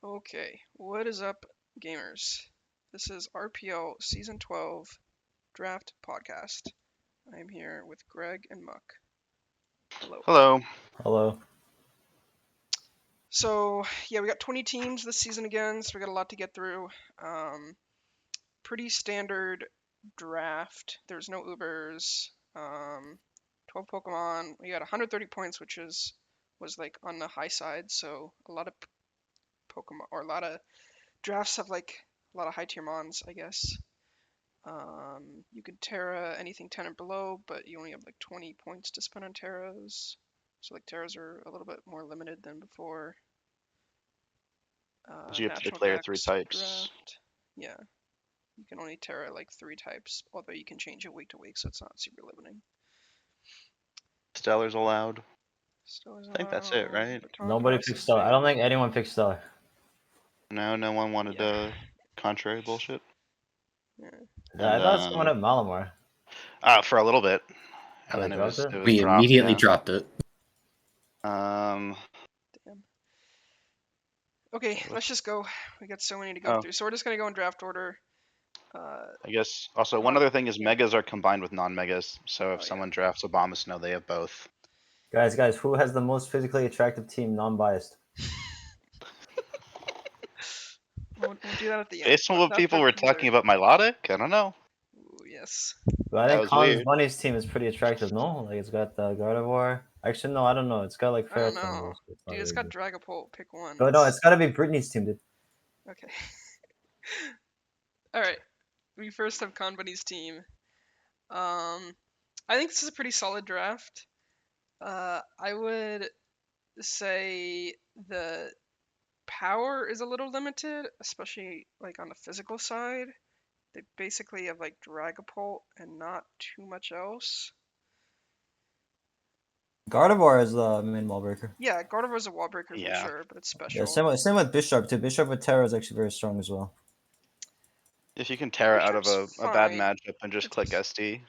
Okay, what is up, gamers? This is RPL Season 12 Draft Podcast. I'm here with Greg and Muck. Hello. Hello. Hello. So, yeah, we got 20 teams this season again, so we got a lot to get through. Pretty standard draft. There's no Ubers. 12 Pokemon. We got 130 points, which was like on the high side, so a lot of Pokemon, or a lot of drafts have like a lot of high tier mons, I guess. You can Terra anything 10 and below, but you only have like 20 points to spend on Terras. So like Terras are a little bit more limited than before. So you have to National declare 3 Dex types. Draft. Yeah. You can only Terra like 3 types, although you can change it week to week, so it's not super limiting. Stellar's allowed. Still is I think that's it, right? Nobody picked Stellar. I don't think anyone picked Stellar. No one wanted contrary bullshit. Yeah. Yeah, I thought someone had Malamar. For a little bit. And They then it dropped was it? We dropped, immediately yeah. dropped it. Damn. Okay, let's just go. We got so many to go through. So we're just gonna go in draft order. I guess also one other thing is megas are combined with non-megas. So if someone drafts Obama Snow, they have both. Guys, who has the most physically attractive team, non-biased? We'll do that at the end. Based on what people were talking about Milotic, I don't know. Ooh, yes. But I think Khan's Bunnies team is pretty attractive, no? Like it's got the Gardevoir. Actually, no, I don't know. It's got like I don't Ferrothorn. know. Dude, it's got Dragapult. Pick one. No, it's got to be Brittany's team, dude. Okay. All right. We first have Khan Bunny's team. I think this is a pretty solid draft. I would say the power is a little limited, especially like on the physical side. They basically have like Dragapult and not too much else. Gardevoir is the main wall breaker. Yeah, Gardevoir is a wall breaker for sure, but it's special. Yeah, same with Bisharp too. Bisharp with Terra is actually very strong as well. If you can Terra out of a bad matchup and just click SD.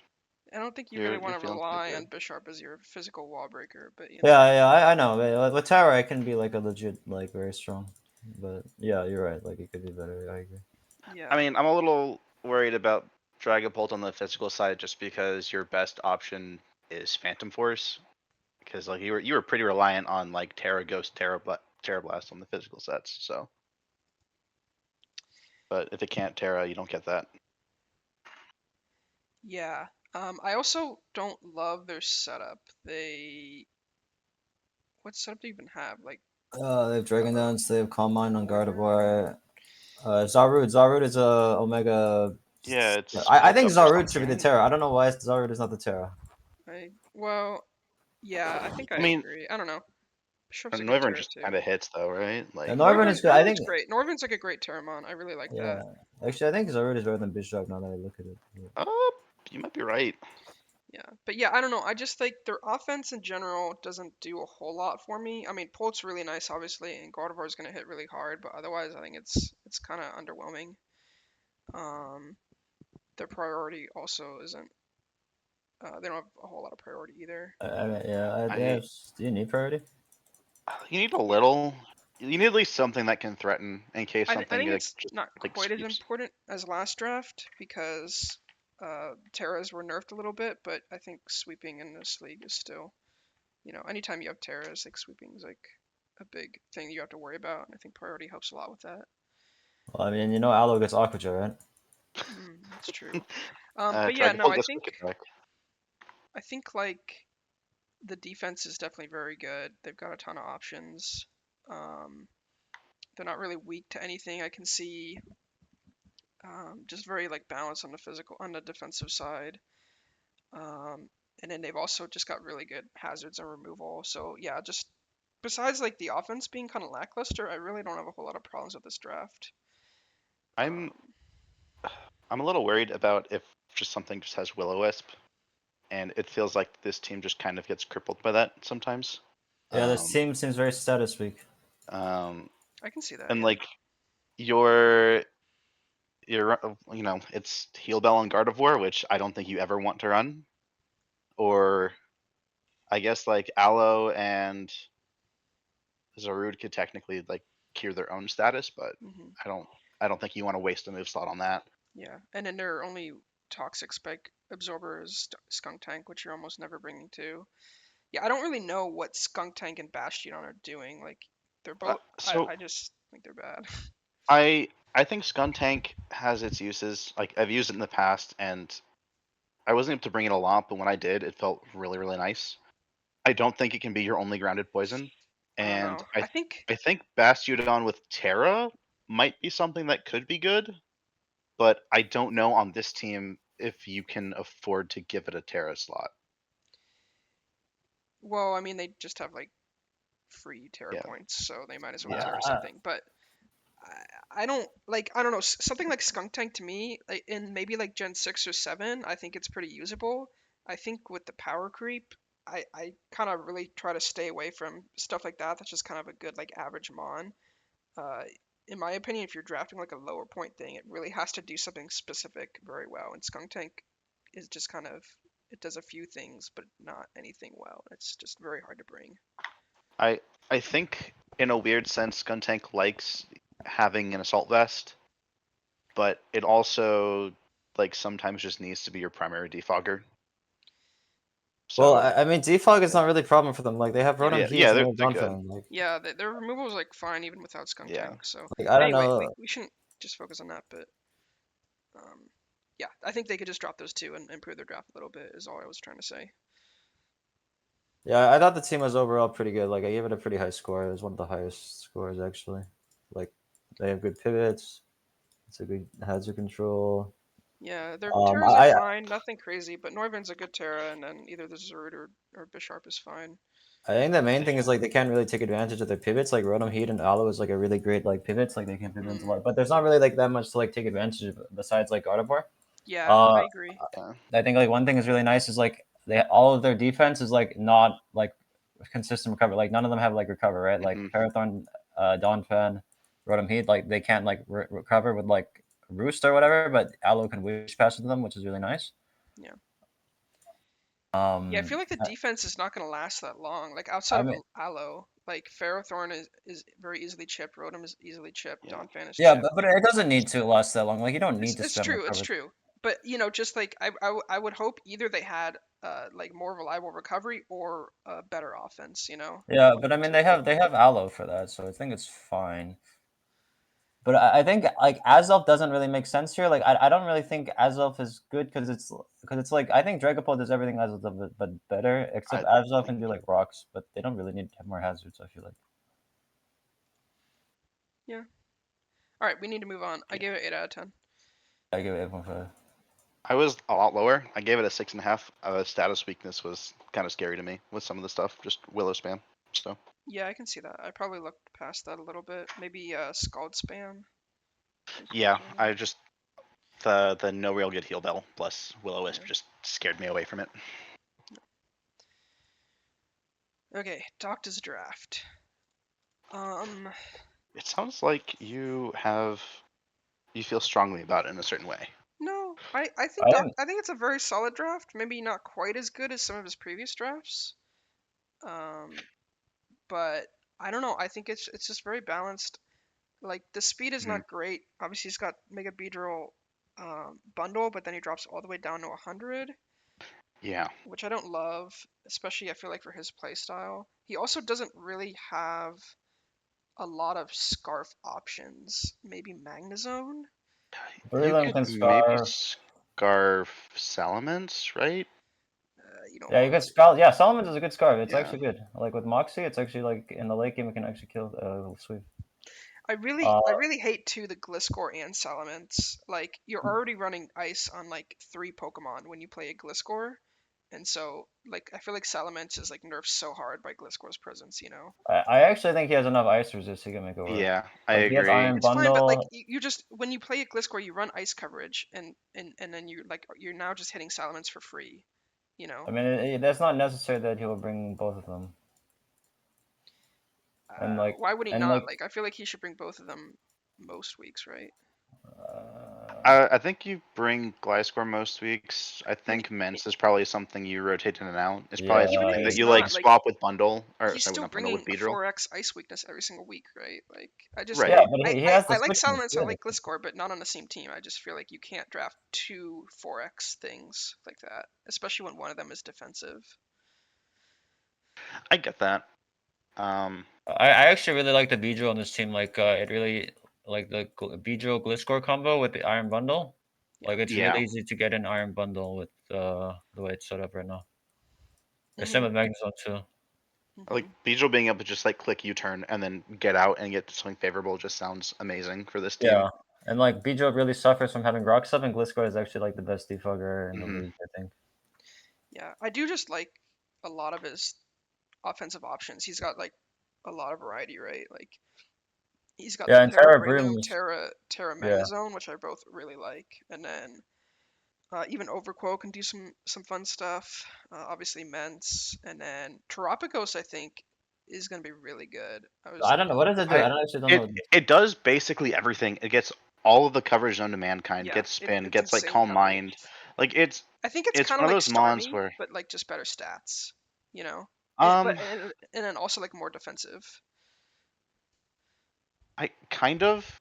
I don't think you really want to rely on Bisharp as your physical wall breaker, but you know. Yeah, I know. With Terra, it can be like a legit, like very strong. But yeah, you're right. Like it could be better. I agree. Yeah. I mean, I'm a little worried about Dragapult on the physical side just because your best option is Phantom Force. Because like you were pretty reliant on like Terra Ghost, Terra Blast on the physical sets, so. But if it can't Terra, you don't get that. Yeah. I also don't love their setup. What setup do you even have? Like. They have Dragon Dance. They have Calm Mind on Gardevoir. Zarude is a Omega. Yeah, it's. I think Zarude should be the Terra. I don't know why Zarude is not the Terra. Well, yeah, I think I agree. I don't know. Noivern just kind of hits though, right? Like Noivern is good. I think great. Noivern's like a great Terramon. I really like that. Actually, I think Zarude is better than Bisharp now that I look at it. You might be right. Yeah, but yeah, I don't know. I just think their offense in general doesn't do a whole lot for me. I mean, Polt's really nice, obviously, and Gardevoir is going to hit really hard, but otherwise, I think it's kind of underwhelming. Their priority also isn't. They don't have a whole lot of priority either. Do you need priority? You need a little. You need at least something that can threaten in case something. I think it's not quite as important as last draft because Terras were nerfed a little bit, but I think sweeping in this league is still, anytime you have Terras, like sweeping is like a big thing you have to worry about. And I think priority helps a lot with that. Well, I mean, Aloe gets Aqua, right? That's true. But yeah, no, I think like the defense is definitely very good. They've got a ton of options. They're not really weak to anything I can see. Just very like balanced on the defensive side. And then they've also just got really good hazards and removal. So yeah, just besides like the offense being kind of lackluster, I really don't have a whole lot of problems with this draft. I'm a little worried about if just something just has Will-O-Wisp, and it feels like this team just kind of gets crippled by that sometimes. Yeah, this team seems very status weak. I can see that. And like your it's Heal Bell and Gardevoir, which I don't think you ever want to run. Or I guess like Aloe and Zarude could technically like cure their own status, but Hmm. I don't think you want to waste a move slot on that. Yeah, and then their only toxic spike absorber is Skunk Tank, which you're almost never bringing to. Yeah, I don't really know what Skunk Tank and Bastion are doing. Like, they're both. So I just think they're bad. I think Skuntank has its uses. Like I've used it in the past, and I wasn't able to bring it a lot, but when I did, it felt really really nice. I don't think it can be your only grounded poison, I don't and know. I think. I think Bastiodon with Terra might be something that could be good, but I don't know on this team if you can afford to give it a Terra slot. Well, I mean, they just have like free Terra Yeah, points, so they might as well yeah. Terra something. But I don't like. I don't know. Something like Skunk Tank to me, like, in maybe like Gen 6 or 7, I think it's pretty usable. I think with the power creep, I kind of really try to stay away from stuff like that. That's just kind of a good like average mon. Uh, in my opinion, if you're drafting like a lower point thing, it really has to do something specific very well. And Skunk Tank is just kind of, it does a few things, but not anything well. It's just very hard to bring. I I think in a weird sense, Skuntank likes having an assault vest, but it also like sometimes just needs to be your primary defogger. Well, So I mean, defog is not really a problem for them. Like they have Yeah. Rotom yeah, Heat yeah, and they have they're good. Donphan. Yeah, their removal is like fine even without Skunk Yeah. Tank. So I don't anyway, know. we shouldn't just focus on that, but yeah, I think they could just drop those two and improve their draft a little bit. Is all I was trying to say. Yeah, I thought the team was overall pretty good. Like I gave it a pretty high score. It was one of the highest scores actually. Like they have good pivots. It's a good hazard control. Yeah, their Um, Terras are I fine, nothing crazy, but Noivern's a good Terra, and then either the Zerud or Bisharp is fine. I think the main thing is like they can't really take advantage of their pivots. Like Rotom Heat and Aloe is like a really great like pivots. Like they can pivot into a Mm, lot, but there's not really like that much to like take advantage of besides like Gardevoir. yeah, Uh, I agree. Yeah. I think like one thing is really nice is like they all of their defense is like not like consistent recover. Like none of them have like recover, right? Like Mhm. Parathorn, Donphan, Rotom Heat, like they can't like recover with like Roost or whatever, but Aloe can wish pass into them, which is really nice. Yeah. Yeah, I Um, feel like the defense is not going to last that long. Like outside I of mean, Aloe, like Ferrothorn is very easily chipped. Rotom is easily chipped. Yeah. Donphan is yeah, chipped. but it doesn't need to last that long. Like you don't need to It's spend true. It's recover. true. But just like I would hope either they had like more reliable recovery or a better offense. Yeah, but I mean To they have Aloe for that, so I think it's fine. But I think like Azelf doesn't really make sense here. Like I don't really think Azelf is good because it's like I think Dragapult does everything Azelf does but better. Except I Azelf can think do like rocks, but they don't really need to have more hazards. I feel like. yeah. All right, we need to move on. I yeah. gave it 8 out of 10. I give it 8.5. I was a lot lower. I gave it a 6.5. Status weakness was kind of scary to me with some of the stuff. Just Willow spam. So Yeah, I can see that. I probably looked past that a little bit. Maybe Scald spam. yeah, Incorporated. I just the no real good heal bell plus Willow Wisp Yeah. just scared me away from it. Okay, Docta's draft. Um, It sounds like you feel strongly about it in a certain way. no, I think I didn't. I think it's a very solid draft. Maybe not quite as good as some of his previous drafts. Um, but I don't know. I think it's just very balanced. Like the speed is Mhm. not great. Obviously, he's got Mega Beedrill bundle, but then he drops all the way down to 100, Yeah. which I don't love. Especially, I feel like for his playstyle. He also doesn't really have a lot of Scarf options. Maybe Magnezone. You Breloom could can maybe scarf. scarf Salamence, right? You don't Yeah, you want. can scarf. Yeah, Solomon is a good scarf. It's Yeah. actually good. Like with Moxie, it's actually like in the late game, it can actually kill Sweep. I really hate too the Gliscor and Salamence. Like you're already running ice on like 3 Pokemon when you play a Gliscor, and so like I feel like Salamence is like nerfed so hard by Gliscor's presence. I actually think he has enough ice resist he can make it work. Yeah, I Like he has agree. Iron It's fine, but like Bundle. you just when you play a Gliscor, you run ice coverage, and then you're now just hitting Salamence for free. You know, I mean, that's not necessary that he will bring both of them. why would he And not? like, Like I feel like he should bring both of them most weeks, right? I think you bring Gliscor most weeks. I mean, think Mince is probably something you rotate in and out. It's Yeah, probably even if something that he's you like not, like, swap with Bundle, or he's sorry, still not Bundle, with bringing Beedrill. 4x ice weakness every single week, right? Like, I just Right. Yeah, but I, he I, has the I like switch moves, Salamence, I yeah. like Gliscor, but not on the same team. I just feel like you can't draft two 4x things like that, especially when one of them is defensive. I get that. I actually really like the Beedrill on this team. Like, it really like the Beedrill Gliscor combo with the Iron Bundle. Yeah. Like, it's Yeah. really easy to get an Iron Bundle with the way it's set up right now. And same Mhm, with Magnezone too. Like mhm. Beedrill being able to just like click U-turn and then get out and get something favorable just sounds amazing for this team. Yeah, and like Beedrill really suffers from having Rock Sub, and Gliscor is actually like the best defogger in the Mhm. league, I think. Yeah, I do just like a lot of his offensive options. He's got like a lot of variety, right? Like he's got Yeah, the and Terra Terra Breloom, Broom is Terra yeah. Magnezone, which I both really like, and then even Overquote can do some fun stuff. Obviously Mence, and then Terapagos I think is gonna be really good. I don't know what does it do. I don't actually don't know. What It does basically everything. It gets all of the coverage known to mankind. Yeah, Gets spin. it's Gets like insane calm coverage. mind. Like it's I think it's it's kind one of of like those mons Starmie, where but like just better stats, you know. um And then also like more defensive. I kind of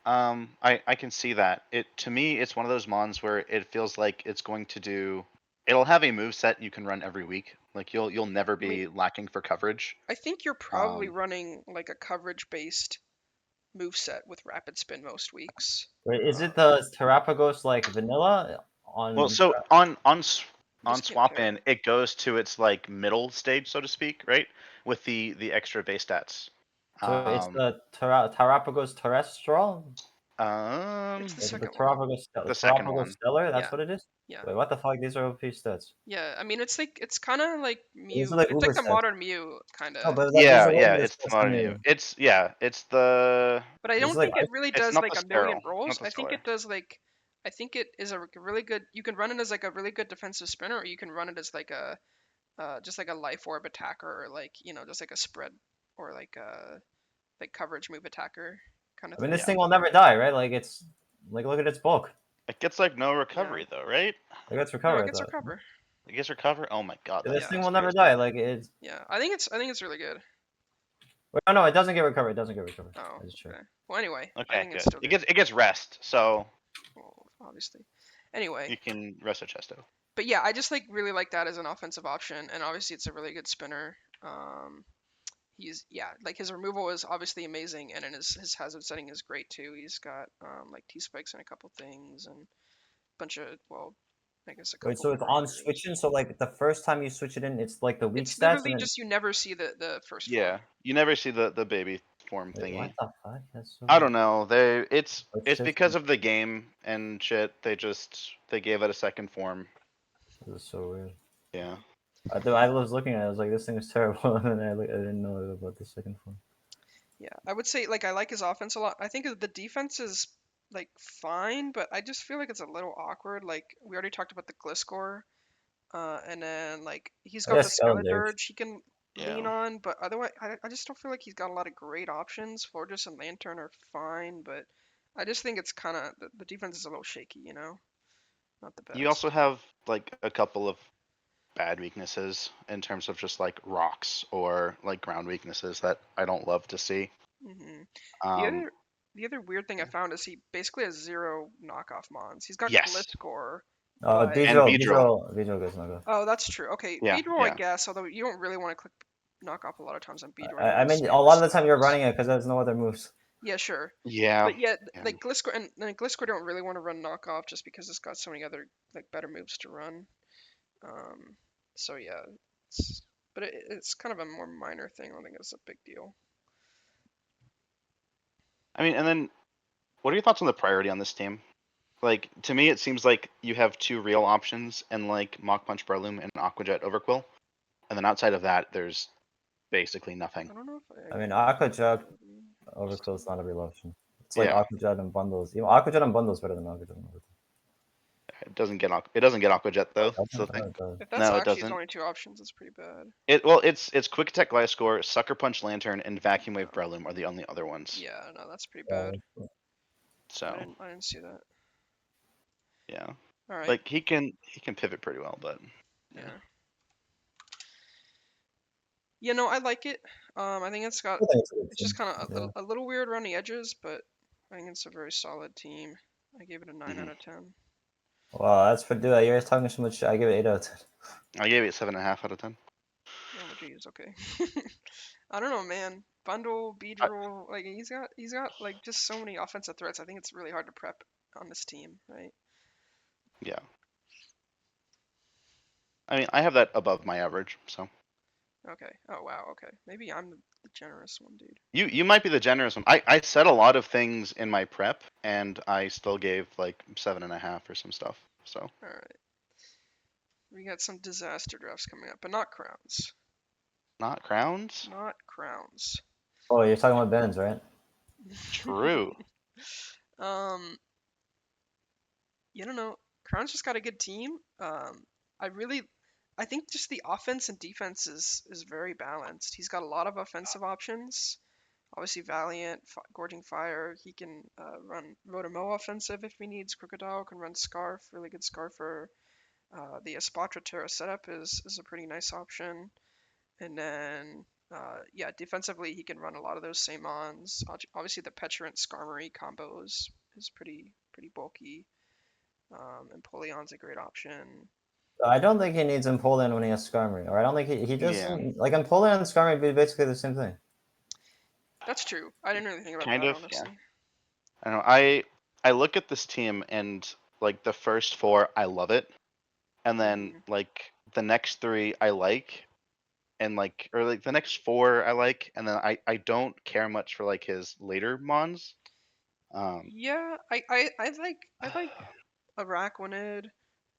I can see that. It to me it's one of those mons where it feels like it's going to do. It'll have a move set you can run every week. Like you'll never I mean, be lacking for coverage. I think you're probably Um, running like a coverage based move set with rapid spin most weeks. Wait, is it the Terapagos like vanilla well, on? so You on just can't swap pair. in, it goes to its like middle stage, so to speak, right? With the extra base stats. So it's Um, the Terapagos terrestrial. It's the Is it the second one. the second Terapagos one. stellar? That's Yeah, what it is. yeah, Wait, what the fuck? These are OP stats. yeah. I mean, it's kind of like These are Mew. like It's Uber like the stats. modern Mew kind No, of. but like these Yeah, are yeah, Uber it's the stats to modern me. Mew. It's the But I These don't are like think it really it's does not like the a million sterile, rolls. not the I think stellar. it does like. I think it is a really good. You can run it as like a really good defensive spinner, or you can run it as like a just like a life orb attacker, or like just like a spread or like a like coverage move attacker kind of I mean, thing. this Yeah, thing will never die, right? Like it's like look at its bulk. it gets like no Yeah. recovery though, right? Like it's No, recover. it I gets thought. recover. It gets recover. Oh my god, This that's Yeah. thing that's will never crazy. die. Like it's. Yeah. I think it's really good. Wait, no, it doesn't get recovered. It doesn't get recovered. Oh, I just checked. okay. Well, anyway, I Okay, think it's good. still good. It gets rest, so Well, obviously. Anyway, you can rest a chesto. but yeah, I just like really like that as an offensive option, and obviously it's a really good spinner. He's like his removal is obviously amazing, and then his hazard setting is great too. He's got like T spikes and a couple things, and a bunch of I guess a Wait, couple so it's on reminders. switching. So like the first time you switch it in, it's like the weak It's stats, literally and then just you never see the first Yeah, form. you never see the baby form wait, what thingy. the fuck? That's so I weird. don't know. It's Just because of the game and shit. They gave it a second form. this is so weird. Yeah. I was looking at it, I was like, this thing is terrible, and then I didn't know about the second one. Yeah, I would say like I like his offense a lot. I think the defense is like fine, but I just feel like it's a little awkward. Like we already talked about the Gliscor, and then like he's I got the guess Scalendarge. Skeledirge he can lean Yeah. on, but otherwise I just don't feel like he's got a lot of great options. Fortress and Lantern are fine, but I just think it's kind of the defense is a little shaky, not the You best. also have like a couple of bad weaknesses in terms of just like rocks or like ground weaknesses that I don't love to see. hmm The Um, other the other weird thing I found is he basically has zero knockoff mons. He's got yes, Gliscor, but and Beedrill. Beedrill goes no go. oh, that's true. Okay, Yeah, Beedrill, I yeah. guess, although you don't really want to click knock off a lot of times on Beedrill. You I want to mean, spam a the lot of the time you're stabs. running it because there's no other moves. Yeah, sure. Yeah. But yeah, Yeah. like Gliscor and Gliscor don't really want to run knockoff just because it's got so many other like better moves to run. Um, so yeah, but it's kind of a more minor thing. I don't think it's a big deal. I mean, and then what are your thoughts on the priority on this team? Like to me, it seems like you have two real options and like Mach Punch Breloom and Aquajet Overquill, and then outside of that, there's basically nothing. I don't know if I I mean, agree with Aqua Jug priority. Overkill is not a real option. It's like Yeah, Aqua Jet and bundles. Even Aqua Jet and bundles better than Aqua Jet and Overkill. it doesn't get Aquajet though. I That's the think thing. it does. If that's No, it actually his doesn't. only two options, it's pretty bad. It's Quick Attack Gliscor, Sucker Punch Lantern, and Vacuum Wave Oh, Breloom are the only other ones. yeah, no, that's pretty Yeah, bad. So I didn't see that. Yeah. All right. Like he can pivot pretty well, but Yeah. You know, I like it. I think it's got. I think it's a good It's just team. kind of Yeah. a little weird around the edges, but I think it's a very solid team. I gave it a 9 Mhm. out of 10. Wow, that's pretty good. You're talking so much. I give it 8 out of 10. I gave it 7.5 out of 10. Oh, geez, okay. I don't know, man. Bundle, I, Beedrill, like he's got like just so many offensive threats. I think it's really hard to prep on this team, right? yeah. I mean, I have that above my average, so Okay. Oh wow. Okay. Maybe I'm the generous one, dude. you might be the generous one. I said a lot of things in my prep, and I still gave like 7.5 or some stuff. So All right. We got some disaster drafts coming up, but not crowns. not crowns. Not crowns. Oh, you're talking about Benz, right? True. um, you don't know. Crown's just got a good team. I really, I think just the offense and defense is very balanced. He's got a lot of offensive options. Obviously, Valiant, Gorging Fire. He can run Rotamo offensive if he needs. Crocodile can run Scarf, really good Scarfer. The Espatra Terra setup is a pretty nice option. And then, yeah, defensively, he can run a lot of those same ons. Obviously, the Petulant Skarmory combo is pretty bulky. Empoleon's a great option. I don't think he needs Empoleon when he has Skarmory, or I don't think he Yeah. doesn't. Like Empoleon and Skarmory be basically the same thing. That's true. I didn't really think about Kind that, of. Yeah. honestly. I don't know. I look at this team and like the first four, I love it, and then Mm, like the next three, I like, and like or like the next four, I like, and then I don't care much for like his later mons. yeah, I like Araquanid, I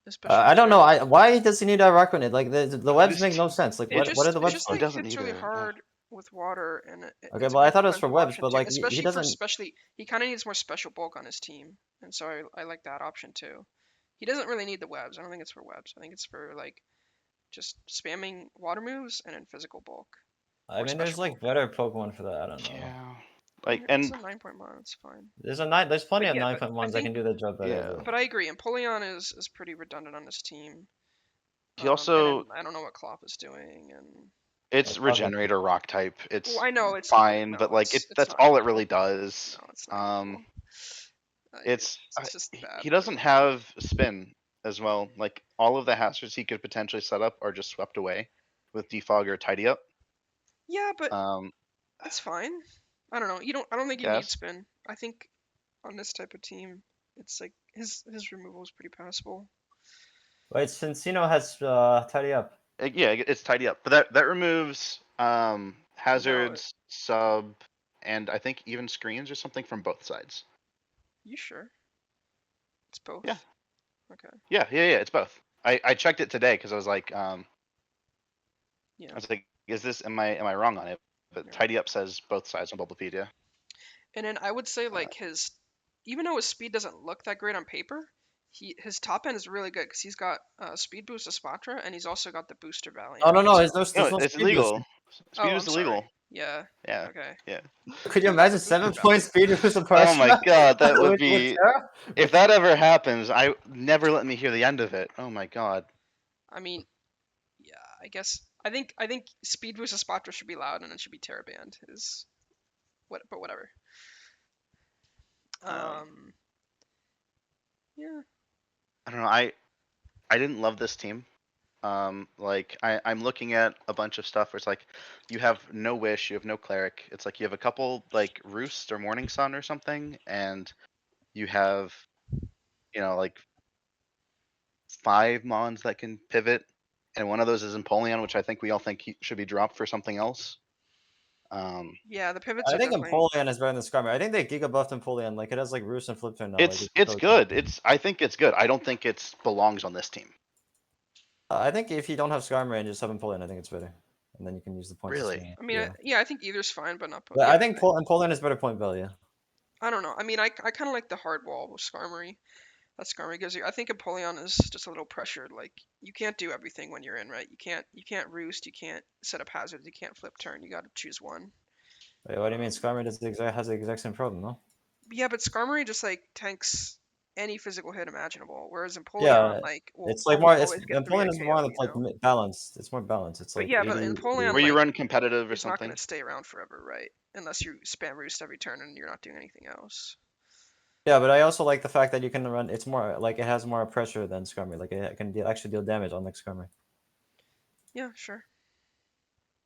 especially don't know. for Why does he need a Araquanid? Like the webs This make no team, sense. Like it what are just the it's it, webs just it for? like doesn't hits need really a yeah. hard with water, and Okay, it's a well I good thought it was for defensive webs, option but too. like he Especially for doesn't. especially he kind of needs more special bulk on his team, and so I like that option too. He doesn't really need the webs. I don't think it's for webs. I think it's for like just spamming water moves and in physical bulk I or mean, there's special like bulk. better Pokemon for that. I don't know. Yeah. Yeah, Like it's and a 9-point mon. It's fine. There's plenty But of yeah, 9-point I ones that think can do the job better. yeah. but I agree. Empoleon is pretty redundant on this team. He And then also I don't know what Clop is doing, and it's Like probably. regenerator rock type. well, It's I know it's fine, but no, like it it's that's not all it useful. really does. No, it's not useful. It's It's just bad he for doesn't removal. have spin as well. Like all of the hazards he could potentially set up are just swept away with defog or tidy up. Yeah, but Um, it's fine. I don't know. You don't. I don't I think you need guess. spin. I think on this type of team, it's like his removal is pretty passable. Wait, Cincino has tidy up. Yeah, it's tidy up, but that removes No, hazards, sub, and I think even screens or something from both sides. you sure? It's both. Yeah, Okay. yeah. It's both. I checked it today because I was like, Yeah. is this am I wrong on it? But Yeah. tidy up says both sides on Bubblepedia. And then I would say Uh, like even though his speed doesn't look that great on paper, his top end is really good because he's got speed boost of Spatra and he's also got the booster Oh Valiant. no, So there's no, no it's speed boost. illegal. Speed oh, is I'm sorry. illegal. Yeah. Yeah, Okay. yeah. Could you He's got imagine the booster 7-point Valiant. speed boost of Oh my Parshma god, that would with be. Terra? If that ever happens, I never let me hear the end of it. Oh my god. I mean, yeah. I think speed boost of Spatra should be allowed and it should be Terra banned. Is what? But whatever. Um, Um. Yeah. I don't know. I didn't love this team. Like I'm looking at a bunch of stuff where it's like you have no wish, you have no cleric. It's like you have a couple like roost or morning sun or something, and you have like 5 mons that can pivot, and one of those is Empoleon, which I think we all think he should be dropped for something else. Yeah. The pivots I are think definitely. Empoleon is better than Skarmory. I think they giga buffed Empoleon. Like it has like Roost and Flip Turn now. Like it's so good. good. I think it's good. I don't think it belongs on this team. I think if you don't have Skarmory and just have Empoleon, I think it's better. And then you can use the points. Really? I mean, Yeah. yeah. I think either's fine, but not. But Yeah. I think Empoleon is better point value. I don't know. I mean, I kind of like the hard wall with Skarmory. That Skarmory gives you. I think Empoleon is just a little pressured. Like you can't do everything when you're in, right? You can't roost. You can't set up hazards. You can't flip turn. You got to choose one. Wait, what do you mean? Um, Skarmory has the exact same problem, no? yeah, but Skarmory just like tanks any physical hit imaginable. Whereas Yeah, Empoleon, like, will it's like more. It's always get 3 Napoleon at is more KO, of you like know? balanced. It's more balanced. It's But like yeah, but 80. Empoleon, Where you like, run competitive or is not something. going to stay around forever, right? Unless you spam Roost every turn and you're not doing anything else. Yeah, but I also like the fact that you can run. It's more like it has more pressure than Scrummy. Like it can actually deal damage, unlike Scrummy. Yeah, sure.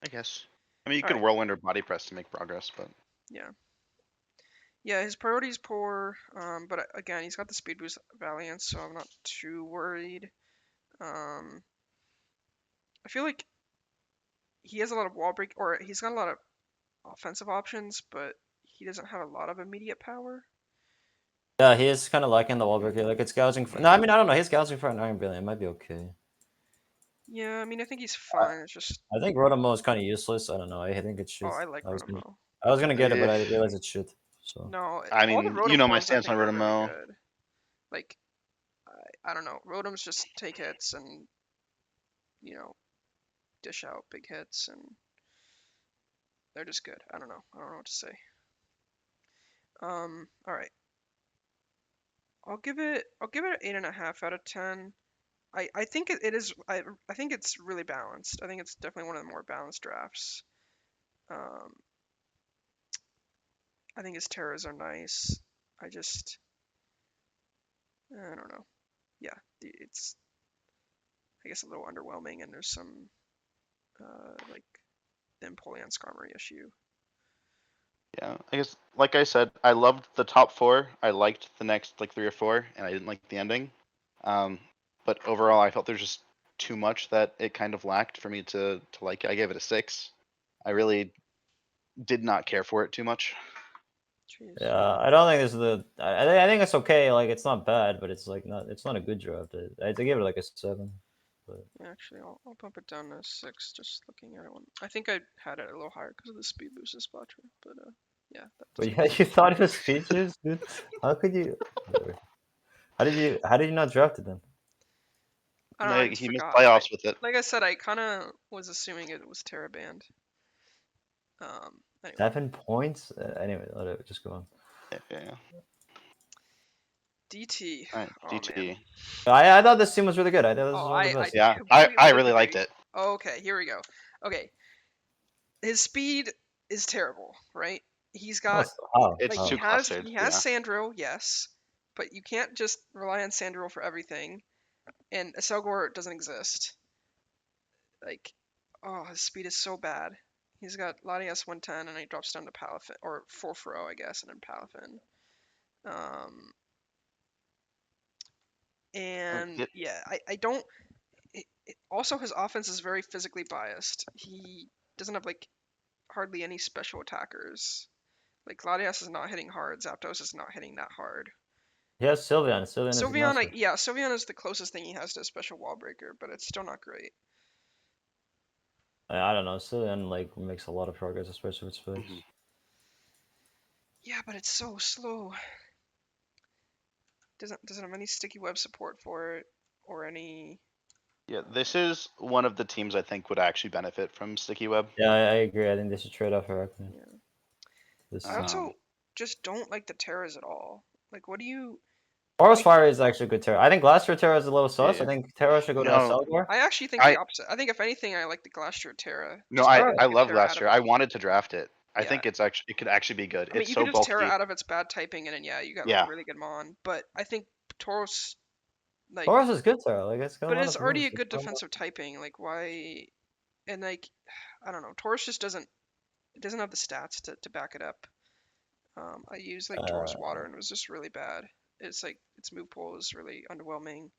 I guess. I mean, you could Alright. whirlwind or body press to make progress, but Yeah. Yeah, his priority's poor, but again, he's got the speed boost Valiant, so I'm not too worried. I feel like he has a lot of wall break, or he's got a lot of offensive options, but he doesn't have a lot of immediate power. Yeah, he is kind of liking the wall breaker. Like it's gouging. No, I mean I don't know. He's gouging for an Iron Brilliant. It might be okay. Yeah, I mean, I think he's fine. It's just, I think Rotomo is kind of useless. I don't know. I think it should. oh, I like Rotomo. I was gonna get it, but eh, I realized it should. So No, I all the mean, Rotom my forms I stance on think are really Rotomo. good. Like, I don't know, Rotoms just take hits and, dish out big hits, and they're just good. I don't know what to say. All right. I'll give it an 8.5 out of 10. I think it is I think it's really balanced. I think it's definitely one of the more balanced drafts. Um, I think his terrors are nice. I don't know. Yeah, it's I guess a little underwhelming, and there's some like the Empoleon Skarmory issue. Yeah, I guess, like I said, I loved the top 4. I liked the next like 3 or 4, and I didn't like the ending. But overall, I felt there's just too much that it kind of lacked for me to like it. I gave it a 6. I really did not care for it too much. Jeez. yeah, I don't think this is the. I think it's okay. Like it's not bad, but it's like not. It's not a good draft. I give it like a 7. But Yeah, actually, I'll bump it down to 6. Just looking at it, I think I had it a little higher because of the speed boost of Splatcher, but yeah, that but doesn't yeah, matter. you thought it was features, dude. How could you? Whatever. How did you not draft it then? I don't know. I just He missed forgot. playoffs with it. Like I said, I kind of was assuming it was Terra banned. Anyway, 7 points. Anyway, whatever. Just go on. Yeah. DT. All right, Oh man. DT. I thought this team was really good. I thought this was Oh, one of the I best. Yeah, completely I really liked disagree. it. Okay, here we go. Okay, his speed is terrible, right? He's got How? It's like too clustered. he has Yeah. Sandro, yes, but you can't just rely on Sandro for everything. And Selgor doesn't exist. Like, oh, his speed is so bad. He's got Latias 110, and he drops down to Palafin, or 4-0, I guess, and then Palafin. And It, yeah, I don't. Also, his offense is very physically biased. He doesn't have like hardly any special attackers. Like Gladius is not hitting hard. Zapdos is not hitting that hard. He has Sylveon. Sylveon is Sylveon, massive. yeah, Sylveon is the closest thing he has to a special wall breaker, but it's still not great. I don't know. Sylveon like makes a lot of progress, especially with space. Mhm. Yeah, but it's so slow. Doesn't have any sticky web support for it or any. Yeah, this is one of the teams I think would actually benefit from Sticky Web. Yeah, I agree. I think they should trade off Hurricane. Yeah. This I season. also just don't like the Terras at all. Like, what do you? Forest Fire is actually a good Terra. I think Glastrier Terra is a little sus. Yeah. I think Terra should go to No, Selgor. I actually think I the opposite. I think if anything, I like the Glacier Terra. no, Just because Alright. you I can love Terra out last of year. it. I wanted to draft it. I Yeah, think it could actually be good. I mean, It's you so could just Terra bulky. out of its bad typing, and then yeah, you got Yeah. a really good Mon. But I think Tauros, like, Forest is good Terra. Like it's got a but lot it's of already moves. a good defensive typing. Like, why? And like, I don't know. Tauros just doesn't have the stats to back it up. I used like Tauros Water, and it was just really bad. It's like its move pool is really underwhelming.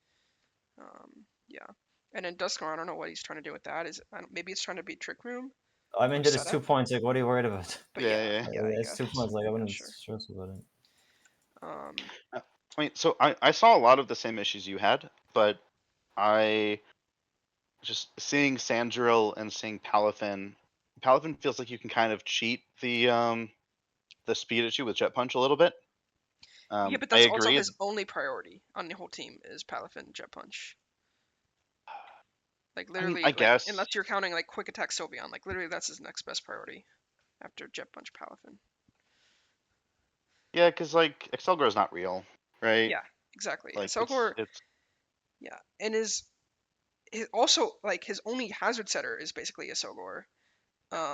Yeah. And then Duskmore, I don't know what he's trying to do with that. Maybe it's trying to beat Trick Room I or mean, dude, it's 2 setup. points. Like, what are you worried about? But Yeah, yeah, yeah. yeah, I It's 2 guess. points. Like, I Yeah, wouldn't sure. stress about it. I mean, so I saw a lot of the same issues you had, but I just seeing Sandrill and seeing Palafin. Palafin feels like you can kind of cheat the speed issue with Jet Punch a little bit. Yeah, but I that's also agree. his only priority on the whole team is Palafin and Jet Punch. Like I mean, literally, I like guess. unless you're counting like Quick Attack Sylveon, like literally that's his next best priority after Jet Punch Palafin. Yeah, because like Excelgor is not real, right? Yeah, exactly. Like Selgor, it's yeah, and his also like his only hazard setter is basically a Selgor.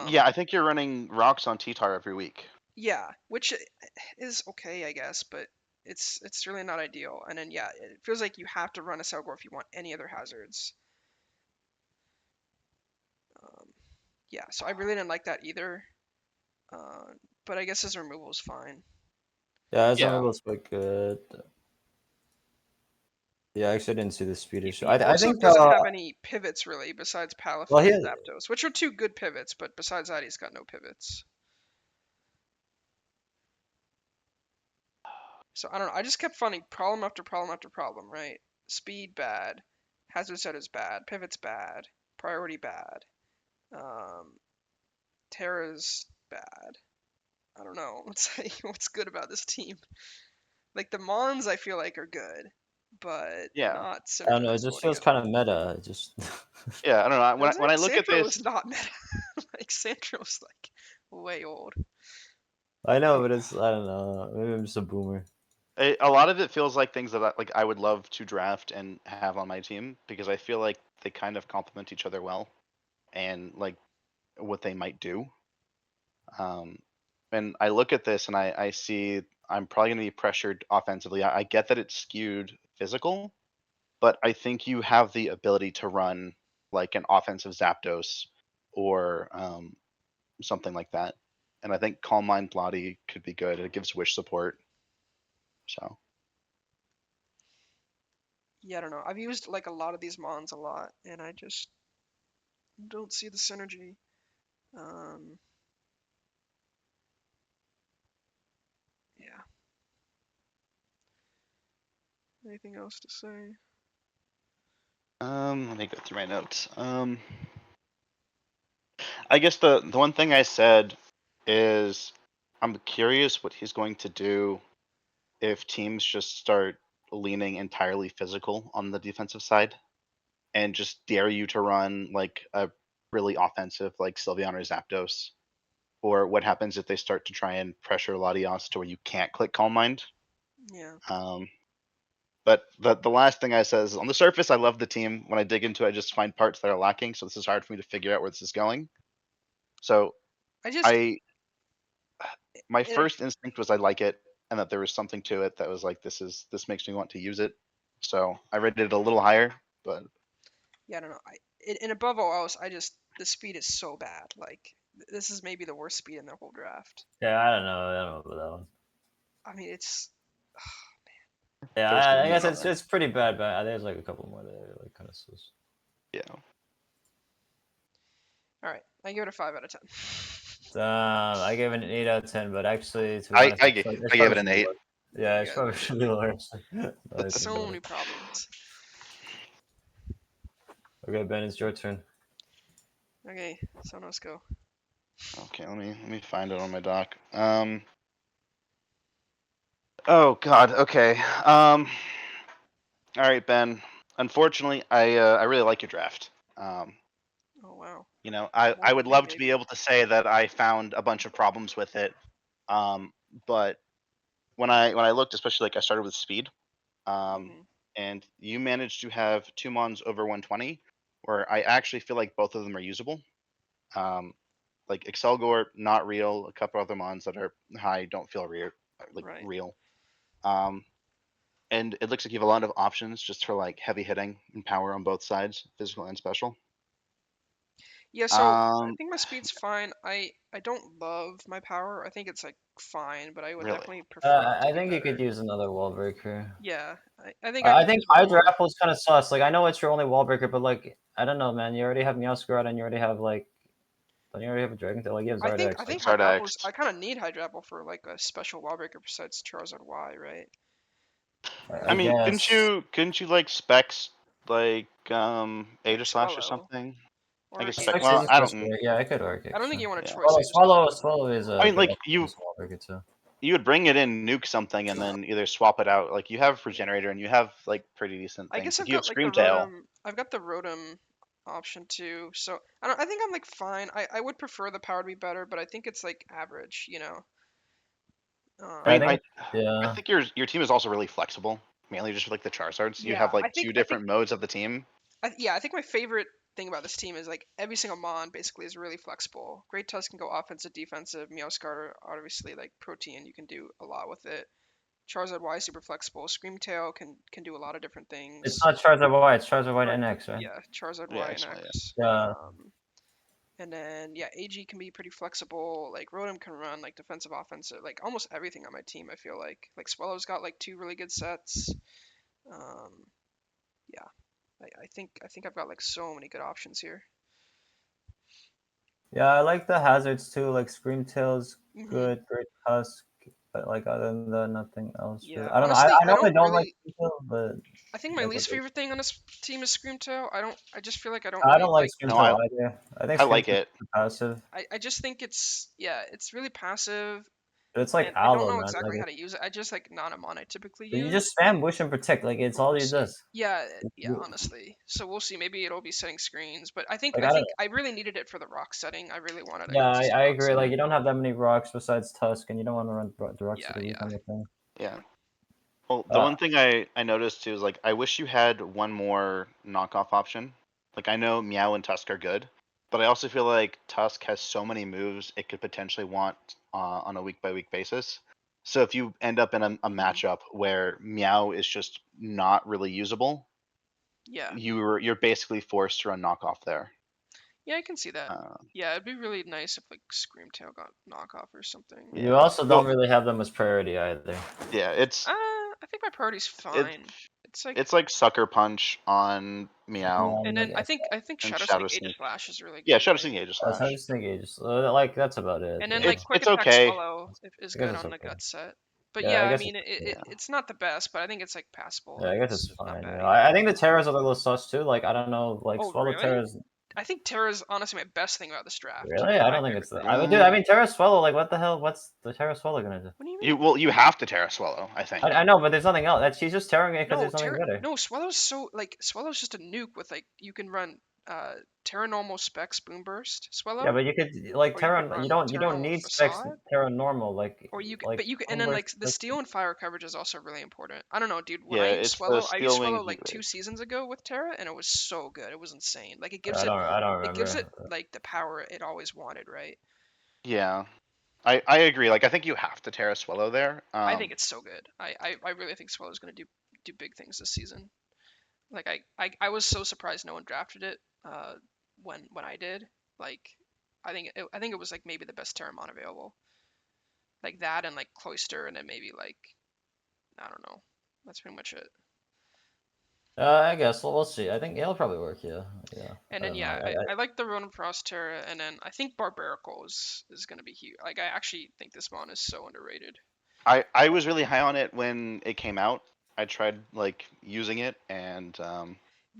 yeah. I think you're running rocks on T-Tar every week. Yeah, which is okay, I guess, but it's really not ideal. And then yeah, it feels like you have to run a Selgor if you want any other hazards. Um, yeah, so I really didn't like that either. But I guess his removal is fine. Yeah, his Yeah. removal's quite good. Yeah, actually, I didn't see the speed issue. He I also think doesn't have any pivots really besides well, Palafin he and Zapdos, which are two good pivots, but besides that, he's got no pivots. So I don't know. I just kept finding problem after problem after problem, right? Speed bad, hazard set is bad, pivots bad, priority bad, um, Terra's bad. I don't know. What's good about this team? Like the Mons, I feel like are good, but Yeah. not I don't synergy know. It just feels Exploding. kind of meta. It just Yeah. I don't know. Does When it? I look at Sandro is this, not meta. Like Sandro's like way old. I know, but it's I don't know. Maybe I'm just a boomer. a lot of it feels like things that I would love to draft and have on my team because I feel like they kind of complement each other well, and like what they might do. Um, and I look at this and I see I'm probably going to be pressured offensively. I get that it's skewed physical, but I think you have the ability to run like an offensive Zapdos or something like that. And I think Calm Mind Lottie could be good. It gives wish support. So Yeah, I don't know. I've used like a lot of these Mons a lot, and I just don't see the synergy. Um, yeah. Anything else to say? let me go through my notes. I guess the one thing I said is I'm curious what he's going to do if teams just start leaning entirely physical on the defensive side and just dare you to run like a really offensive like Sylveon or Zapdos. Or what happens if they start to try and pressure Latios to where you can't click Calm Mind. Yeah. Um, but the last thing I said is on the surface, I love the team. When I dig into it, I just find parts that are lacking. So this is hard for me to figure out where this is going. So I just I my it, first instinct was I like it and that there was something to it that was like this makes me want to use it. So I rated it a little higher, but yeah, I don't know. And above all else, I just the speed is so bad. Like this is maybe the worst speed in the whole draft. yeah, I don't know. I don't know about that one. I mean, it's Yeah, there's good I meat guess on there. it's pretty bad, but there's like a couple more that are like kind of sus. Yeah. all right. I give it a 5 out of 10. I gave it an 8 out of 10, but actually, to be honest, it's I gave probably it an should be 8. lower. Yeah, You it's guys are probably should be lower. Actually. Now that I think so about many it. problems. Okay, Ben, it's your turn. Okay, so let's go. Okay, let me find it on my doc. Oh God. Okay. All right, Ben. Unfortunately, I really like your draft. Oh wow, You know, more I than would me love to be maybe. able to say that I found a bunch of problems with it. But when I looked, especially like I started with speed. Hmm. And you managed to have two mons over 120, where I actually feel like both of them are usable. Um, like Excelgor, not real. A couple other mons that are high don't feel real, like Right. real. Um, and it looks like you have a lot of options just for like heavy hitting and power on both sides, physical and special. Yeah, so I Um, think my speed's fine. I don't love my power. I think it's like fine, but I would really, definitely prefer it to I be think you could better. use another wall breaker. Yeah, I think I I could think use one Hydra more. Apple's kind of sus. Like, I know it's your only wall breaker, but like, I don't know, man. You already have Meowscarada and you already have like, don't you already have a Dragon Tail? Like, you have Zardex. I Like, think Hydro Apple's. Zardex. I kind of need Hydro Apple for like a special wall breaker besides Charizard Y, right? I I mean, guess. couldn't you like specs like Like Aegislash or Swallow something? I or guess spec. Specs is Well, a I special. don't. Yeah, it could work I don't think actually. you want a Yeah. choice Aegislash. Swallow is I a mean, good like option as wall breaker too. you would bring it in, nuke something, and then either swap it out. Like you have Regenerator and you have like pretty decent I things. guess Like I've you have got like the Screamtail. Rotom. I've got the Rotom option too. So I don't. I think I'm like fine. I would prefer the power to be better, but I think it's like average. You know. I I mean, Um. think. I Yeah. think your team is also really flexible. I mainly just like the Charizards. You Yeah, have like I think two different modes of the team. I think my favorite thing about this team is like every single mon basically is really flexible. Great Tusk can go offensive, defensive. Meowscarter, obviously, like protein, you can do a lot with it. Charizard Y super flexible. Screamtail can do a lot of different It's things. not Charizard Y, it's Charizard Y Or, NX, right? yeah, Charizard Yeah, Y and actually, X. Yeah. And then yeah, AG can be pretty flexible. Like Rotom can run like defensive, offensive, like almost everything on my team. I feel like Swellow's got like 2 really good sets. Yeah, I think I've got like so many good options here. Yeah, I like the hazards too, like Screamtail's Mhm. good, Great Tusk, but like other than that, nothing else. Yeah, Really. I don't know. honestly, I know I don't like really. Screamtail, but I think my like least what favorite thing on this team is Screamtail. I just feel like I don't I really don't like like. No, Screamtail either. I think I like Screamtail's it. too passive. I just think it's really passive, But it's like and I don't Aloe, know man. exactly Like how to use it. I just like not a mon I typically you use. just spam Bush and Protect. Like it's But all we'll he see. does. Yeah, You- honestly. So we'll see. Maybe it'll be setting screens, but I Like think I really needed it for the rock setting. I really wanted a yeah, consistent I rock agree. Like setting. you don't have that many rocks besides Tusk, and you don't want to run the rocks Yeah, to the weak yeah. on the thing. Yeah. Well, the one thing I noticed too is like I wish you had one more knockoff option. Like I know Meow and Tusk are good, but I also feel like Tusk has so many moves it could potentially want on a week by week basis. So if you end up in a matchup where Meow is just not really usable, Yeah. you're basically forced to run knockoff there. Yeah, I can see that. Uh, Yeah, it'd be really nice if like Screamtail got knockoff or something. Yeah. You also don't Well- really have them as priority either. yeah, it's I think my priority's fine. it's like Sucker Punch on Meow And then I guess. think and Shadow Shadow Sneak Aegis Sneak. Slash is really good. Yeah, Shadow right? Sneak Aegis That's Slash. I just think ages. Like that's about it. And then yeah. like Quick It's Attack okay. Swallow is I guess good it's on the okay. gut set. But Yeah, yeah, I I guess mean yeah. it's not the best, but I think it's like passable. Yeah, I guess it's not fine. bad You know. either. I think the Terras are a little sus too. Like I don't know, like Oh, Swallow really? Terras. I think Terra's honestly my best thing about this draft. Really? I my don't think favorite it's the. thing. I, dude, I mean Terra Swallow. Like what the hell? What's the Terra Swallow gonna do? What do you mean? You have to Terra Swallow, I think. I know, but there's nothing else. That she's just tearing it because No, there's nothing better. no, Swallow's so like Swallow's just a nuke with like you can run Terra Normal Specs Boom Burst Swallow. Yeah, but you could like Or you Terra. could run You don't Terra Normal need specs Facade. Terra normal like. Or you like but you can, and then like the steel and fire coverage is also really important. I don't know, dude. When Yeah, I use it's the Swallow, I used Steel Wing Swallow like Heat 2 Wave. seasons ago with Terra, and it was so good. It was insane. Like it gives I don't it gives it remember. like the power it always wanted, right? Yeah. I agree. Like I think you have to Terra Swallow there. I think it's so good. I really think Swallow's gonna do big things this season. Like I was so surprised no one drafted it when I did. Like I think it was like maybe the best Terramon available. Like that and like Cloister and then maybe like I don't know. That's pretty much it. I guess we'll see. I think it'll probably work. Yeah. And I then don't yeah, know. I like the Ronin Frost Terra, and then I think Barbarical is gonna be huge. Like I actually think this mon is so underrated. I was really high on it when it came out. I tried like using it and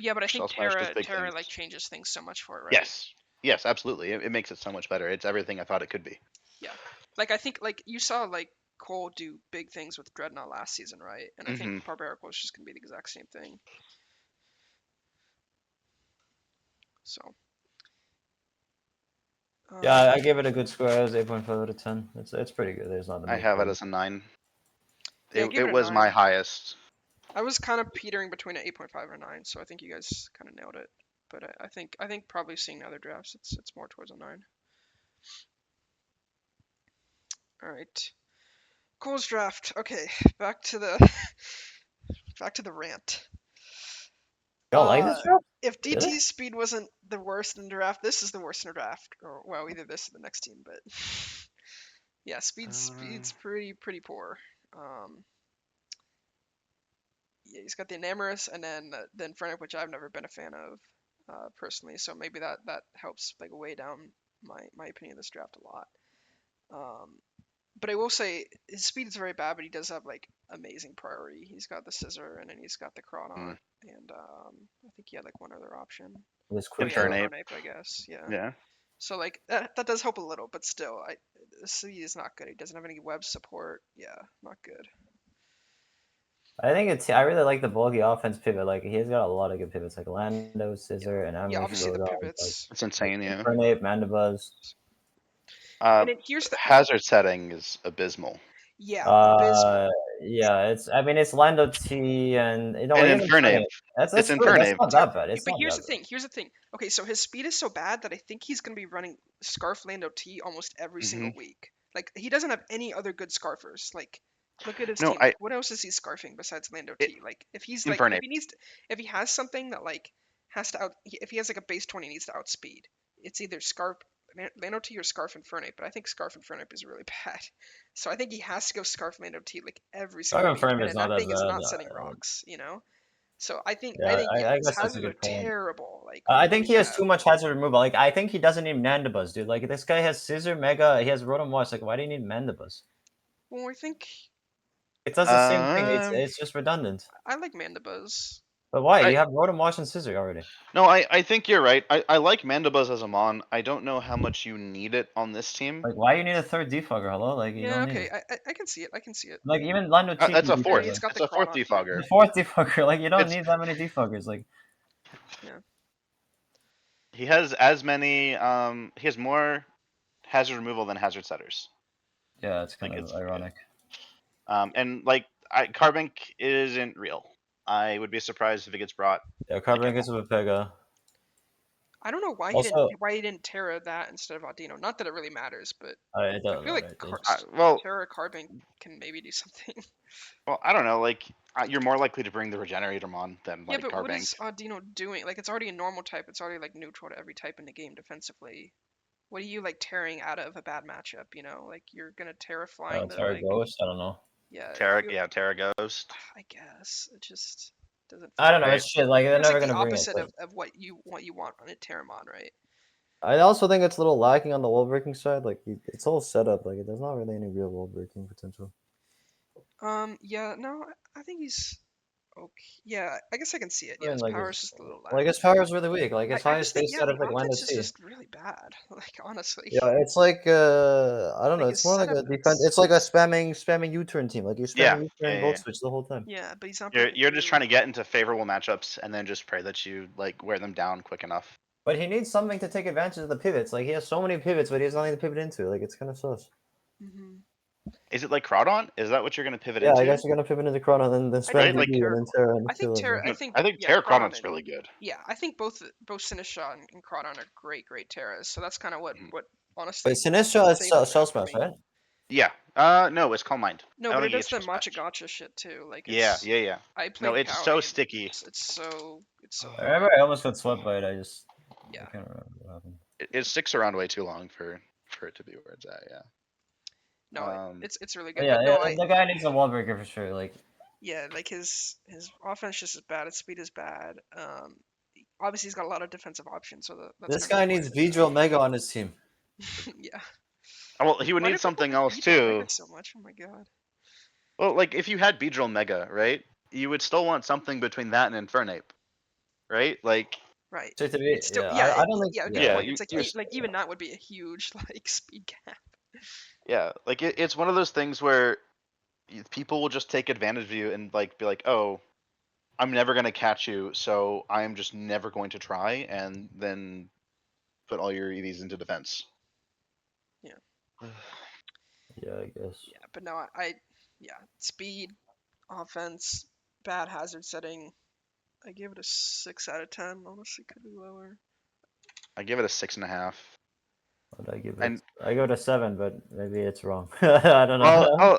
Yeah, but I think Stealth Smash does big Terra things. like changes things so much for it, right? Yes. Yes, absolutely. It makes it so much better. It's everything I thought it could be. Yeah. Like I think like you saw like Cole do big things with Dreadnought last season, right? And I think Barbarical is just gonna be the exact same thing. So. Yeah, I gave it a good score. It was 8.5 out of 10. It's pretty good. There's not. I have it as a 9. Yeah, I gave it It a was 9. my highest. I was kind of petering between an 8.5 and a 9, so I think you guys kind of nailed it. But I think probably seeing other drafts, it's more towards a 9. All right, Cole's draft. Okay, back to the rant. You don't like this draft? If DT's Really? speed wasn't the worst in the draft, this is the worst in the draft. Or well, either this or the next team, but yeah, speed's pretty poor. Yeah, he's got the Enamorous and then the Inferno, which I've never been a fan of personally. So maybe that helps like weigh down my opinion of this draft a lot. But I will say his speed is very bad, but he does have like amazing priority. He's got the Scissor and then he's got the Crawdaunt, and I think he had like one other option. This Oh, quick yeah, draw. Infernape, I guess. Yeah. Yeah. So like that does help a little, but still, the speed is not good. He doesn't have any web support. Yeah, not good. I think it's. I really like the bulky offense pivot. Like he's got a lot of good pivots, like Lando, Scissor, and Yeah, obviously the Like, pivots. It's insane, yeah. Infernape, Mandibuzz. And then here's the hazard setting is abysmal. yeah, abysmal. Yeah, it's. I mean, it's Lando T and And even Infernape. That's It's good. That's Infernape. not that bad. It's But not here's that the bad. thing. Here's the thing. Okay, so his speed is so bad that I think he's gonna be running Scarf Lando T almost every single week. Like he doesn't have any other good scarfers. Like look at his No, team. Like what else is he scarfing besides Lando T? Like if he's like Infernape. if he has something that like has to if he has like a base 20 needs to outspeed, it's either Scarf Lando T or Scarf Infernape. But I think Scarf Infernape is really bad. So I think he has to go Scarf Lando T like every single Scarf week. Infernape And is then not that that thing is not bad. setting rocks, you know? So I think Yeah, yeah, I his guess that's a hazards are good point. terrible. Like I think really he has bad. too much hazard removal. Like I think he doesn't need Mandibuzz, dude. Like this guy has Scissor, Mega. He has Rotom Wash. Like why do you need Mandibuzz? Well, I think It does the same thing. It's just redundant. I like Mandibuzz. But why? I You have Rotom Wash and Scissor already. no, I think you're right. I like Mandibuzz as a mon. I don't know how much you need it on this team. Like why you need a third defogger? Hello, like you Yeah, don't need okay, it. I can see it. I can see it. Like even Lando T That's can a Yeah, fourth. he's defogger. got It's the a fourth Chronoc here. defogger. The fourth defogger. Like you don't It's need that many defoggers. Like Yeah. he has as many. He has more hazard removal than hazard setters. yeah, it's Like kind of it's ironic. and like Carbink isn't real. I would be surprised if it gets brought. Yeah, like, Carbon at gets all. with Pega. I don't know Also, why he didn't Terra that instead of Audino. Not that it really matters, but it I doesn't feel like matter. It just, Well, Terra Carbink can maybe do something. well, I don't know. Like you're more likely to bring the Regenerator mon than Yeah, like but what Carbink. is Audino doing? Like it's already a normal type. It's already like neutral to every type in the game defensively. What are you like tearing out of a bad matchup? You know, like you're gonna Terra flying the Terra like Ghost. I don't know. yeah. Terra Ghost. I guess it just doesn't I feel don't know. right. Right. It's shit. Like they're Feels never like the gonna bring it. opposite But of what you want on a Terramon, right? I also think it's a little lacking on the wall breaking side. Like it's all set up. Like there's not really any real wall breaking potential. Yeah, no, I think he's okay. Yeah, I guess I can see it. I Yeah, mean, his like power is just a little like his lacking. power is really weak. Like his I just highest think base yeah, set the is like Lando offense is T. just really bad. Like honestly, Yeah, it's like I don't know. like It's his more like setup a defense. is It's like a spamming U-turn team. Like you're Yeah. spamming U-turn Yeah. volt switch the whole time. yeah, but he's not You're breaking you're just through. trying to get into favorable matchups and then just pray that you like wear them down quick enough. But he needs something to take advantage of the pivots. Like he has so many pivots, but he has nothing to pivot into. Like it's kind of sus. Hmm. Is it like Crawdon? Is that what you're gonna pivot Yeah, I into? guess you're gonna pivot into Chrono, then I do spam Right, DD, like think and Terra. then Terra and I think kill Terra. everyone. I think I think yeah, Terra Crawdon Crawdon's and really good. yeah, I think both Sinistra and Crawdon are great Terras. So that's kind of Mhm. what Wait, honestly Sinistra is saved the Shell draft for Smash, me. right? Yeah. No, it's Calm Mind. No, I but don't it think does it's the just matcha Smash. gotcha shit too. Like Yeah, it's yeah. I No, played it's so Kaui and sticky. it's so I good. remember I almost got swept by it. I Yeah. can't remember what happened. It sticks around way too long for it to be where it's at. Yeah. No, it's really But good. yeah, But no, the guy needs a wall breaker for sure. Like yeah, like his offense just is bad. His speed is bad. Obviously he's got a lot of defensive options, so that's this gonna be guy needs important. Vidro Mega on his team. Yeah. Well, he would Why need do people something hate else Beedrill Mega too. so much? Oh my god. Well, like if you had Beedrill Mega, right? You would still want something between that and Infernape, right? Like Right. So to be, It's still I don't think. yeah, good yeah, point. It's like like even that would be a huge like speed gap. yeah, like it's one of those things where people will just take advantage of you and like be like, oh, I'm never gonna catch you, so I'm just never going to try, and then put all your EVs into defense. Yeah. Yeah, I guess. Yeah, but no, yeah, speed, offense, bad hazard setting. I give it a 6 out of 10. Honestly, could be lower. I give it a 6.5. What did I give it? And I go to 7, but maybe it's wrong. I don't know. well,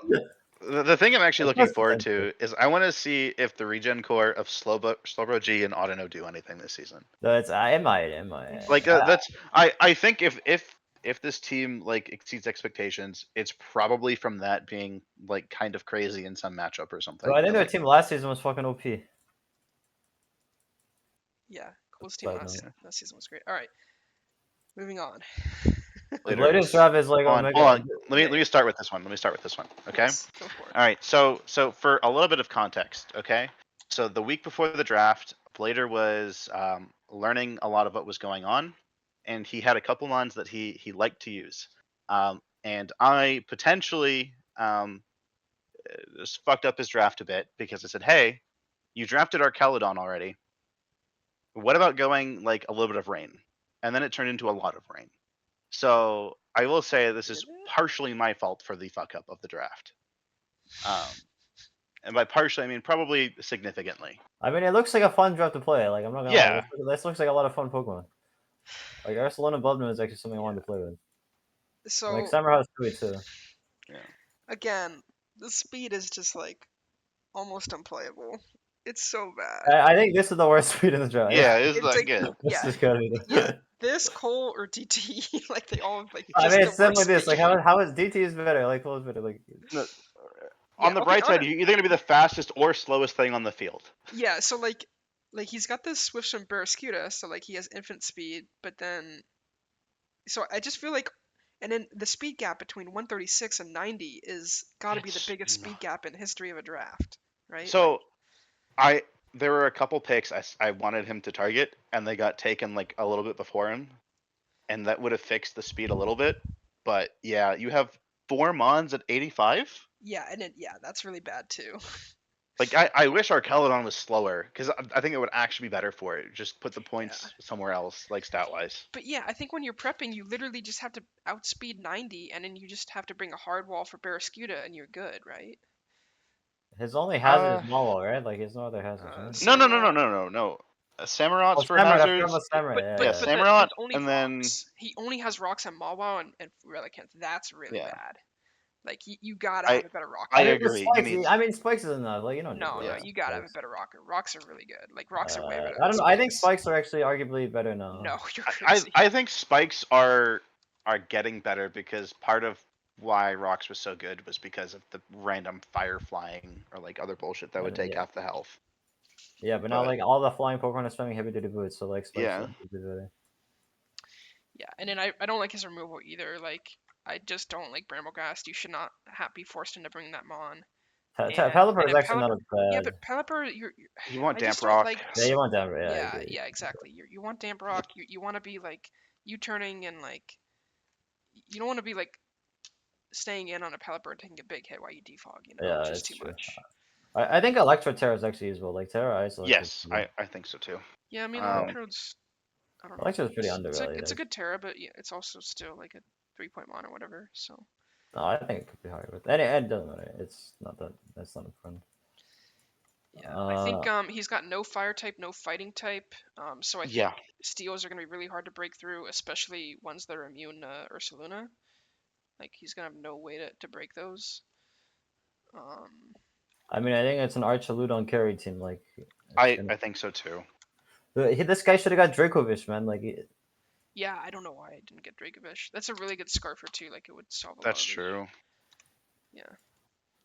the thing I'm actually It's looking less forward potential. to is I want to see if the regen core of Slowbro G and Audino do anything this season. No, it's it might. Like that's I think if this team like exceeds expectations, it's probably from that being like kind of crazy in some matchup or something. Bro, I think And, their like, team last season was fucking OP. Yeah, coolest team Side last note. season was great. All right, moving on. Like leaders. latest draft is like Hold on, hold on. Let Yeah, me start with this one. Okay. yes, go for it. All right. So for a little bit of context, okay. So the week before the draft, Blader was learning a lot of what was going on, and he had a couple lines that he liked to use. And I potentially just fucked up his draft a bit because I said, "Hey, you drafted Archelodon already. What about going like a little bit of rain?" And then it turned into a lot of rain. So I will say this is Did it? partially my fault for the fuck up of the draft. and by partially I mean probably significantly. I mean, it looks like a fun draft to play. Like I'm not gonna Yeah. lie, this looks like a lot of fun Pokemon. Like Ursaluna and Bloodmoon is actually something I wanted to play with. So Like Summer House too. Yeah. again, the speed is just like almost unplayable. It's so bad. I think this is the worst speed in the draft. Yeah, it's it's not like good. This yeah, is gotta be the... this Cole or DT, like they all have like I just mean, the it's simply worst this. Like, speed. how is DT is better? Like, Cole is better. Like, No, Yeah, on the okay, bright side, on- you're either gonna be the fastest or slowest thing on the field. Yeah, so like he's got this Swift Swim Barraskewda, so like he has infinite speed, but then so I just feel like and then the speed gap between 136 and 90 is got to be the It's biggest speed not- gap in history of a draft, right? So, there were a couple picks I wanted him to target, and they got taken like a little bit before him, and that would have fixed the speed a little bit. But yeah, you have 4 Mons at 85. Yeah, and that's really bad too. Like I wish Archelodon was slower because I think it would actually be better for it. Just put the points somewhere else, like stat wise. But yeah, I think when you're prepping, you literally just have to outspeed 90, and then you just have to bring a hard wall for Barraskewda, and you're good, right? his only hazard is Mawile, right? Like, there's no other hazards, right? No. Samurot's for Samurai, hazards. But Yeah, but Samurott, his only and then rocks, he only has rocks and Mawile and Relicanth. That's really Yeah. bad. Like you gotta I- have a better rocker. I mean, agree. Spikes, He needs- I mean, Spikes is enough. Like, you don't No, need you gotta have a Spikes. better rocker. Rocks are really good. Like rocks are way better. I than don't know. I think Spikes. Spikes are actually arguably better now. No, you're I crazy. I think spikes are getting better because part of why rocks was so good was because of the random fire flying or like other bullshit that would take half the health. Yeah, but now like all the flying Pokemon are spamming heavy duty boots, so like Spikes Yeah. are better. Yeah, and then I don't like his removal either. Like I just don't like Bramblegast. You should not be forced into bringing that Mon. Pelipper is actually not as bad. Yeah, but Pelipper, You want I Damp just don't Rock. like. Yeah, you want that. Yeah, I Yeah, agree. yeah, exactly. You want Damp Rock. You want to be like U-turning and like you don't want to be like staying in on a Pelipper and taking a big hit while you defog. You know, Yeah, it's just it's too true. much. I think Electro Terra is actually useful. Like Terra Ice. Yes, I think so too. Yeah, I mean Electrode's. I don't know. Electrode's pretty It's undervalued. a good Terra, but yeah, it's also still like a 3-point mon or whatever. So. No, I think it could be higher. But it doesn't matter. It's not that. That's not important. Yeah, I think he's got no fire type, no fighting type. So I think steels are gonna be really hard to break through, especially ones that are immune to Ursaluna. Like he's gonna have no way to break those. I mean, I think it's an Archaludon carry team. Like, I think so too. This guy should have got Dracovish, man. Like, yeah, I don't know why I didn't get Dracovish. That's a really good Scarfer too. Like it would solve. That's true. Yeah,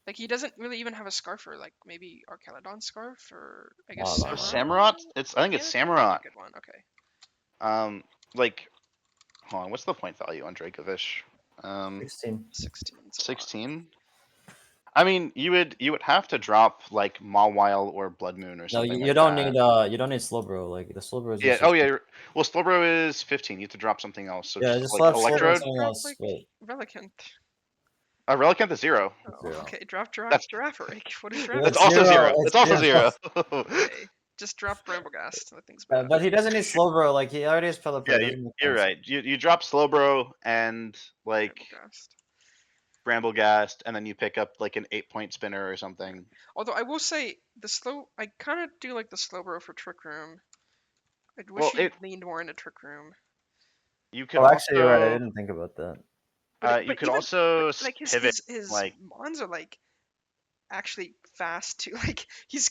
like he doesn't really even have a Scarfer. Like maybe Archelodon Scarf or I guess For Samurott, I think it's Samurott. Good one. Okay. Like, hold on. What's the point value on Dracovish? 16. 16. I mean, you would have to drop like Mawile or Blood Moon or something. No, you don't need Slowbro. Like the Slowbro is. Yeah. Oh yeah. Well, Slowbro is 15. You have to drop something else. So yeah, just like Electrode. Relicanth. Relicanth is 0. Oh, okay, drop Girafarig. What is Girafarig? That's also 0. It's also 0. Okay, just drop Bramblegast. That thing's bad. But he doesn't need Slowbro. Like he already has Pelipper. Yeah, you're right. You drop Slowbro and like Bramblegast, and then you pick up like an 8-point spinner or something. Although I will say I kind of do like the Slowbro for Trick Room. I wish he leaned more into Trick Room. You could actually, you're right. I didn't think about that. You could also like pivot. His like Mons are like actually fast too. Like he's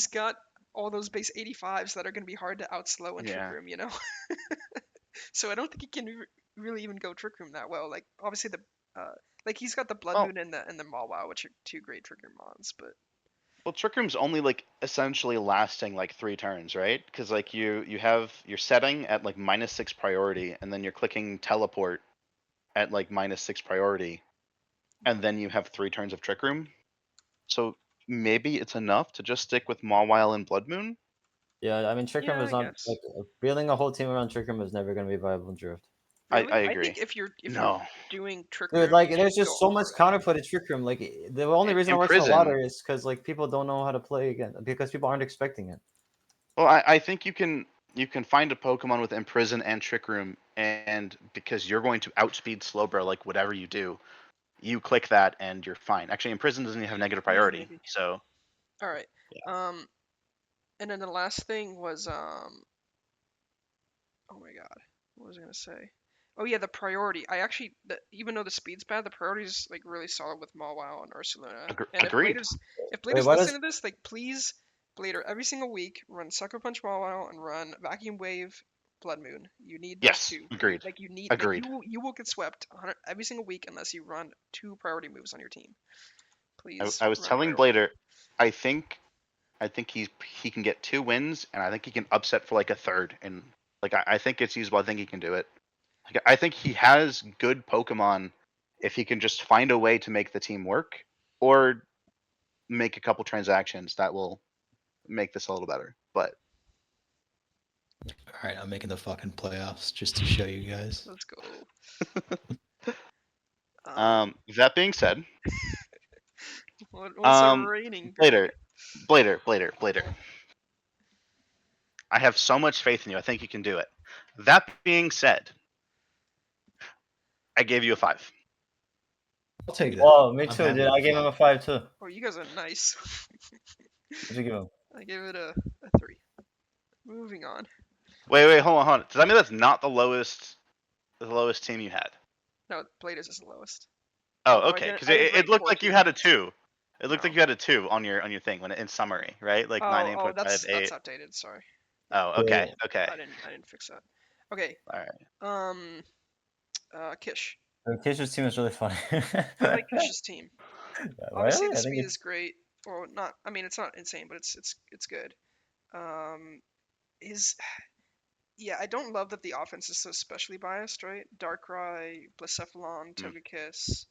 got all those base 85s that are going to be hard to outslow in Trick Room. You know. So I don't think he can really even go Trick Room that well. Like obviously like he's got the Blood Moon and the Mawile, which are 2 great Trick Room Mons, but. Well, Trick Room's only like essentially lasting like 3 turns, right? Because like you have your setting at like -6 priority, and then you're clicking teleport at like -6 priority, and then you have 3 turns of Trick Room. So maybe it's enough to just stick with Mawile and Blood Moon. Yeah, I mean Trick Room is not like building a whole team around Trick Room is never going to be viable in draft. Really? I agree. I think if you're doing Trick Room, like there's just so much counterplay to Trick Room. Like the only reason it works in the water is because like people don't know how to play again because people aren't expecting it. Well, I think you can find a Pokemon with Imprison and Trick Room, and because you're going to outspeed Slowbro like whatever you do, you click that and you're fine. Actually, in prison doesn't even have negative Yeah, priority, maybe. so All right. And then the last thing was oh my god, what was I gonna say? Oh yeah, the priority. Even though the speed's bad, the priority is like really solid with Mawile and Ursaluna. And agreed. if Wait, Blader's what listening is? to this, like please, Blader, every single week run Sucker Punch Mawile and run Vacuum Wave Blood Moon. You need those Yes, two. agreed. Agreed. You will get swept every single week unless you run 2 priority moves on your team. Please I was run telling priority. Blader, I think he can get 2 wins, and I think he can upset for like a third. And like I think it's usable. I think he can do it. Like, I think he has good Pokemon if he can just find a way to make the team work, or make a couple transactions that will make this a little better. But All right, I'm making the fucking playoffs just to show you guys. Let's go. that being said, What's the rating? Blader, Blader. I have so much faith in you. I think you can do it. That being said, I gave you a 5. I'll take that. Well, me I'm too, happy dude. I with gave him a five. 5 too. Oh, you guys are nice. What'd you give him? I gave it a 3. Moving on. Wait, hold on. Does that mean that's not the lowest team you had? No, Bladers is the lowest. Oh, No, okay. Because I didn't it rate looked like you 14. had a 2. It looked No. like you had a 2 on your thing when in summary, right? Like 9, Oh, 8.5, that's 8. updated. Sorry. Oh, okay. I didn't fix that. Okay. All right. Ksch. Kish's team is really funny. I like Ksch's team. Obviously, Really? the I think speed it's is great. Well, not. I mean, it's not insane, but it's good. His Yeah, I don't love that the offense is so specially biased, right? Darkrai, Blacephalon, Togekiss.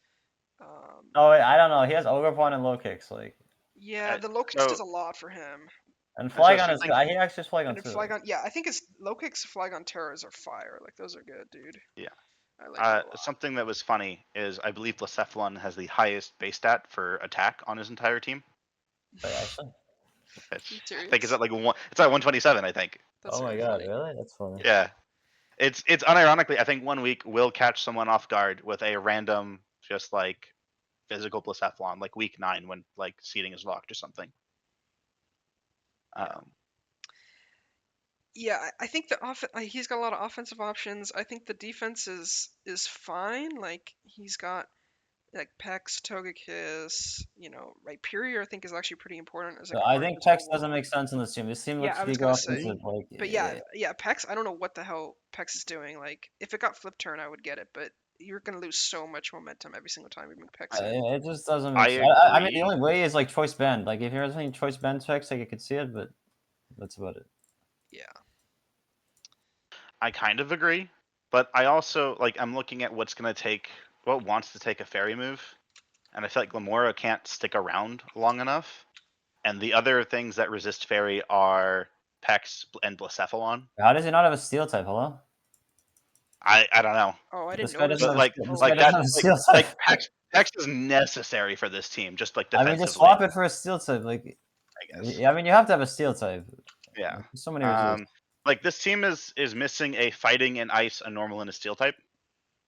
Oh wait, I don't know. He has Ogerpon and low kicks, like, Yeah, the low kicks So does a lot for him. and so Flygon is something. good. He actually has And Flygon then too. Flygon, yeah, I think his low kicks, Flygon Terras are fire. Like those are good, dude. Yeah. I like it a lot. Something that was funny is I believe Blacephalon has the highest base stat for attack on his entire team. Wait, actually. You I think it's serious? at like it's at 127. I think. That's Oh my very god, funny. really? That's funny. Yeah. It's unironically, I think 1 week will catch someone off guard with a random just like physical Blacephalon, like week 9 when like seeding is locked or something. Yeah, I think he's got a lot of offensive options. I think the defense is fine. Like he's got like Pex, Togekiss, Rhyperior. I think is actually pretty important as like a I part of think his Pex pool. doesn't make sense in this team. This team Yeah, looks I to was go gonna say, offensive. Like, but yeah, Pex. I don't know what the hell Pex is doing. Like, if it got flip turn, I would get it, but you're gonna lose so much momentum every single time you bring Pex in. it just doesn't I make sense. I mean, the agree. only way is like choice band. Like, if you're using choice band Pex, like, I could see it, but that's about it. Yeah. I kind of agree, but I also like I'm looking at what wants to take a fairy move, and I feel like Lamora can't stick around long enough. And the other things that resist fairy are Pex and Blacephalon. How does he not have a steel type? Hello? I don't know, Oh, I didn't This guy notice doesn't but have a that. steel. This Oh, guy like doesn't that have a steel type. like Pex is necessary for this team, just like I defensively. mean, just swap it for a steel type. Like, I guess. I mean, you have to have a steel type. Yeah. Like, there's so many resists. Like this team is missing a fighting and ice, a normal, and a steel type,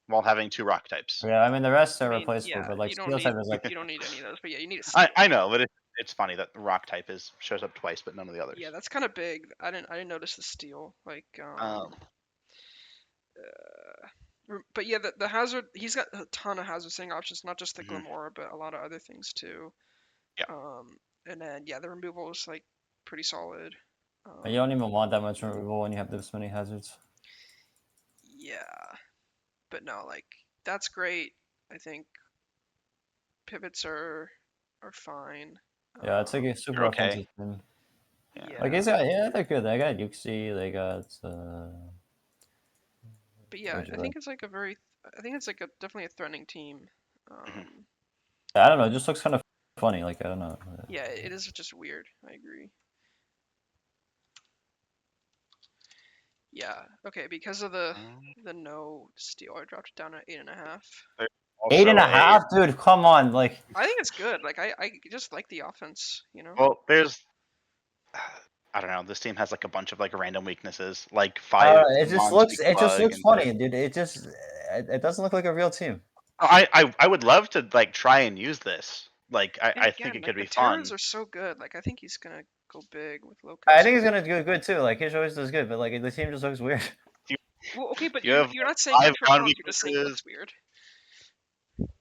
while having 2 rock types. Yeah, I mean, the rest I are mean, replaceable, yeah, but like you don't steel need type is like. you don't need any of those, but yeah, you need a steel. I know, but it's funny that the rock type shows up twice, but none of the others. Yeah, that's kind of big. I didn't notice the steel. Like, but yeah, the hazard. He's got a ton of hazard setting options, not just the Glamora, but a lot of other things too. Yeah. And then yeah, the removal is like pretty solid. You don't even want that much removal when you have this many hazards. Yeah, but no, like that's great. I think pivots are fine. Yeah, it's like a super okay. offensive team. Yeah. Like, they're good. They got Yuxi, they got. But yeah, What'd you I like? think it's like definitely a threatening team. I don't know. It just looks kind of funny. Like, I don't know. Yeah, it is just weird. I agree. Yeah. Okay. Because of the no steal, I dropped it down to 8.5. Also 8.5, dude. Come on, like. I think it's good. Like I just like the offense. Well, there's. I don't know. This team has like a bunch of like random weaknesses, like 5. It just looks funny, dude. It doesn't look like a real team. I would love to like try and use this. Like And I again, think it like could the be Terrors fun. are so good. Like I think he's gonna go big with Locust. I think he's gonna do good too. Like Ksz always does good, but like the team just looks weird. Well, okay, but You have you're not saying 5 good for ground fun. You're just saying it weaknesses. looks weird.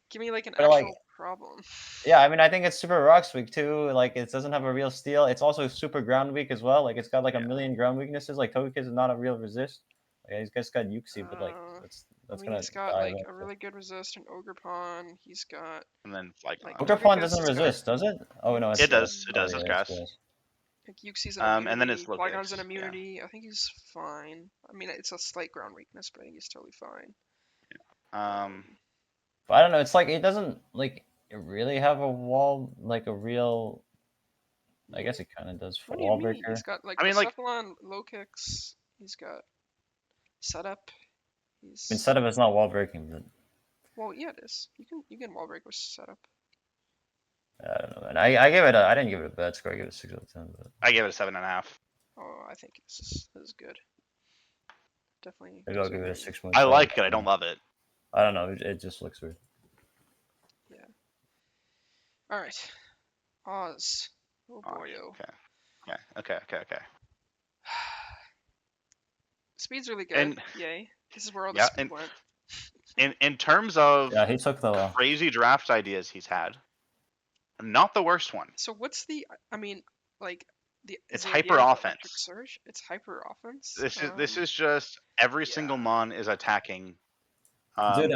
Give me like an But, like- actual problem. Yeah, I mean, I think it's super rocks weak too. Like it doesn't have a real steal. It's also super ground weak as well. Like it's got like a million ground weaknesses. Like Togekiss is not a real resist. Like he's just got Uxie, but like that's I mean, gonna he's got die like a eventually. really good resist and Ogerpon. He's got And then like Like, Ogre Togekiss Pond doesn't has got- resist, does it? Oh no, It it's it grass. does. It Oh, does. yeah, It's it's grass. grass. like Uxie's an immunity. And then it's Flygon's an Locust, yeah. immunity. I think he's fine. I mean, it's a slight ground weakness, but I think he's totally fine. But I don't know. It's like it doesn't like really have a wall, like a real. I guess it kind of does for What do you wall mean? breaker. He's got like I mean, like- Cephalon, low kicks. He's got setup. He's Instead of it's not wall breaking, but well, yeah, it is. You can wall break with setup. I don't know. And I gave it a. I didn't give it a bad score. I gave it a 6 out of 10. But I gave it a 7.5. Oh, I think this is good. Definitely. maybe I'll give it a 6. I like it. I don't love it. I don't know. It just looks weird. All right, Oz. Oh boyo. Okay. Speed's really good. And- Yay. This is where all the Yeah, speed and- went. In terms of Yeah, he took the. crazy draft ideas he's had, not the worst one. So what's the? I mean, like the. It's is the idea hyper of offense. Electric Surge. It's hyper offense. This is just every yeah. single mon is attacking. Dude,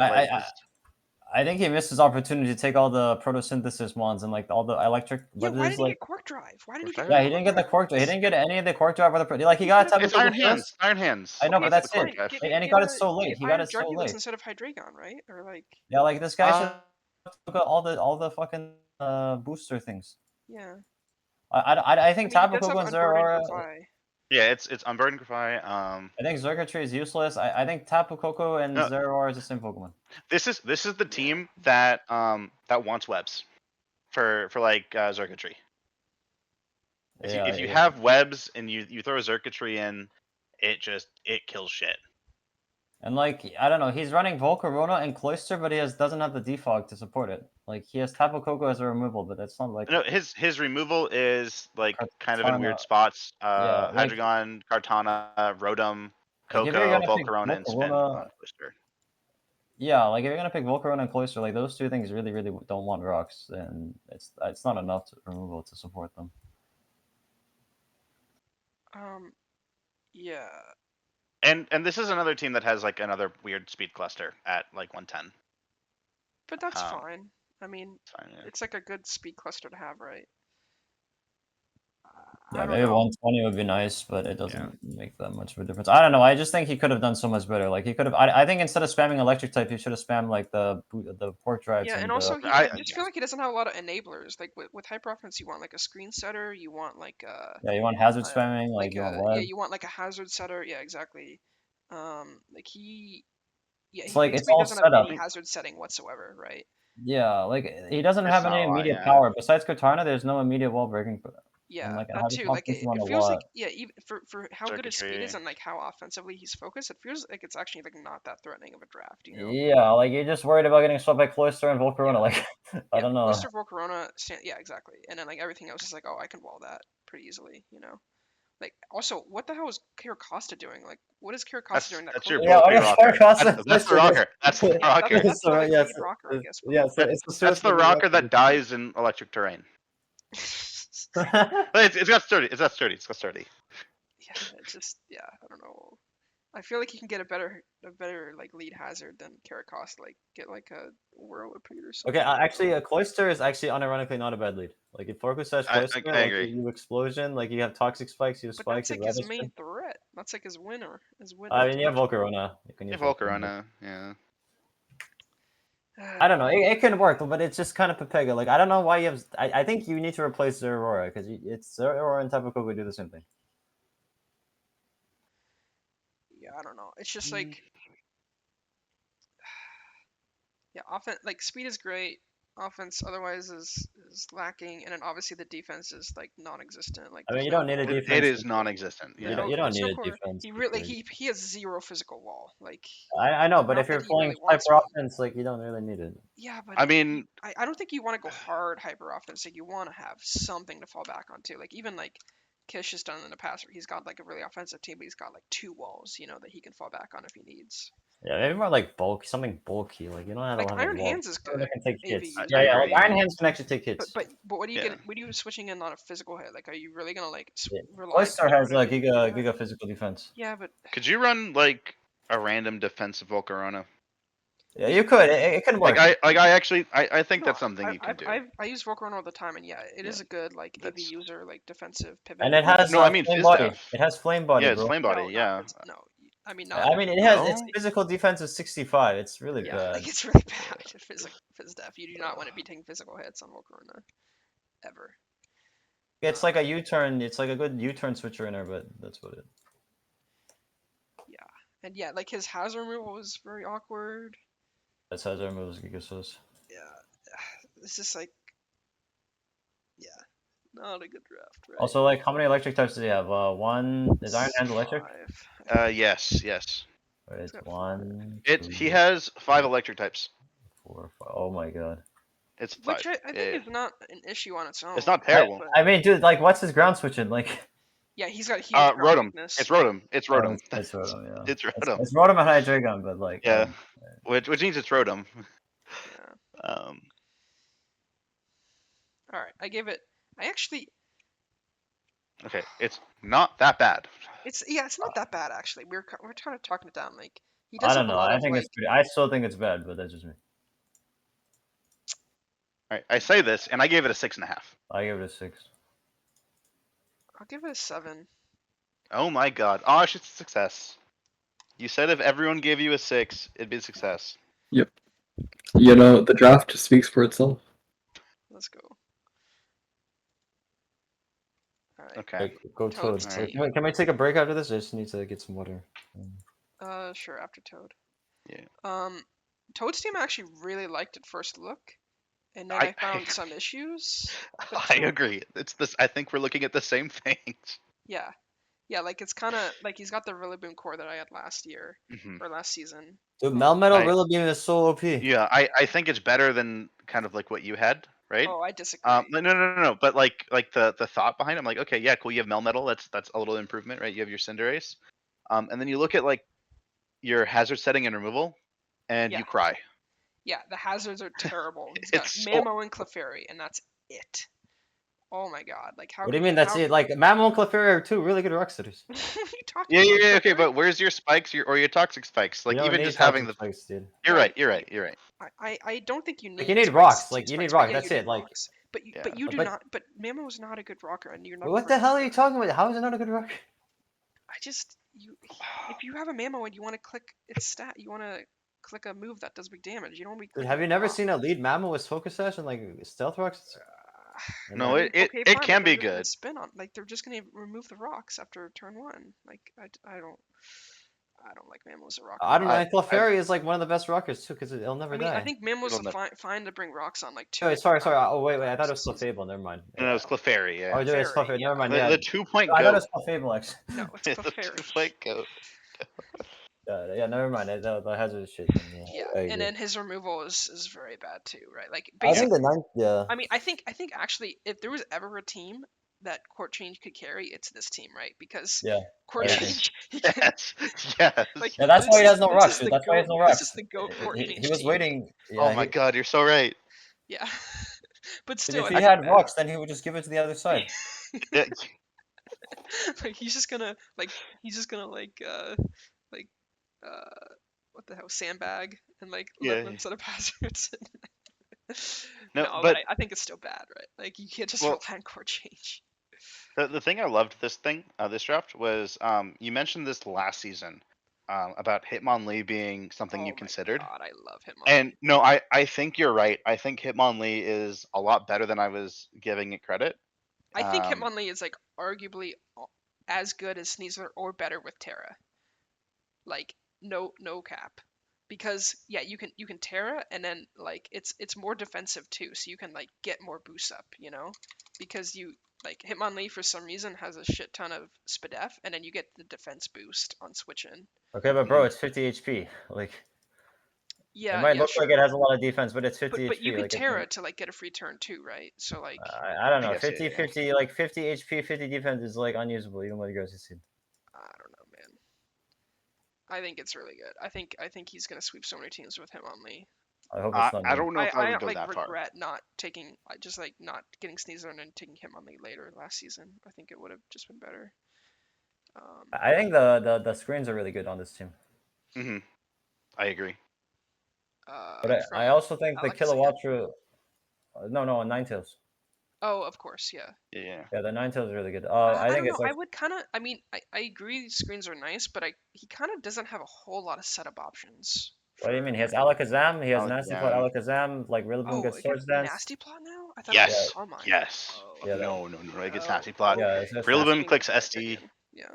I think he missed his opportunity to take all the photosynthesis mons and like all the electric. Yeah, What why is did he like? get Quark Drive? Why did he get? Yeah, he didn't get the Quark Drive. He didn't get any of the Quark Drive or the like. He got could've- Tapu It's Koko Iron Hands. first. Iron Hands. I know, Okay, but that's Quark it. Drive. And he got it so late. He got it so Dragulus late. instead of Hydreigon, right? Or like, Yeah, like this guy Uh, should took out all the fucking booster things. yeah. I think he Tapu does have Koko and Unburdened Zeraora. Reply. Yeah, it's Unburdened Grafai. I think Xurkitree is useless. I think Tapu Koko and No. Zeraora is the same Pokemon. This is the team that wants webs for like Xurkitree. If you have webs and you throw a Xurkitree in, it kills shit. And like I don't know, he's running Volcarona and Cloyster, but doesn't have the defog to support it. Like he has Tapu Koko as a removal, but that's not like No, his removal is like kind of in Kartana. weird spots. Yeah, like- Hydreigon, Kartana, Rotom, Like, if you're Coco, gonna pick Volcarona, and Spin Volcarona- on Twister. yeah, like if you're gonna pick Volcarona and Cloyster, like those two things really don't want rocks, and it's not enough removal to support them. Yeah. And this is another team that has like another weird speed cluster at like 110. But that's Um, fine. I mean, It's fine, yeah. it's like a good speed cluster to have, right? I Yeah, don't maybe know. 120 would be nice, but it doesn't make that much of a difference. I don't know. I just think he could have done so much better. Like he could have. I think instead of spamming electric type, he should have spammed like the pork drives. Yeah, and the- also I- I just feel like he doesn't have a lot of enablers. Like with hyper offense, you want like a screen setter. You want like yeah, you want hazard spamming, like you want yeah, web. you want like a hazard setter. Yeah, exactly. Like he, yeah, It's he like, it's basically all doesn't set have up. any hazard setting whatsoever, right? Yeah, like he doesn't have not any a lot, immediate yeah. power. Besides Katana, there's no immediate wall breaking. Yeah, like, that hazard too. pump Like gets it him on a feels like lot. yeah, even for how good his speed is Circuitry. and like how offensively he's focused, it feels like it's actually like not that threatening of a draft. You know? Yeah, like you're just worried about getting swept by Cloyster and Volcarona. Like I don't know. Cloyster, Volcarona, yeah, exactly. And then like everything else is like, oh, I can wall that pretty easily, you know. Like also, what the hell is Kiracosta doing? Like, what is Kiracosta doing? That's Cloyster your does? Yeah, Bulky oh, yeah, rocker. Kiracosta- That's the rocker. That's the Yeah, rocker. that's the like, Yes. lead rocker, I guess. but- Yeah, so it's That's the rocker that dies in electric terrain. But it's got sturdy. It's got sturdy. Yeah, it's just I don't know. I feel like he can get a better like lead hazard than Kiracosta. Like get like a Whirlwind or something. Okay, actually, Cloyster is actually unironically not a bad lead. Like if Focus says I Cloyster, like agree. you explosion, like you have toxic spikes, you have But spikes. that's you like have his main Radish. threat. That's like his winner. I mean, you have Volcarona. You can Yeah, use Volcarona. Yeah. I don't know. It can work, but it's just kind of Pepega. Like I don't know why you have. I think you need to replace Zeraora because it's Zeraora and Tapu Koko do the same thing. Yeah, I don't know. It's just like, yeah, often like speed is great. offense otherwise is lacking, and then obviously the defense is like non-existent. Like I mean, there's you no don't need a core. It defense. is non-existent. You Yeah. don't, you don't There's need no a core. defense. He to really carry. he has zero physical wall. Like I know, but not if you're that he playing really wants hyper one. offense, like you don't really need it. Yeah, but I mean, I don't think you want to go hard hyper offense. Like you want to have something to fall back onto. Like even like Ksch has done in the past where he's got like a really offensive team, but he's got like 2 walls, that he can fall back on if he needs. Yeah, maybe more like bulky, something bulky. Like you don't have to Like have Iron a wall. Hands is Someone good. that can take AV hits. user. Yeah, I yeah. Like agree. Iron Hands can actually take hits. But what do you Yeah. get? What are you switching in on a physical hit? Like are you really gonna like Yeah. rely on Oyster has like computer? giga physical defense. Yeah, but could you run like a random defensive Volcarona? Yeah, you could. It can work. I think no, that's something you can do. I use Volcarona all the time, and yeah, it is Yeah, a good like AV that's- user, like defensive pivot. And it has No, I mean flame Fizz body. Def. It has flame body, Yeah, it's bro. flame body. No, Yeah. no, I mean not. I mean, it has its No? physical defense is 65. It's really Yeah, bad. like it's really bad. Fizz Def. You do not want to be taking physical hits on Volcarona, ever. It's like a U-turn. It's like a good U-turn switcher in there, but that's what it. And yeah, like his hazard removal was very awkward. That's how their moves Gigasos. Yeah, it's just like, yeah, not a good draft. Right? Also, like, how many electric types does he have? One is Iron Hand electric. 5. Yes. Right, it's got 1, He 2, has 5 electric types. 4, 5. Oh my god. It's 5. Which I think is not an issue on its own. It's not terrible. but- I mean, dude, like, what's his ground switching? Like, yeah, he's got huge ground Rotom. weakness. It's Rotom. It's oh, Rotom. it's Rotom, yeah. It's Rotom. It's Rotom and Hydreigon, but like, Yeah. Which means it's Rotom. Yeah. Um, All right, I actually, okay, it's not that bad. it's not that bad actually. We're kind of talking it down. Like he I does don't have know. a lot I of think like. it's pretty. I still think it's bad, but that's just me. All right, I say this, and I gave it a 6.5. I give it a 6. I'll give it a 7. Oh my god. Ausxh, it's a success. You said if everyone gave you a 6, it'd be a success. Yep. You know, the draft just speaks for itself. Let's go. All right. Okay. Like, go Toad's Toad. team. Can we take a break after this? I just need to get some water. Sure. After Toad. Yeah. Toad's team I actually really liked at first look, and then I found some issues. But I agree. It's this. I think we're looking at the same things. Yeah, like it's kind of like he's got the Rillaboom core that I had last year Mhm. or last season. Dude, Melmetal I- Rillaboom is so OP. Yeah, I think it's better than kind of like what you had, right? Oh, I disagree. No. But like the thought behind it, I'm like, okay, yeah, cool. You have Melmetal. That's a little improvement, right? You have your Cinderace. And then you look at like your hazard setting and removal, and Yeah. you cry. Yeah, the hazards are terrible. He's It's got so- Mamo and Clefairy, and that's it. Oh my god! Like how? What do you mean that's it? Like, Mammal and Clefairy are 2 really good rock sitters. What are you talking Yeah, about? okay, Clefairy? but where's your spikes, or your toxic spikes? Like You don't even need just having the. toxic spikes, dude. You're Right. right. I don't think you need. Like, you need spikes rocks, to like, you spikes, need but rocks, yeah, that's you it, need like- rocks. But Yeah. you do But- not. But Mamo is not a good rocker, and you're not. What the hell are you talking about? How is it not a good rock? I just if you have a Mamo and you want to click its stat, you want to click a move that does big damage. You don't want to be. Dude, clicking have you never rock. seen a lead Mammal with Focus Sash and like Stealth Rocks? No, I mean, it fine, can but be they're just gonna good. Spin on like they're just gonna remove the rocks after turn 1. Like I don't like Mammo as a rocker. I don't know. I- And Clefairy is like one of the best rockers too, because it'll never I mean, die. I think Mammo's It'll fine to bring rocks on like 2. Oh, sorry. Oh, wait. I thought it was times this season. Clefable. Never mind. No, it's Clefairy. Yeah. Oh, dude, it's Clefairy, Clefairy. yeah. Never mind. The, Yeah. the 2-point I thought it goat. was Clefable, actually. No, it's The Clefairy. 2-point goat. Yeah, never mind. The hazard shit. Yeah, I and agree. then his removal is very bad too, right? Like I basically, think the ninth. Yeah. I mean, I think actually, if there was ever a team that Court Change could carry, it's this team, right? Because Yeah. Court I agree. Change, he can, Yes. like, Yeah, that's this why he is- has no this rocks, is dude. the That's why he has no goat- rocks. This is the goat Court He Change was team. waiting. Oh Yeah, my god, you're so right. Yeah, but Dude, still, if I he had rocks, then he would just give it to the other side. Yeah, like he's just gonna what the hell, sandbag and like let Yeah. them set up hazards. No, No, but I think it's still bad, right? Like you can't just Well- rely on Court Change. the thing I loved this draft was you mentioned this last season about Hitmonlee being something Oh you my considered. God, I love him. And no, I think you're right. I think Hitmonlee is a lot better than I was giving it credit. I think um, Hitmonlee is like arguably as good as Sneasler or better with Terra. Like no cap. because yeah, you can Terra, and then like it's more defensive too, so you can like get more boost up, you know, because you like Hitmonlee for some reason has a shit ton of Spadef, and then you get the defense boost on switch in. Okay, but bro, it's 50 HP. Like, it Yeah, might yeah, look like sure. it has a lot of defense, but it's 50 But you HP. can Like, Terra to like get a free turn too, right? So like I don't I know. guess, 50, yeah. 50, like 50 HP, 50 defense is like unusable even with aggressive seed. I don't know, man. I think it's really good. I think he's gonna sweep so many teams with Hitmonlee. I hope it's not I me. don't know if I I would go like that far. regret not taking just like not getting Sneasel and then taking Hitmonlee later last season. I think it would have just been better. I think the screens are really good on this team. Hmm. I agree. But I From also think the Alex, yeah. Kilowattra. No, on Ninetales. Oh, of course, yeah. Yeah. Yeah, the Ninetales is really good. I I don't think know. it's I like. would kind of. I mean, I agree these screens are nice, but he kind of doesn't have a whole lot of setup options. What do you mean? He has like, Alakazam. He has Nasty Plot Alakazam. Alakazam. Like Rillaboom gets it gets Swords Dance. nasty plot now. I thought it Yes. was Calm Mind. Yes. Oh, Yeah, No. It gets oh, nasty plot. Yeah, it's just Rillaboom nasty. clicks my SD. opinion. Yeah.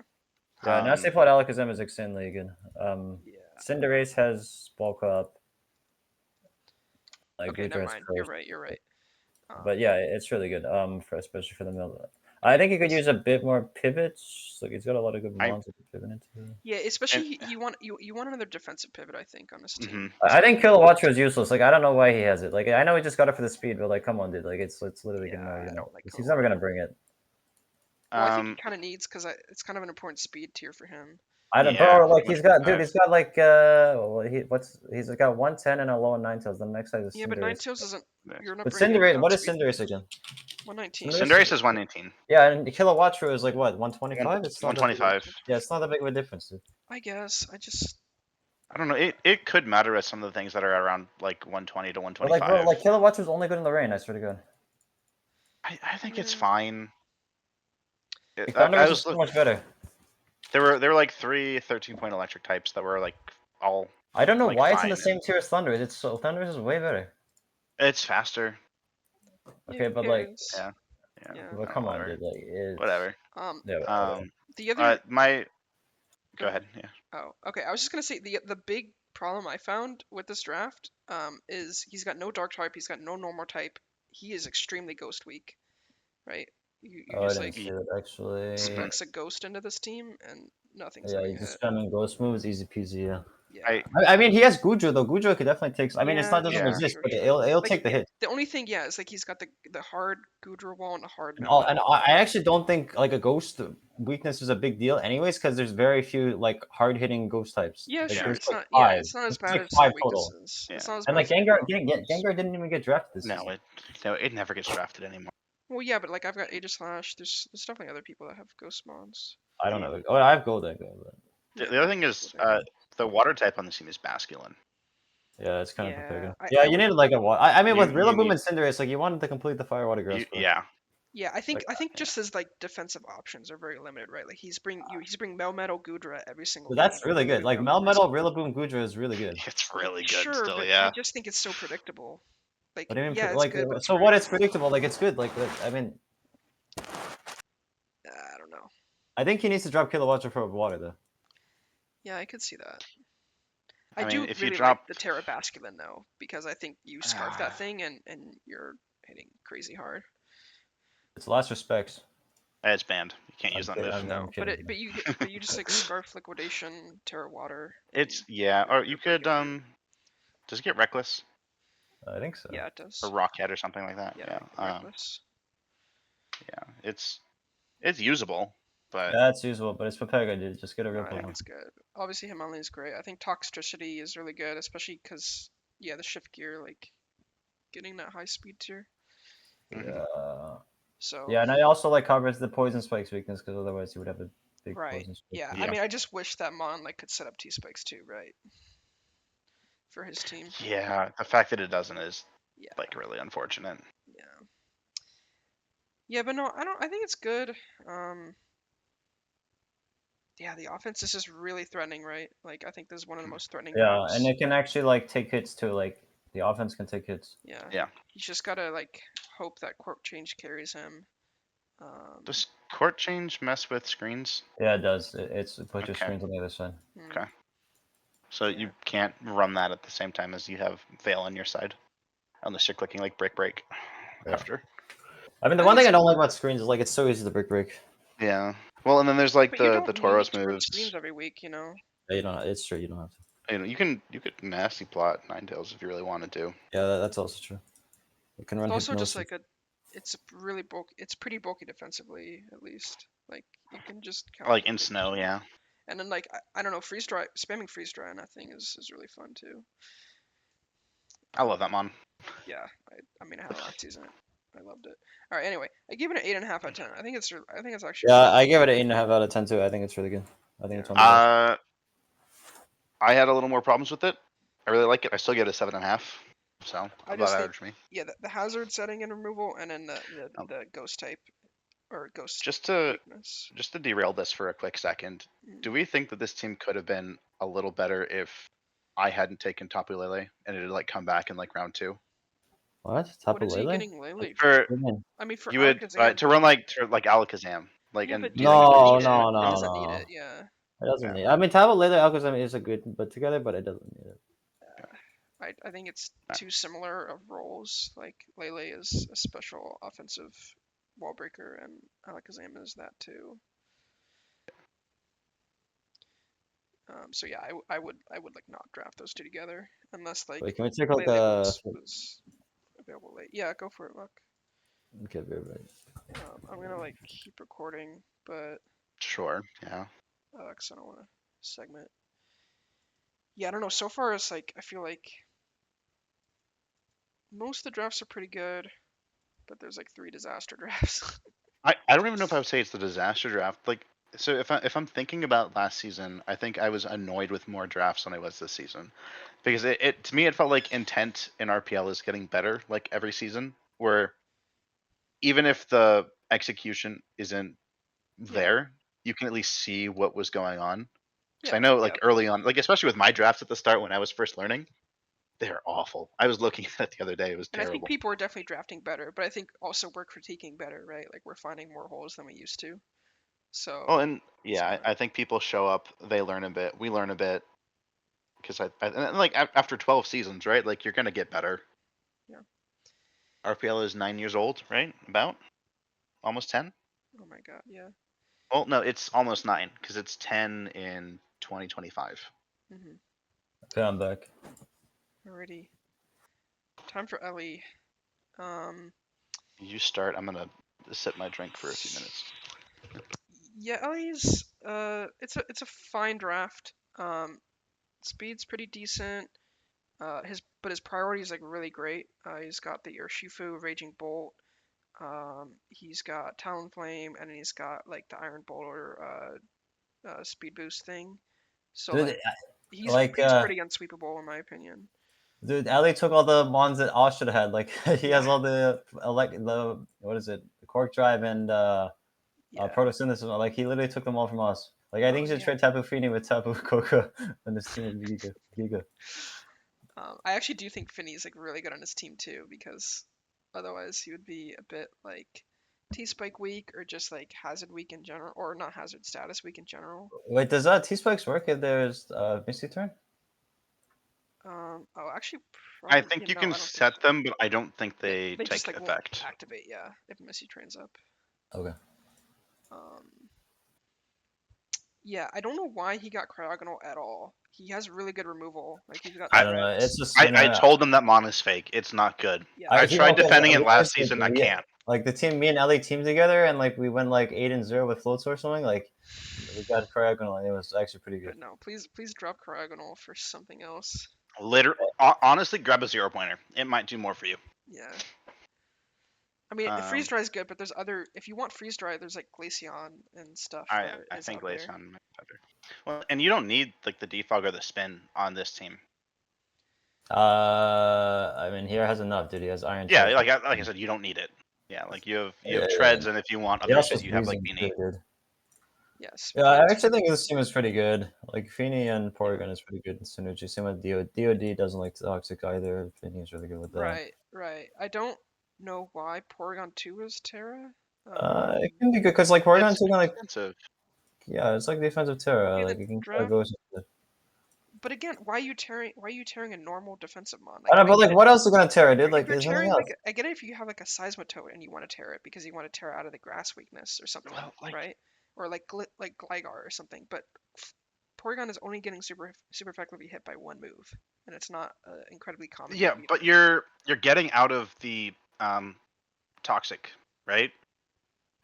Yeah, Nasty Plot Alakazam is extremely good. Yeah. Cinderace has Bulk Up. Like Okay, Goodra never has mind. Curse. You're right. But yeah, it's really good. Especially for the middle. I think he could use a bit more pivots. Like he's got a lot of good mons to pivot into. Yeah, especially you want another defensive pivot, I think, on this team. I think Kilowattra is useless. Like I don't know why he has it. Like I know he just got it for the speed, but like come on, dude. Like it's literally gonna I don't like he's never gonna bring it. Well, I think he kind of needs because it's kind of an important speed tier for him. I don't, Yeah, bro. Like much he's got, better. dude. He's got like he's got 110 and a low on Ninetales. The next size is Yeah, Cinderace. but Ninetales isn't. You're not But bringing it Cinderace, without what is speed. Cinderace again? 119. Cinderace is 118. Yeah, and Kilowattra is like what 125. It's not 125. Yeah, it's not that big of a difference, dude. I guess I don't know. It could matter with some of the things that are around like 120 to But 125. like, bro, like Kilowattra's only good in the rain. I swear to God. I think it's fine. Like, I Thunderous is was so much better. there were like 3 13-point electric types that were like all. I don't know like, why it's in fine, the same tier as Thunderous. It's so Thunderous is way better. It's faster. Okay, but like, Yeah. but come on, dude. Like, it's... Whatever. Yeah. The other. Go ahead. Yeah. Oh, okay. I was just gonna say the big problem I found with this draft is he's got no dark type, he's got no normal type. He is extremely ghost weak, right? You I just didn't like see it actually. specs a ghost into this team and nothing's Yeah, going you to just hit. spamming ghost moves, easy peasy. Yeah. Yeah. I mean, he has Goodra though. Goodra could definitely take. I mean, it's not doesn't sure, resist, sure, but sure. it'll Like, take the hit. The only thing, yeah, is like he's got the hard Gudra wall and the hard. And I actually don't think like a ghost weakness is a big deal, anyways, because there's very few like hard hitting ghost types. Yeah, like, sure. It's It's like not. 5. Yeah, it's not as It's bad like as 5 some total. weaknesses. It's not as And bad like as Gengar didn't even get drafted this No, season. it never gets drafted anymore. Well, yeah, but like I've got Aegislash. There's definitely other people that have ghost mons. I don't know. Oh, I have Golden. But... The other thing is the water type on the team is masculine. Yeah, it's kind of prepared. I You needed like a water. I mean, with Rillaboom need... and Cinderace, like you wanted to complete the fire water grass. Yeah. Yeah, I think just his like defensive options are very limited, right? Like he's bring Melmetal Gudra every single. But that's really good. Like Melmetal Rillaboom Gudra is really good. It's really good. Sure, still, but yeah. I just think it's so predictable. Like, What do you mean? yeah, it's like, good. But so what? It's predictable. Like it's good. Like I mean, I don't know. I think he needs to drop Kilowattra for water though. Yeah, I could see that. I mean, do if really you drop like the Terra Basculin though, because I think you scarf that thing and you're hitting crazy hard. It's last respects. It's banned. You can't use that move. No, but you just like scarf liquidation, Terra Water. It's or you could does it get reckless? I think so. Yeah, it does. Or Rockhead or something like that. Yeah. Reckless. Yeah, it's usable, but that's usable. But it's Pepega, dude. Just get a real I think it's good. Obviously, Hitmonlee is great. I think Toxtricity is really good, especially because the shift gear, like getting that high speed tier. Yeah. So. Yeah, and I also like covers the poison spikes weakness because otherwise he would have a big poison spike. Yeah, I mean, I just wish that Mon like could set up T spikes too, right? For his team. Yeah, the fact that it doesn't is like really unfortunate. Yeah. Yeah, but no, I think it's good. Yeah, the offense is just really threatening, right? Like I think this is one of the most threatening. Yeah, moves. and it can actually like take hits too. Like the offense can take hits. Yeah. He's just gotta like hope that court change carries him. Does court change mess with screens? Yeah, it does. It's put your screens on the other side. Okay. So you can't run that at the same time as you have Veil on your side, unless you're clicking like break Yeah. after. I mean, the I one think thing I it's- don't like about screens is like it's so easy to break. Yeah. Well, and then there's like But you the don't Tauros need to run moves. screens every week, you know. Yeah, you don't. It's true. You don't have to. You know, you could nasty plot Ninetales if you really wanted to. Yeah, that's also true. You can run It's also just hypnosis. like it's really bulky. It's pretty bulky defensively, at least. Like you can just count Like it in pretty snow, easily. yeah. And then like I don't know, freeze dry, spamming freeze dry on that thing is really fun too. I love that mon. Yeah, I mean I had it last season. I loved it. All right, anyway, I give it an 8.5 out of 10. I think it's actually. Yeah, Really I give it an 8.5 out of 10 too. I think it's really good. I think it's one of the best. I had a little more problems with it. I really like it. I still give it a 7.5. So I about just think average for me. yeah, the hazard setting and removal, and then Um, the ghost type or ghost Just to weakness. derail this for a quick second, do we think that this team could have been a little better if I hadn't taken Tapu Lele and it had like come back in like round 2? What? What is he Lele? getting Lele For What do you mean? I mean, for you would Alakazam. to run like Alakazam, like Yeah, and but do dude, like he a doesn't boost need or it. something. He No. doesn't need it. Yeah. It doesn't Yeah. need. I mean, Tablet Lele Alakazam is a good but together, but it doesn't need it. I think it's Right. too similar of roles. Like Lele is a special offensive wall breaker, and Alakazam is that too. So yeah, I would like not draft those two together unless like Wait, can we take like Lele a? was available late. Yeah, go for it, Luck. Okay, right. I'm gonna like keep recording, but Sure. Yeah. cause I don't want to segment. Yeah, I don't know. So far, it's like I feel like most of the drafts are pretty good, but there's like 3 disaster drafts. I don't even know if I would say it's the disaster draft. Like, so if I'm thinking about last season, I think I was annoyed with more drafts than I was this season, because it to me it felt like intent in RPL is getting better like every season, where even if the execution isn't Yeah. there, you can at least see what was going on. Because I Yeah, know yeah. like early on, like especially with my drafts at the start when I was first learning, they're awful. I was looking at it the other day; it was And I think terrible. people are definitely drafting better, but I think also we're critiquing better, right? Like we're finding more holes than we used to. So Well, and it's yeah, fine. I think people show up, they learn a bit, we learn a bit, because and like after 12 seasons, right? Like you're gonna get better. Yeah. RPL is 9 years old, right? About almost 10. Oh my god, yeah. Well, no, it's almost 9 because it's 10 in 2025. Mhm. Okay, I'm back. Alrighty. Time for Ellie. You start. I'm gonna sip my drink for a few minutes. Yeah, Ellie's it's a fine draft. Speed's pretty decent. His priority is like really great. He's got the Urshifu, Raging Bolt. He's got Talonflame, and then he's got like the Iron Bolt or speed boost thing. So Dude, like he's like pretty unsweepable in my opinion. dude, Ellie took all the mons that Ausxh should have had. Like he has Yeah. all the the what is it? The Cork Drive and Yeah. Protosynthesis. Like he literally took them all from us. Like I think he should Yeah. trade Tapu Fini with Tapu Koko and this team would be Giga. I actually do think Finney's like really good on his team too, because otherwise he would be a bit like T-Spike weak or just like Hazard weak in general, or not Hazard status weak in general. Wait, does T-Spikes work if there's Misty turn? Oh, actually, I probably, think you no, can I don't think set so. them, but I don't think they They just take like won't effect. activate, yeah, if Missy trains up. Okay. Yeah, I don't know why he got Cryogonal at all. He has really good removal. Like he's got I don't know. It's shreds. just I told them that Mon is fake. It's not good. Yeah, I he- tried okay, defending it we last just, season. I we- can't. Like the team, me and Ellie teamed together, and like we went like 8-0 with floats or something. Like we got Cryogonal. It was actually pretty good. but no, please drop Cryogonal for something else. Honestly, grab a 0-pointer. It might do more for you. Yeah. I mean, freeze dry is good, but there's other. If you want freeze dry, there's like Glaceon and stuff. I that is think out there. Glaceon might be better. Well, and you don't need like the defog or the spin on this team. I mean, here has enough, dude. He has Iron. Yeah, Tread. like I said, you don't need it. Yeah, like you have Yeah. treads, and if you want He other also shit, you have like freezing Beanie. too, dude. Yes. Yeah, I actually think this team is pretty good. Like Fini and Porygon is pretty good in synergy. Same with DOD doesn't like toxic either. Fini is really good with that. Right. I don't know why Porygon 2 is Terra. It can be good because like Porygon It's 2 can like expensive. yeah, it's like defensive Terra. Okay, Like then you can draft- go. But again, why are you tearing a normal defensive mon? I don't know, but get like, it. what else is gonna tear it, dude? If Like, you're there's nothing tearing else. I get it if you have like a seismitoad and you want to tear it because you want to tear out of the grass weakness or something, Well, like, right? Or like Gligar or something. But Porygon is only getting super effectively hit by one move, and it's not incredibly common. yeah, move but either. you're getting out of the toxic, right?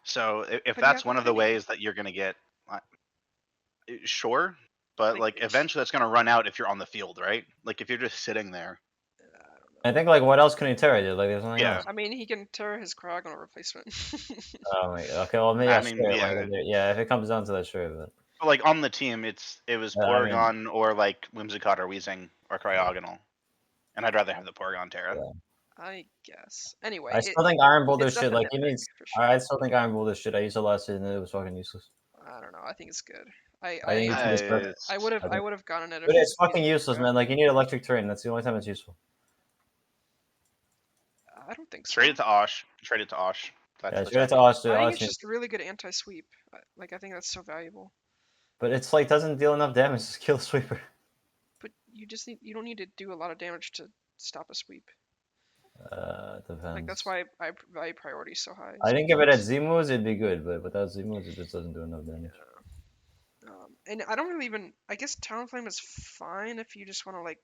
So if But that's yeah, one of the ways that you're gonna get, uh, sure, but like eventually that's gonna run out if you're on the field, right? Like if you're just sitting there. I think like, what else can he tear it, dude? Like, there's nothing Yeah. else. I mean, he can tear his Cryogonal replacement. Oh my god. Okay, well, maybe I yeah, mean, sure. yeah. Like, yeah, if it comes down to that, sure. But But like on the team, it was I mean, Porygon or like Whimsicott or Weezing or Cryogonal, and I'd rather have the Porygon Terra. yeah. I guess. Anyway, I still think Iron Boulder it's shit. definitely Like, he nitpick, needs. for sure. I still think Iron Boulder shit. I used it last season, and it was fucking useless. I don't know. I think it's good. I think it's just I would have gotten it. But if it's fucking Weezing useless, grabbed man. Like, me. you need electric terrain. That's the only time it's useful. I don't think so. Trade it to Ausxh. Trade it to Ausxh. That's Yeah, the trade it to champion. Ausxh. I think Ausxh it's just really good anti-sweep. Like I think that's so valuable. But it's like doesn't deal enough damage to kill Sweeper. But you don't need to do a lot of damage to stop a sweep. Depends. Like that's why I value priority so high. I think if it had Z moves, it'd be good, but without Z moves, it just doesn't do enough damage. And I don't really even. I guess Talonflame is fine if you just want to like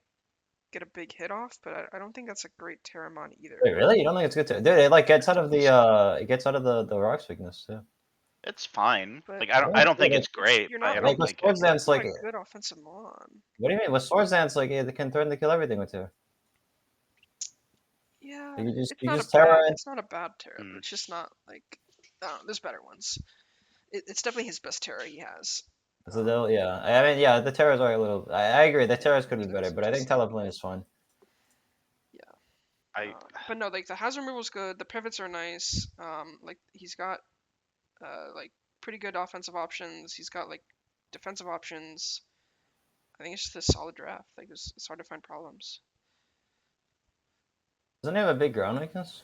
get a big hit off, but I don't think that's a great Terramon either. Wait, really? You don't think it's good to? Dude, it like gets out of the it gets out of the rocks weakness too. It's fine. But Like I don't think it's great. you're But not I Like don't with think Swords it. Dance, like a good offensive mon. what do you mean? With Swords Dance, like it can threaten to kill everything with her. Yeah, You just it's not just a bad. Terra. It's not a bad Terra, but it's just not like. I don't know, there's better ones. It's definitely his best Terra he has. So they'll, yeah. I mean, yeah, the Terras are a little. I agree. The Terras could be so better, it's but I think just- Talonflame is fine. But no, like the hazard removal's good. The pivots are nice. Like he's got like pretty good offensive options. He's got like defensive options. I think it's just a solid draft. Like it's hard to find problems. Doesn't he have a big ground weakness?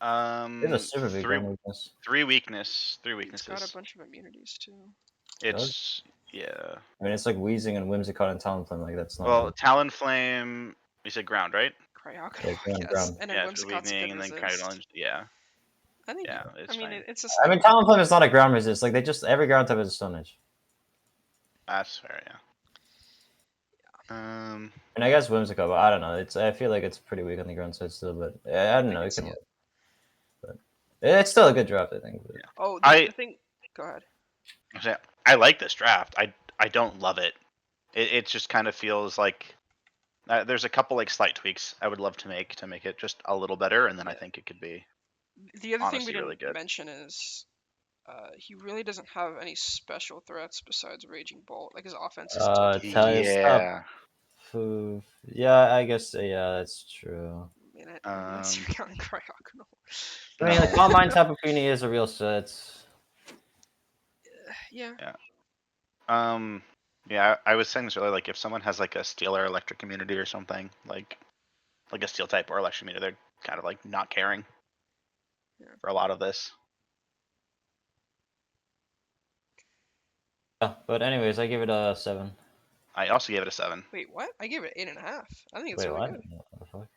He has a super big three ground weakness. three weaknesses. He's got a bunch of immunities too. It's yeah. I mean, it's like Weezing and Whimsicott and Talonflame. Like that's not. Well, good. Talonflame. You said ground, right? Cryogonal, Yeah, ground, yes. ground. And then Yeah, it's Whimsicott's a weakening, good and then resist. Cryogonal. Yeah. I think. Yeah, it's fine. It's a. I mean, Talonflame is not a ground resist. Like they just every ground type is a Stone Edge. That's fair. Yeah. And I guess Whimsicott, but I don't know. I feel like it's pretty weak on the ground side still, but I don't know. It can work. But it's still a good draft, I think. But. Yeah. Oh, the thing. Go ahead. I like this draft. I don't love it. It just kind of feels like there's a couple like slight tweaks I would love to make it just a little better, and then I think it could be. The other thing we honestly didn't really good. mention is he really doesn't have any special threats besides Raging Bolt. Like his offense is Yeah. Yeah, I guess that's true. Unless you're counting Cryogonal. I mean, like Combine Tapu Fini is a real set. Yeah. Yeah, I was saying this earlier. Like, if someone has like a steel or electric immunity or something, like a steel type or electric immunity, they're kind of like not caring for a lot of this. Yeah, but anyways, I give it a 7. I also gave it a 7. Wait, what? I gave it 8.5. I think it's Wait, really what? good. What the fuck?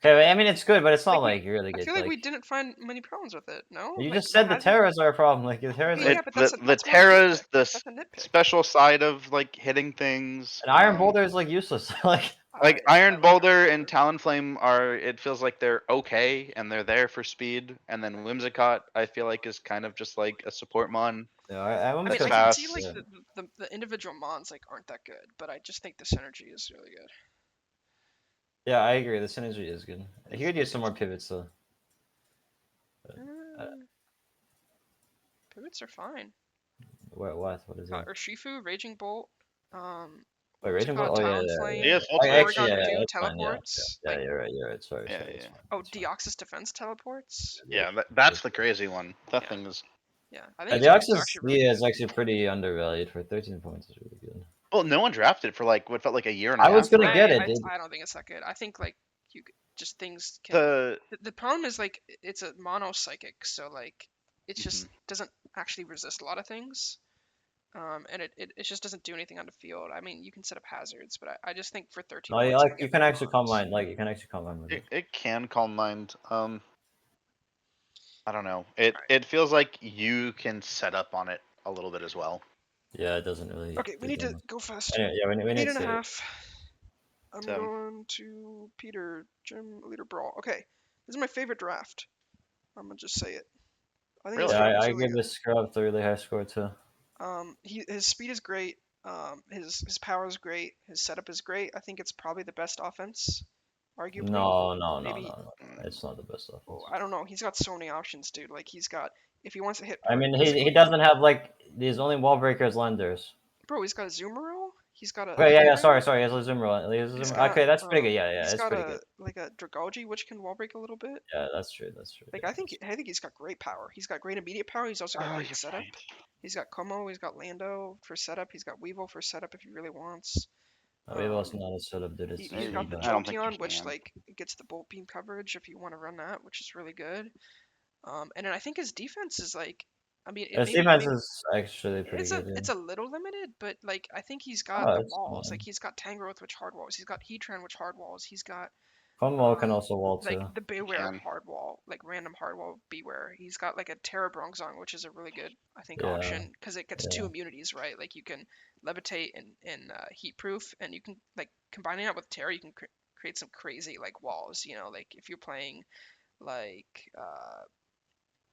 Okay, I mean it's good, but it's not like really good. I feel like we didn't find many problems with it. No. You like, just said the Terras are a problem. Like the Terras. Yeah, but that's the Terra's the that's a nitpick. special side of like hitting things. An Iron Boulder is like useless. like Iron Boulder and Talonflame are. It feels like they're okay and they're there for speed, and then Whimsicott I feel like is kind of just like a support mon. Yeah, I mean, I can see like the individual mons like aren't that good, but I just think the synergy is really good. Yeah, I agree. The synergy is good. He could use some more pivots though. Pivots are fine. What? What is that? Urshifu, Raging Bolt. Wait, Raging Bolt? Oh yeah. Teleports. Yeah, you're right. Sorry. Oh, Deoxys defense teleports. Yeah, that's the crazy one. That thing is. Yeah, I think Deoxys is actually pretty undervalued for 13 points. Is really good. Well, no one drafted for like what felt like a year and a half. I was gonna get it. I don't think it's that good. I think like you just things can. The problem is like it's a mono psychic, so like it just doesn't actually resist a lot of things. and it just doesn't do anything on the field. I mean, you can set up hazards, but I just think for 13 No, you, points, like it'll you get can more actually calm cons. mind. Like you can actually calm mind with it. It can calm mind. I don't know. It Alright. it feels like you can set up on it a little bit as well. Yeah, it doesn't really. Okay, we do need to damage. go fast. Anyway, yeah, we need 8.5. I'm Tim. going to Peter, Gym Leader Brawl. Okay, this is my favorite draft. I'm gonna just say it. I think Really? this Yeah, draft is I really give good. this scrub the really high score too. His speed is great. His power is great. His setup is great. I think it's probably the best offense, arguably. No, Maybe. It's not the best offense. Oh, I don't know. He's got so many options, dude. Like he's got if he wants to hit. I mean, he physically, doesn't have like these only wall breakers lenders. Bro, he's got a Zoomeroo. He's got a. Okay, yeah, Flea. sorry, he has a zoomer. He's got, Okay, that's pretty good. Yeah, he's it's got pretty a good. like a Dragogy, which can wall break a little bit. Yeah, that's true. Like Yeah, I think he's got great power. He's got great immediate power. He's also got Oh, great you're setup. right. He's got Como. He's got Lando for setup. He's got Weevil for setup if he really wants. We've also not a setup, dude. It's He's got the I don't think you Jolteon, which can. like gets the bolt beam coverage if you want to run that, which is really good. And then I think his defense is like, I mean, his maybe, defense maybe is actually pretty good. it's a little limited, but like I think he's got Oh, the it's walls. fine. Like he's got Tangrowth, which hard walls. He's got Heatran, which hard walls. He's got Funwall can also wall like too. the Beware can. hard wall, like random hard wall Beware. He's got like a Terra Bronzong, which is a really good, I think, Yeah, option because it gets two yeah. immunities, right? Like you can levitate and heat proof, and you can like combining that with Terra, you can create some crazy like walls. You know, like if you're playing like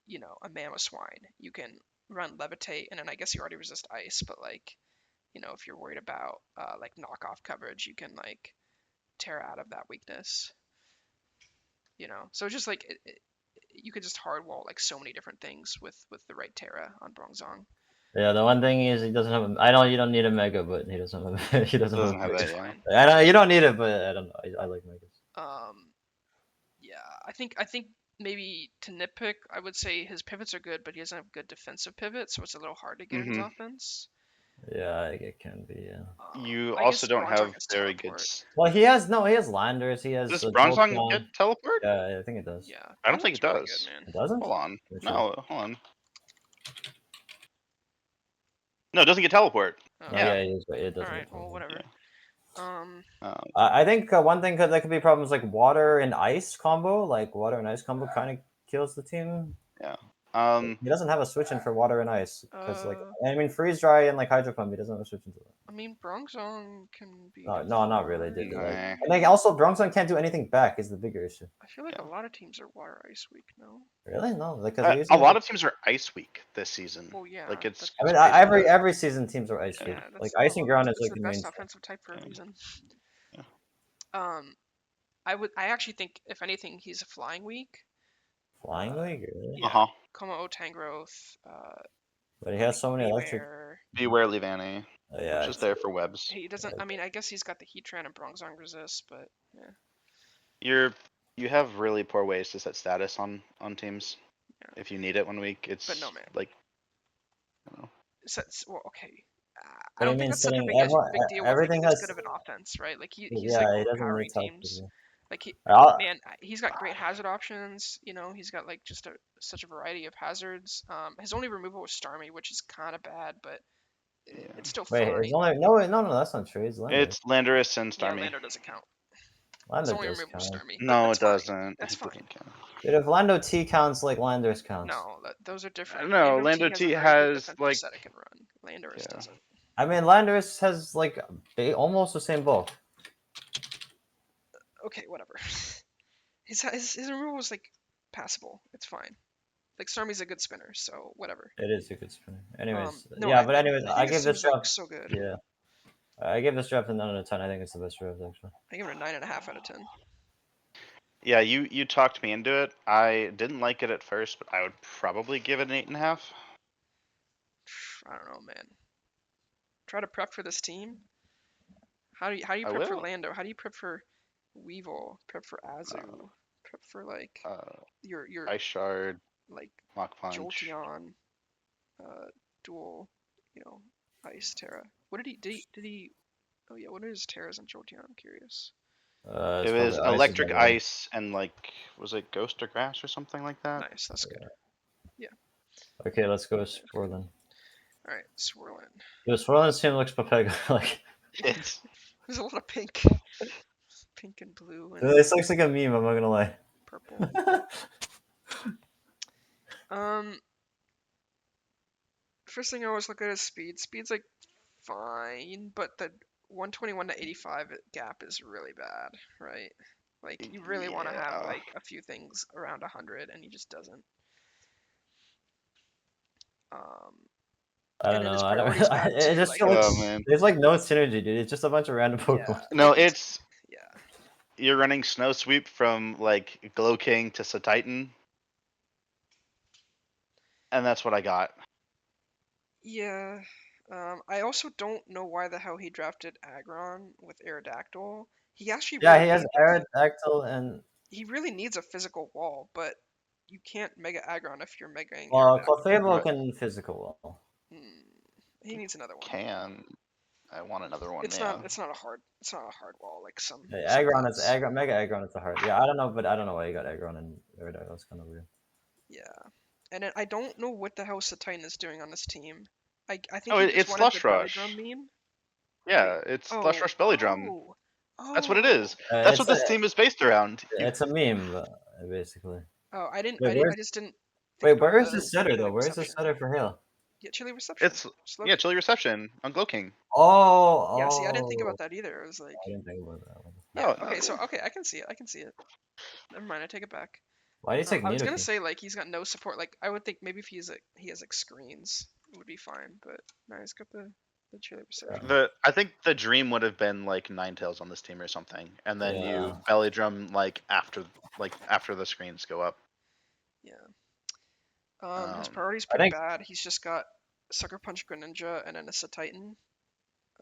you know a Mamoswine, you can run levitate, and then I guess you already resist ice, but like you know if you're worried about like knockoff coverage, you can like Terra out of that weakness. You know, so just like you could just hard wall like so many different things with the right Terra on Bronzong. Yeah, the one thing is he doesn't have. I know you don't need a mega, but he doesn't have. He doesn't Doesn't have. have A that, It's yeah. fine. I know you don't need it, but I don't know. I like megas. Yeah, I think maybe to nitpick, I would say his pivots are good, but he doesn't have good defensive pivots, so it's a little hard to get in his offense. Yeah, it can be. Yeah. You I also guess don't Bronzong have has very good. teleport. Well, he has Landers. He has Does the Bronzong Jolteon. get teleport? Yeah, I think it does. Yeah, I don't think it Bronzong's really does. good, man. It doesn't. Hold on. Which No, hold on. No, it doesn't get teleport. Oh, Yeah. it is. It doesn't. all right, get well, teleport. whatever. I think one thing that could be problems like water and ice combo. Like water and ice combo kind of kills the team. Yeah. He doesn't have a switch in for water and ice because like Uh, I mean freeze dry and like hydro pump. He doesn't have a switch into it. I mean, Bronzong can be. No, not really. deployed. Like, Nah. and like also Bronzong can't do anything back is the bigger issue. I feel like Yeah. a lot of teams are water ice weak. No. Really? No, because A lot of teams are ice weak this season. Well, yeah. Like it's. that's I mean, crazy. every season teams are ice weak. Yeah, Like that's ice and ground is it's like the the best main. offensive type for a Yeah. reason. Yeah. I actually think if anything he's a flying weak. Flying league, really? Yeah. Como Tangrowth. But he has so many electric. Beware Leavanny, Yeah, which is there for webs. He doesn't. I mean, I guess he's got the Heatran and Bronzong resist, but You have really poor ways to set status on teams. Yeah. If you need it 1 week, it's But no, man. like. I don't know. Well, okay. But I don't I think mean, that's such a setting big deal with everything like this has- good of an offense, right? Like he's Yeah, like he doesn't overpowering need top teams. people. Like I'll- he's got great hazard options. You know, he's got like just such a variety of hazards. His only removal was Starmie, which is kind of bad, but it's still Wait, fine. it's only no, that's not true. It's Lander. It's Landorus and Yeah, Starmie. Lando doesn't count. His Lander only does removal was count. Starmie. but No, that's it fine. doesn't. That's It fine. doesn't count. Dude, if Lando T counts like Landers counts. No, those are different. No, Lando Lando T T has a very good has, defensive like- set it can run. Landorus Yeah. doesn't. I mean, Landers has like almost the same bulk. Okay, whatever. His removal was like passable. It's fine. Like Starmie's a good spinner, so whatever. It is a good spinner. Anyways, No, yeah, but anyways, I I think give his this team's draft. so good. Yeah, I give this draft a 9 out of 10. I think it's the best draft actually. I give it a 9.5 out of 10. Yeah, you talked me into it. I didn't like it at first, but I would probably give it an 8.5. I don't know, man. Try to prep for this team. How do you I prep for will. Lando? How do you prep for Weevil? Prep for Azu? Prep for like your Ice Shard, like Mach Punch. Jolteon, dual, you know, Ice Terra. What did he? Oh yeah, what is Terra's on Jolteon? I'm curious. It was electric ice and like, was it Ghost or Grass or something like that? Nice, that's good. Okay, let's go Swurlin. All right, Swurlin. Yo, Swurlin's team looks Papega. Like, It's There's a lot of pink, pink and blue and this looks like a meme. I'm not gonna lie. purple. First thing I always look at is speed. Speed's like fine, but the 121 to 85 gap is really bad, right? Like you really want to have yeah. like a few things around 100, and he just doesn't. Um, I and don't then his know. I don't. priority's bad It too. just Like feels Oh like man. there's like no synergy, dude. It's just a bunch of random yeah, Pokemon. No, like it's yeah, you're running Snow Sweep from like Glow King to Cpayne, and that's what I got. yeah. I also don't know why the hell he drafted Aggron with Aerodactyl. He actually Yeah, really he has needs Aerodactyl and he really needs a physical wall, but you can't Mega Aggron if you're Megaing Aerodactyl. Clefable Right. can physical wall. He needs another one. Can I want another one? It's Yeah. not a hard wall like some Aggron is things. Mega Aggron is the hard. Yeah, I don't know, but I don't know why he got Aggron and Aerodactyl. That's kind of weird. Yeah, and then I don't know what the hell Cpayne is doing on this team. I think Oh, he just it's wanted the Slush belly Rush. drum meme. Yeah, it's Slush Rush Belly Drum. That's what it is. That's what this team is based around. It's a meme, basically. Oh, I didn't. Wait, I just didn't think about where is the the setter chili though? Where's the reception. setter for Hale? Yeah, chili reception. It's Slow yeah, kick. Chili Reception on Glow King. Yeah, see, I didn't think Oh. about that either. I was like, I didn't think about that one. yeah, Oh, okay, no. so okay, I can see it. I can see it. Never mind, I take it back. Why do you take I was Nidoking? gonna say like he's got no support. Like I would think maybe if he has like screens, it would be fine. But no, he's got the chili reception. I think the dream would have been like Ninetales on this team or something, and then you Yeah. belly drum like after the screens go up. Yeah. His Um, priority's I pretty think bad. He's just got Sucker Punch Greninja and then a Titan.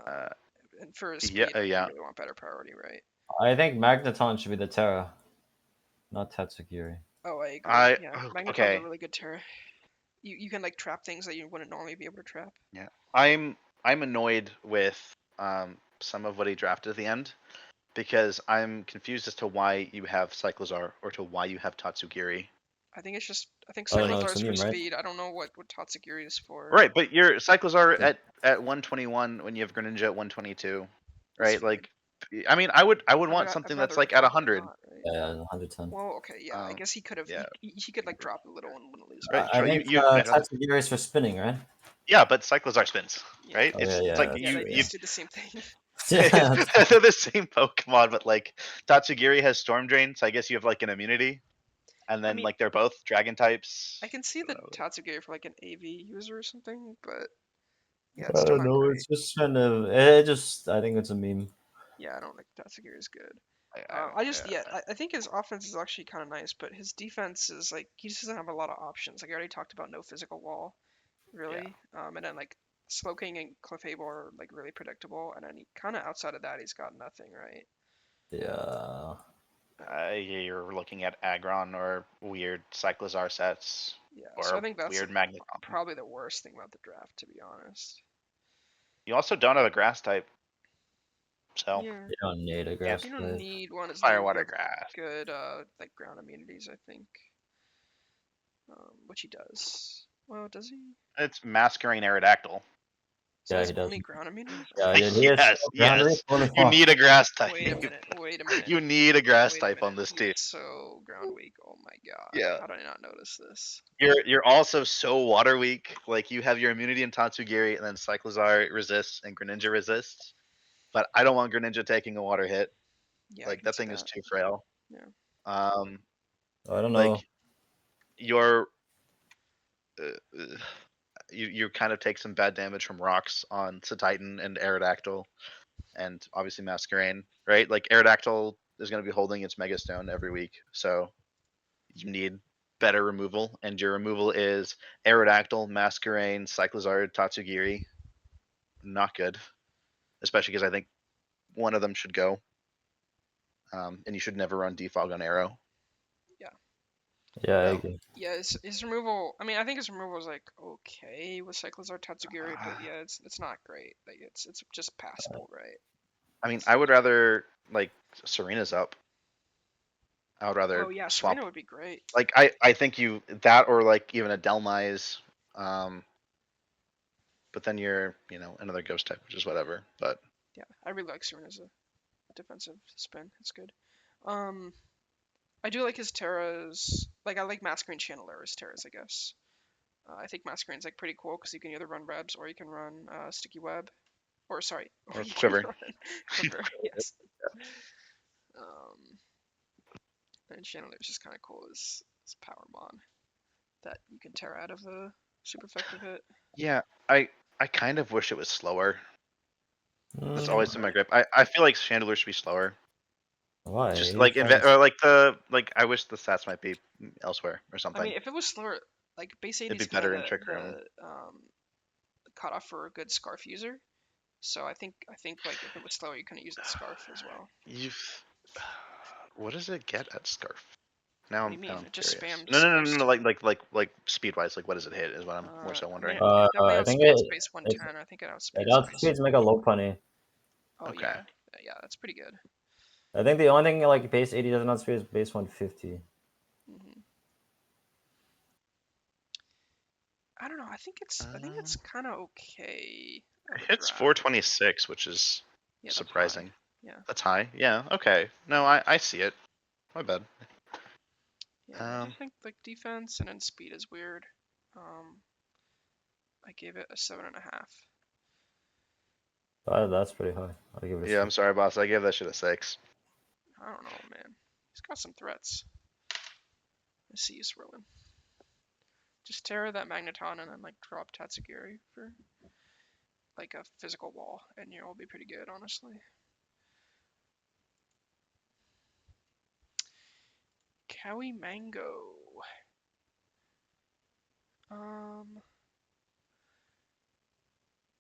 And for his speed, yeah, you really want better priority, right? Magneton should be the Terra, not Tatsugiri. Oh, I agree. I Yeah, Magneton's okay. a really good Terra. You can like trap things that you wouldn't normally be able to trap. Yeah, I'm annoyed with some of what he drafted at the end because I'm confused as to why you have Cyclozar or to why you have Tatsugiri. I think Oh, no, Cyclozar it's is a for meme, right? speed. I don't know what Tatsugiri is for. Right, but your Cyclozar Yeah. at 121 when you have Greninja at 122, That's right? fine. Like, I mean, I would I want mean, something I'd that's rather like at have it 100. not, right? Yeah, 110. Well, okay, yeah. I guess he could have. Yeah. He could like drop a little and wouldn't lose. Right, I sure, think you Tatsugiri is for spinning, right? yeah, but Cyclozar spins, Yeah. right? Oh, It's yeah, like Yeah, you they you just did the same thing. yeah. they're the same Pokemon, but like Tatsugiri has Storm Drain, so I guess you have like an immunity, and I then mean, like they're both Dragon types. I can see the Tatsugiri for like an AV user or something, but yeah, I it's still don't not know. great. It's just kind of. I think it's a meme. Yeah, I don't think Tatsugiri is good. Yeah. I think his offense is actually kind of nice, but his defense is like he just doesn't have a lot of options. Like I already talked about, no physical wall, really. And then like Slowking and Clefable are like really predictable, and then he kind of outside of that, he's got nothing, right? Yeah. You're looking at Aggron or weird Cyclozar sets Yeah, or so I think that's weird Magneton. probably the worst thing about the draft, to be honest. You also don't have a grass type, so Yeah, You don't need a grass you don't type. need one as long fire, as you water, have grass. good like ground immunities, I think. Which he does. Well, does he? It's Masquerain Aerodactyl. So Yeah, he's he does. only ground immunity? Yeah, dude, he is Yes. only You need a grass type. Wait a minute. Wait a minute. You need a grass Wait a type on minute. this He team. is so ground weak. Oh my god. Yeah. How did I not notice this? You're also so water weak. Like you have your immunity in Tatsugiri, and then Cyclozar resists and Greninja resists. But I don't want Greninja taking a water hit. Yeah, I Like can that see thing is that. too frail. Yeah. I don't know. Like your you kind of take some bad damage from rocks on Cpayne and Aerodactyl, and obviously Masquerain, right? Like Aerodactyl is going to be holding its Mega Stone every week, so you need better removal, and your removal is Aerodactyl, Masquerain, Cyclozar, Tatsugiri. Not good, especially because I think one of them should go, and you should never run Defog on Arrow. Yeah, I So, agree. Yeah, his removal. I mean, I think his removal is like okay with Cyclozar Tatsugiri, but yeah, it's not great. Like it's just passable, right? I mean, I would rather like Serena's up. I would rather Oh yeah, swap. Serena would be great. Like I think you that or like even a Delmise, but then you're another ghost type, which is whatever. But Yeah, I really like Swurlin as a defensive spin. It's good. I do like his Terras. Like I like Masquerade Channeler as Terras, I guess. I think Masquerade's like pretty cool because you can either run Rebs or you can run Sticky Web, or sorry, Or you can Quiver. run Quiver. Yes. And Channeler's just kind of cool as Power Mon that you can tear out of a super effective hit. yeah, I kind of wish it was slower. That's Mm, always in my grip. I feel like Chandelier should be slower. why? Just 80 like frames. or like I wish the stats might be elsewhere or something. I mean, if it was slower, like base 80 It'd be is kind of better in Trick Room. the cutoff for a good Scarf user. So I think like if it was slower, you couldn't use the Scarf as well. What does it get at Scarf? Now What do you now mean? I'm It just curious. spammed No, Scarf. like speed wise, like what does it hit? Is what I'm more so I wondering. mean, it definitely I think outspeeds it base 110. I think it it outspeeds base. outspeeds Mega Low Punny. Oh Okay. yeah, that's pretty good. I think the only thing like base 80 doesn't outspeed is base 150. Hmm. I don't know. I think it's kind of okay. It hits 426, which is Yeah, that's high. surprising. Yeah. That's high. Yeah. Okay. No, I see it. My bad. Yeah, I think like defense and then speed is weird. I gave it a 7.5. That's pretty high. I'll give it a Yeah, I'm six. sorry, boss. I gave that shit a 6. I don't know, man. He's got some threats. I see you, Swurlin. Just tear that Magneton and then like drop Tatsugiri for like a physical wall, and you'll be pretty good, honestly. Kaui Mango.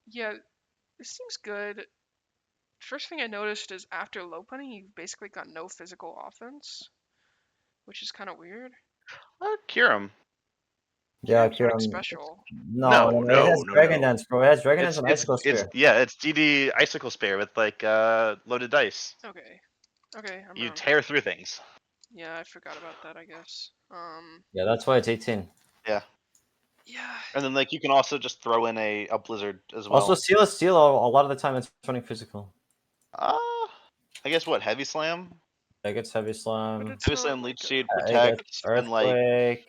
Yeah, this seems good. First thing I noticed is after low punning, you've basically got no physical offense, which is kind of weird. Cure him. Yeah, Kyurem's nothing Kieran. special. No, it has Dragon No. Dance, bro. It has Dragon Dance and Icicle It's Spear. it's DD Icicle Spear with like loaded dice. Okay, I'm You wrong. tear through things. Yeah, I forgot about that, I guess. Yeah, that's why it's 18. Yeah. Yeah. And then like you can also just throw in a blizzard as well. Also, Seal is Steel. A lot of the time, it's running physical. I guess what Heavy Slam. It gets Heavy Slam. But it's Heavy not Slam, like Leech Seed, It Protect, gets and like Earthquake.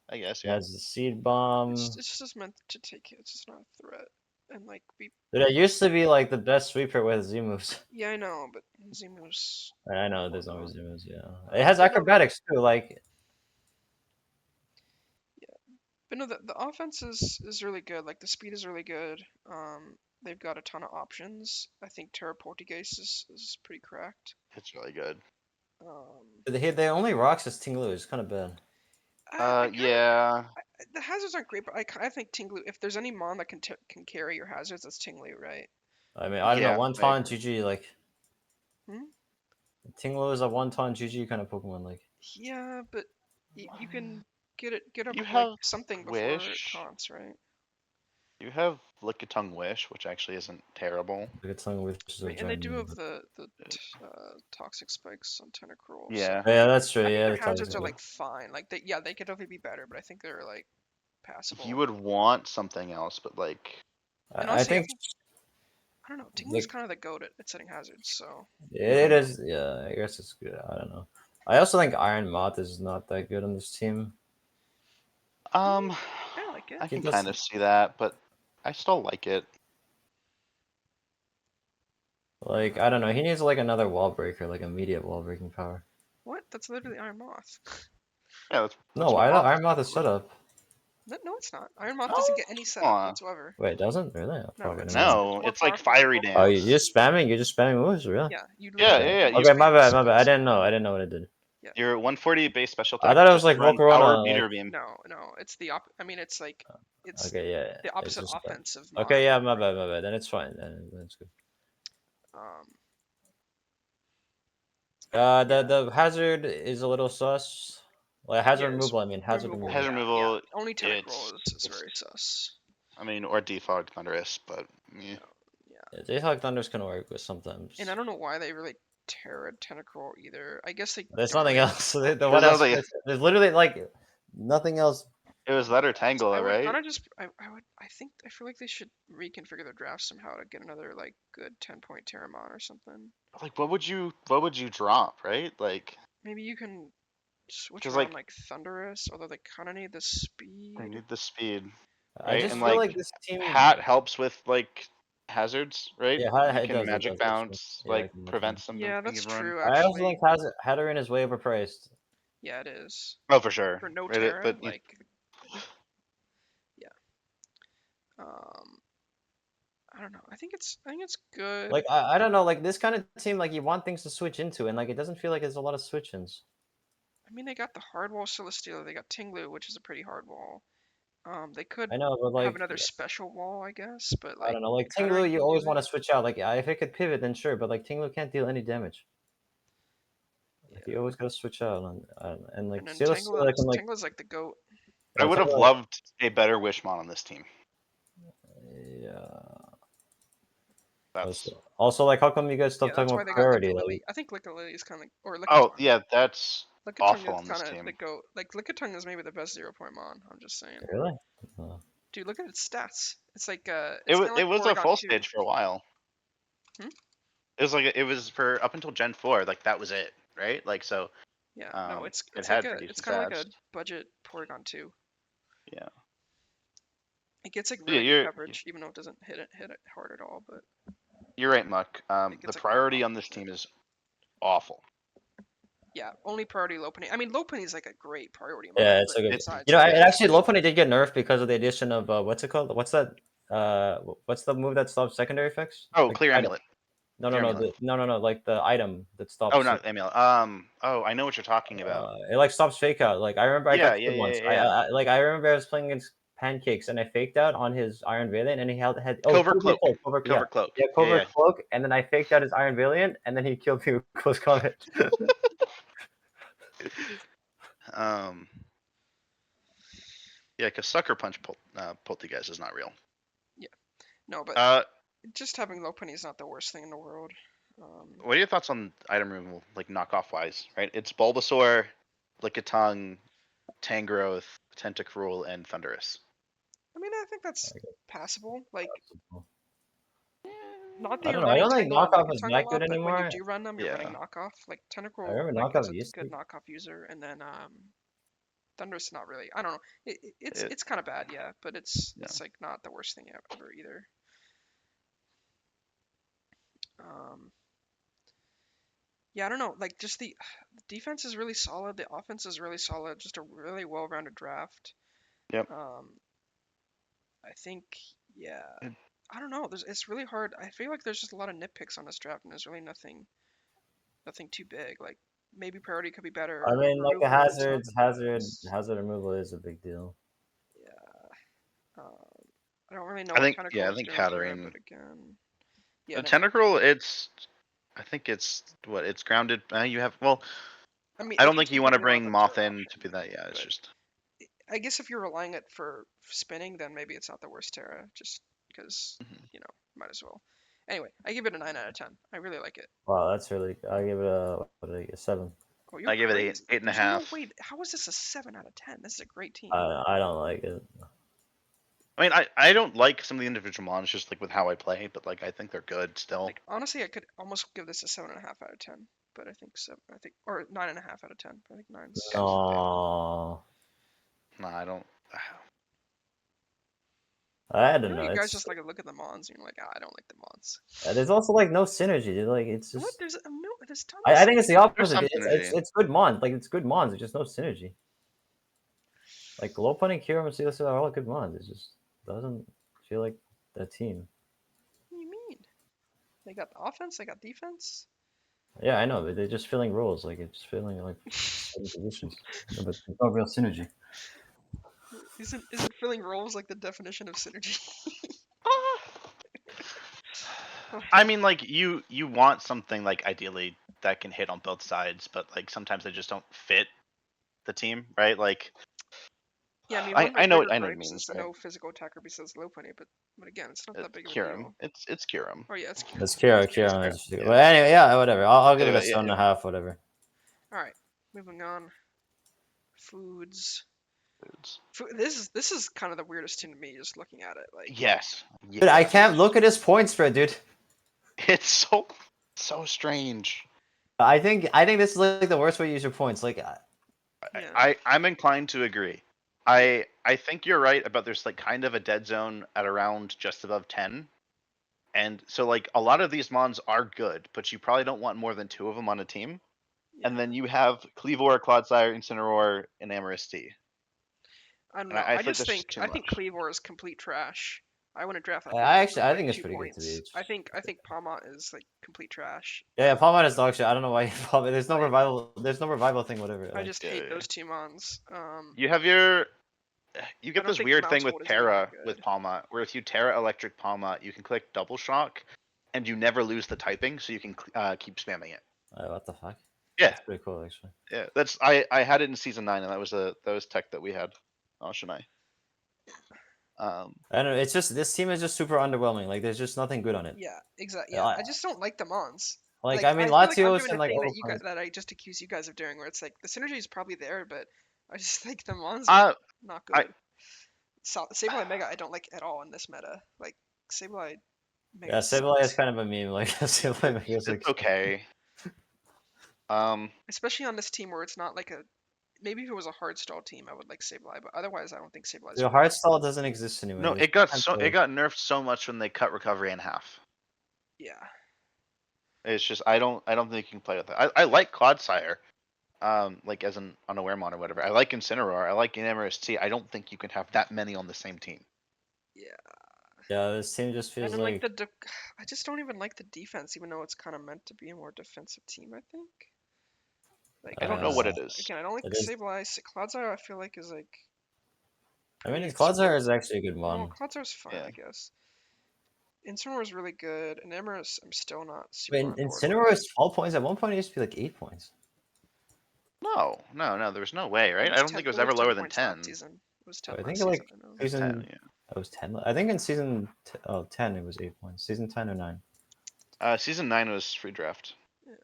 I guess It yeah. has the Seed Bomb. it's just meant to take hits. It's not a threat. And like be. Dude, it used to be like the best sweeper with Z moves. Yeah, I know, but Zemo's. I know there's no Z moves. Yeah, it has acrobatics too. Like But no, the offense is really good. Like the speed is really good. They've got a ton of options. I think Terra Portuguese is pretty cracked. It's really good. the only rocks is Tinglu. It's kind of bad. Yeah. The hazards aren't great, but I think Tinglu. If there's any mon that can carry your hazards, it's Tinglu, right? I mean, I don't know. Yeah, One I ton agree. GG like. Tinglu is a one ton GG kind of Pokemon. Like. Yeah, but you can get up You like have something before it Wish. taunts, right? You have Lickitung Wish, which actually isn't terrible. Like a tongue with Right, and they do have the toxic spikes on Tentacruel. Yeah. So Yeah, that's true. I think Yeah, their the hazards toxic. are like fine. Like they could definitely be better, but I think they're like passable. You would want something else, but like And I honestly, think I don't know. Tinglu's kind of the goat at setting hazards, so it is. Yeah, I guess it's good. I don't know. I also think Iron Moth is not that good on this team. I like it. I can does- kind of see that, but I still like it. Like I don't know. He needs like another wall breaker, like immediate wall breaking power. What? That's literally Iron Moth. Yeah, that's No, what Iron Moth is set up. No, it's not. Iron Moth doesn't get any setup Aw. whatsoever. Wait, doesn't really? No, Fucking No, more it's like powerful fiery than- dance. Oh, you're just spamming moves, really? Yeah, you. Yeah, literally- yeah, you you Okay, my spam bad. I spells. didn't know what it did. Your 140 base special I attack. thought it was just like run Volcarona, Power like- Meteor Beam. No, it's the I mean, it's like it's Okay, yeah. the it's opposite just- offensive. Okay, yeah, my bad. Then it's fine. Then that's good. The hazard is a little sus. Like hazard Yeah, removal, I mean hazard removal. removal. Hazard Yeah, removal, only Tentacruel is it's- very sus. I mean, or Defog Thunderous, but Yeah. Yeah, Jayhawk Thunders can work with sometimes. And I don't know why they really tear a Tentacruel either. I guess they. There's don't nothing really- else. The what else? nothing- There's literally like nothing else It was that or Tangle, I would right? kind of just I feel like they should reconfigure their draft somehow to get another like good 10-point Terramon or something. Like, what would you drop, right? Like, Maybe you can switch 'cause, around like- like Thunderous, although they kind of need the they speed. need the speed, I right? just And feel like like this team. Hat helps with like hazards, right? Yeah, You it can does. It magic does actually. bounce, Yeah, I like can imagine. prevents them Yeah, from that's being run. true. I also Actually, think Hatterin is way overpriced. yeah, it is. Oh, for sure. For no Right, Terra, but like, yeah. I don't know. I think it's good. Like I don't know, like this kind of team, like you want things to switch into, and like it doesn't feel like there's a lot of switch-ins. I mean, they got the hard wall Celesteela. They got Tinglu, which is a pretty hard wall. They could I know, but have like another special wall, I guess. But I like, don't know, like Hatterin Tinglu, you can always do want to it. switch out. Like if it could pivot, then sure, but like Tinglu can't deal any damage. Like you always gotta switch out, and like And then Celesteela can like Tinglu's like the goat. I would have Tinglu, loved a better Wishmon on this team. yeah. That's Also, like, how come you guys Yeah, stop that's talking why about they got priority? Lickalily. Like, I think Lickalily is kind of, or oh Lickitung. yeah, that's Lickitung awful is on this kind of team. the goat. Like Lickitung is maybe the best 0-point mon. I'm just saying. really? Dude, look at its stats. It's like It it's was kind of like a Porygon full 2. stage for a while. Hmm? It was like it was for up until Gen 4. Like that was it, right? Like so. Yeah, no, It it's had like pretty it's decent kind of like a stats. budget Porygon 2. Yeah. It gets like Yeah, really good coverage, even though it doesn't hit it hard at all. But You're right, Muck. it The gets like priority one on this off team is awful. yeah, only priority Lopunny. I mean, Lopunny is like a great priority mon. Yeah, it's but a good. besides You know, that, it actually Lopunny did get nerfed because of the addition of what's it called? What's that? What's the move that stops secondary effects? Oh, Like, clear amulet. No, Clear amulet. no. Like the item that stops. Oh, not amulet. Oh, I know what you're talking about. It like stops fake out. Like I remember I Yeah, got killed once. yeah. I remember I was playing against Pancakes and I faked out on his Iron Valiant and he had Covert cloak. Covert Cloak. Yeah, covert cloak, and then I faked out his Iron Valiant and then he killed me with close combat. Yeah, because Sucker Punch Poltergeist is not real. yeah, no, but just having Lopunny is not the worst thing in the world. What are your thoughts on item removal, like knockoff wise? Right, it's Bulbasaur, Lickitung, Tangrowth, Tentacruel, and Thunderous. I mean, I think that's passable. Like, not that I you're don't know. I running don't think Tangle and knockoff is Lickitung a that lot, good but when you anymore. do run them, you're running Yeah. knockoff. Like I Tentacruel, remember like, knockoff is a used good to. knockoff user, and then Thunderous not really. I don't know. It's kind of bad, yeah, but it's like not the worst thing ever either. Yeah, I don't know. Like, just the defense is really solid. The offense is really solid. Just a really well-rounded draft. Yep. I think, yeah. I don't know. It's really hard. I feel like there's just a lot of nitpicks on this draft, and there's really nothing too big. Like, maybe priority could be better. I mean, like the Removal is not hazard removal is a big deal. Yeah. I don't really know I what think Tentacruel yeah, I is think doing here, Hatterene. but again, yeah. The Tentacruel, I think it's what it's grounded. You have I mean, I it don't just think you want to gives a lot bring of Moth Terra in to be options, that. Yeah, it's but just. I guess if you're relying it for spinning, then maybe it's not the worst Terra, just because, might as well. Anyway, I give it a 9 out of 10. I really like it. Wow, that's really. I give it a 7. Oh, you're I give it crazy. 8.5. There's no way. How is this a 7 out of 10? This is a great team. I don't like it. I mean, I don't like some of the individual mons just like with how I play, but like I think they're good still. Like, honestly, I could almost give this a 7.5 out of 10, but I think 7. I think, or 9.5 out of 10. But I think 9's. No, No, I don't. I don't know. You guys It's, just like to look at the mons, and you're like, I don't like the mons. there's also like no synergy. Dude. Like it's just. What? There's tons. I think it's the opposite. some It's good mons. Like it's good mons. There's just no synergy. Like Lopunny and Kyurem and Celesteela are all good mons. It just doesn't feel like a team. What do you mean? They got the offense. They got defense. Yeah, I know, but they're just filling roles. Like it's filling like certain positions, but there's no real synergy. Isn't filling roles like the definition of synergy? I mean, like you want something like ideally that can hit on both sides, but like sometimes they just don't fit the team, right? Like. Yeah, I mean, I know what it gripes means. is Right? no physical attacker besides Lopunny, but again, it's not that big of a Kyurem. deal. It's Kyurem. Oh yeah, it's Kyurem. It's Kyurem. But anyway, yeah, whatever. I'll give it a Anyway, 7.5. Whatever. All right, moving on. Foods. foods. This is kind of the weirdest team to me, just looking at it. Like, Yes. Dude, I can't look at his point spread, dude. It's so strange. I think this is like the worst way to use your points. Like, yeah. I'm inclined to agree. I think you're right about there's like kind of a dead zone at around just above 10. And so like a lot of these mons are good, but you probably don't want more than 2 of them on a team. Yeah. And then you have Cleavor, Clodsire, Incineroar, and Amorous Tea. I don't And know. I I feel like just that's think just too I think much. Cleavor is complete trash. I wouldn't draft that. I like think it's 2 pretty good to points. be. I think Palmot is like complete trash. Yeah, Palmot is dog shit. I don't know why. There's no Like- revival. There's no revival thing. Whatever. I Like, just Yeah, hate yeah. those 2 mons. You have you I get don't this think weird Mouse thing with Hold is even that Terra good. with Palmot, where if you Terra Electric Palmot, you can click Double Shock, and you never lose the typing, so you can keep spamming it. what the fuck? Yeah, That's pretty cool, actually. yeah. That's I had it in season 9, and that was tech that we had. Ausxh and I. I don't know. It's just this team is just super underwhelming. Like, there's just nothing good on it. Yeah, exactly. Yeah, I- I just don't like the mons. Like, I mean, I feel like I'm Latios doing and the like thing all that you guys, that I just accuse you guys of doing, where it's like the synergy is probably there, but I just think the mons are not good. Sableye Mega I don't like at all in this meta. Like Sableye Mega. Yeah, Sableye is sucks. kind of a meme. Like, Sableye Mega is like It's okay. Especially on this team where it's not like a. Maybe if it was a hard stall team, I would like Sableye, but otherwise, I don't think Sableye is. the hard stall doesn't exist anymore. No, There's it got temporary- it got nerfed so much when they cut recovery in half. Yeah. It's just I don't think you can play with it. I like Clodsire, like as an unaware mon or whatever. I like Incineroar. I like Amorous Tea. I don't think you can have that many on the same team. Yeah. Yeah, this team just I feels don't like. I just don't even like the defense, even though it's kind of meant to be a more defensive team. I think. Like I don't know what it is. Again, I don't like It is- Sableye. Clodsire, I feel like is like. I mean, pretty Clodsire is actually a good Well, one. Clodzire's fine, Yeah. I guess. Incineroar is really good, and Amorous, I'm still not I super mean, on board with. Incineroar is 12 points. At one point, it used to be like 8 points. No. There's no way, right? I don't think it was ever lower than 10. Season. It was 10 I last think season, like I know. season 10, yeah. it was 10. I think in season 10 it was 8 points. Season 10 or 9. Season 9 was free draft. Yeah.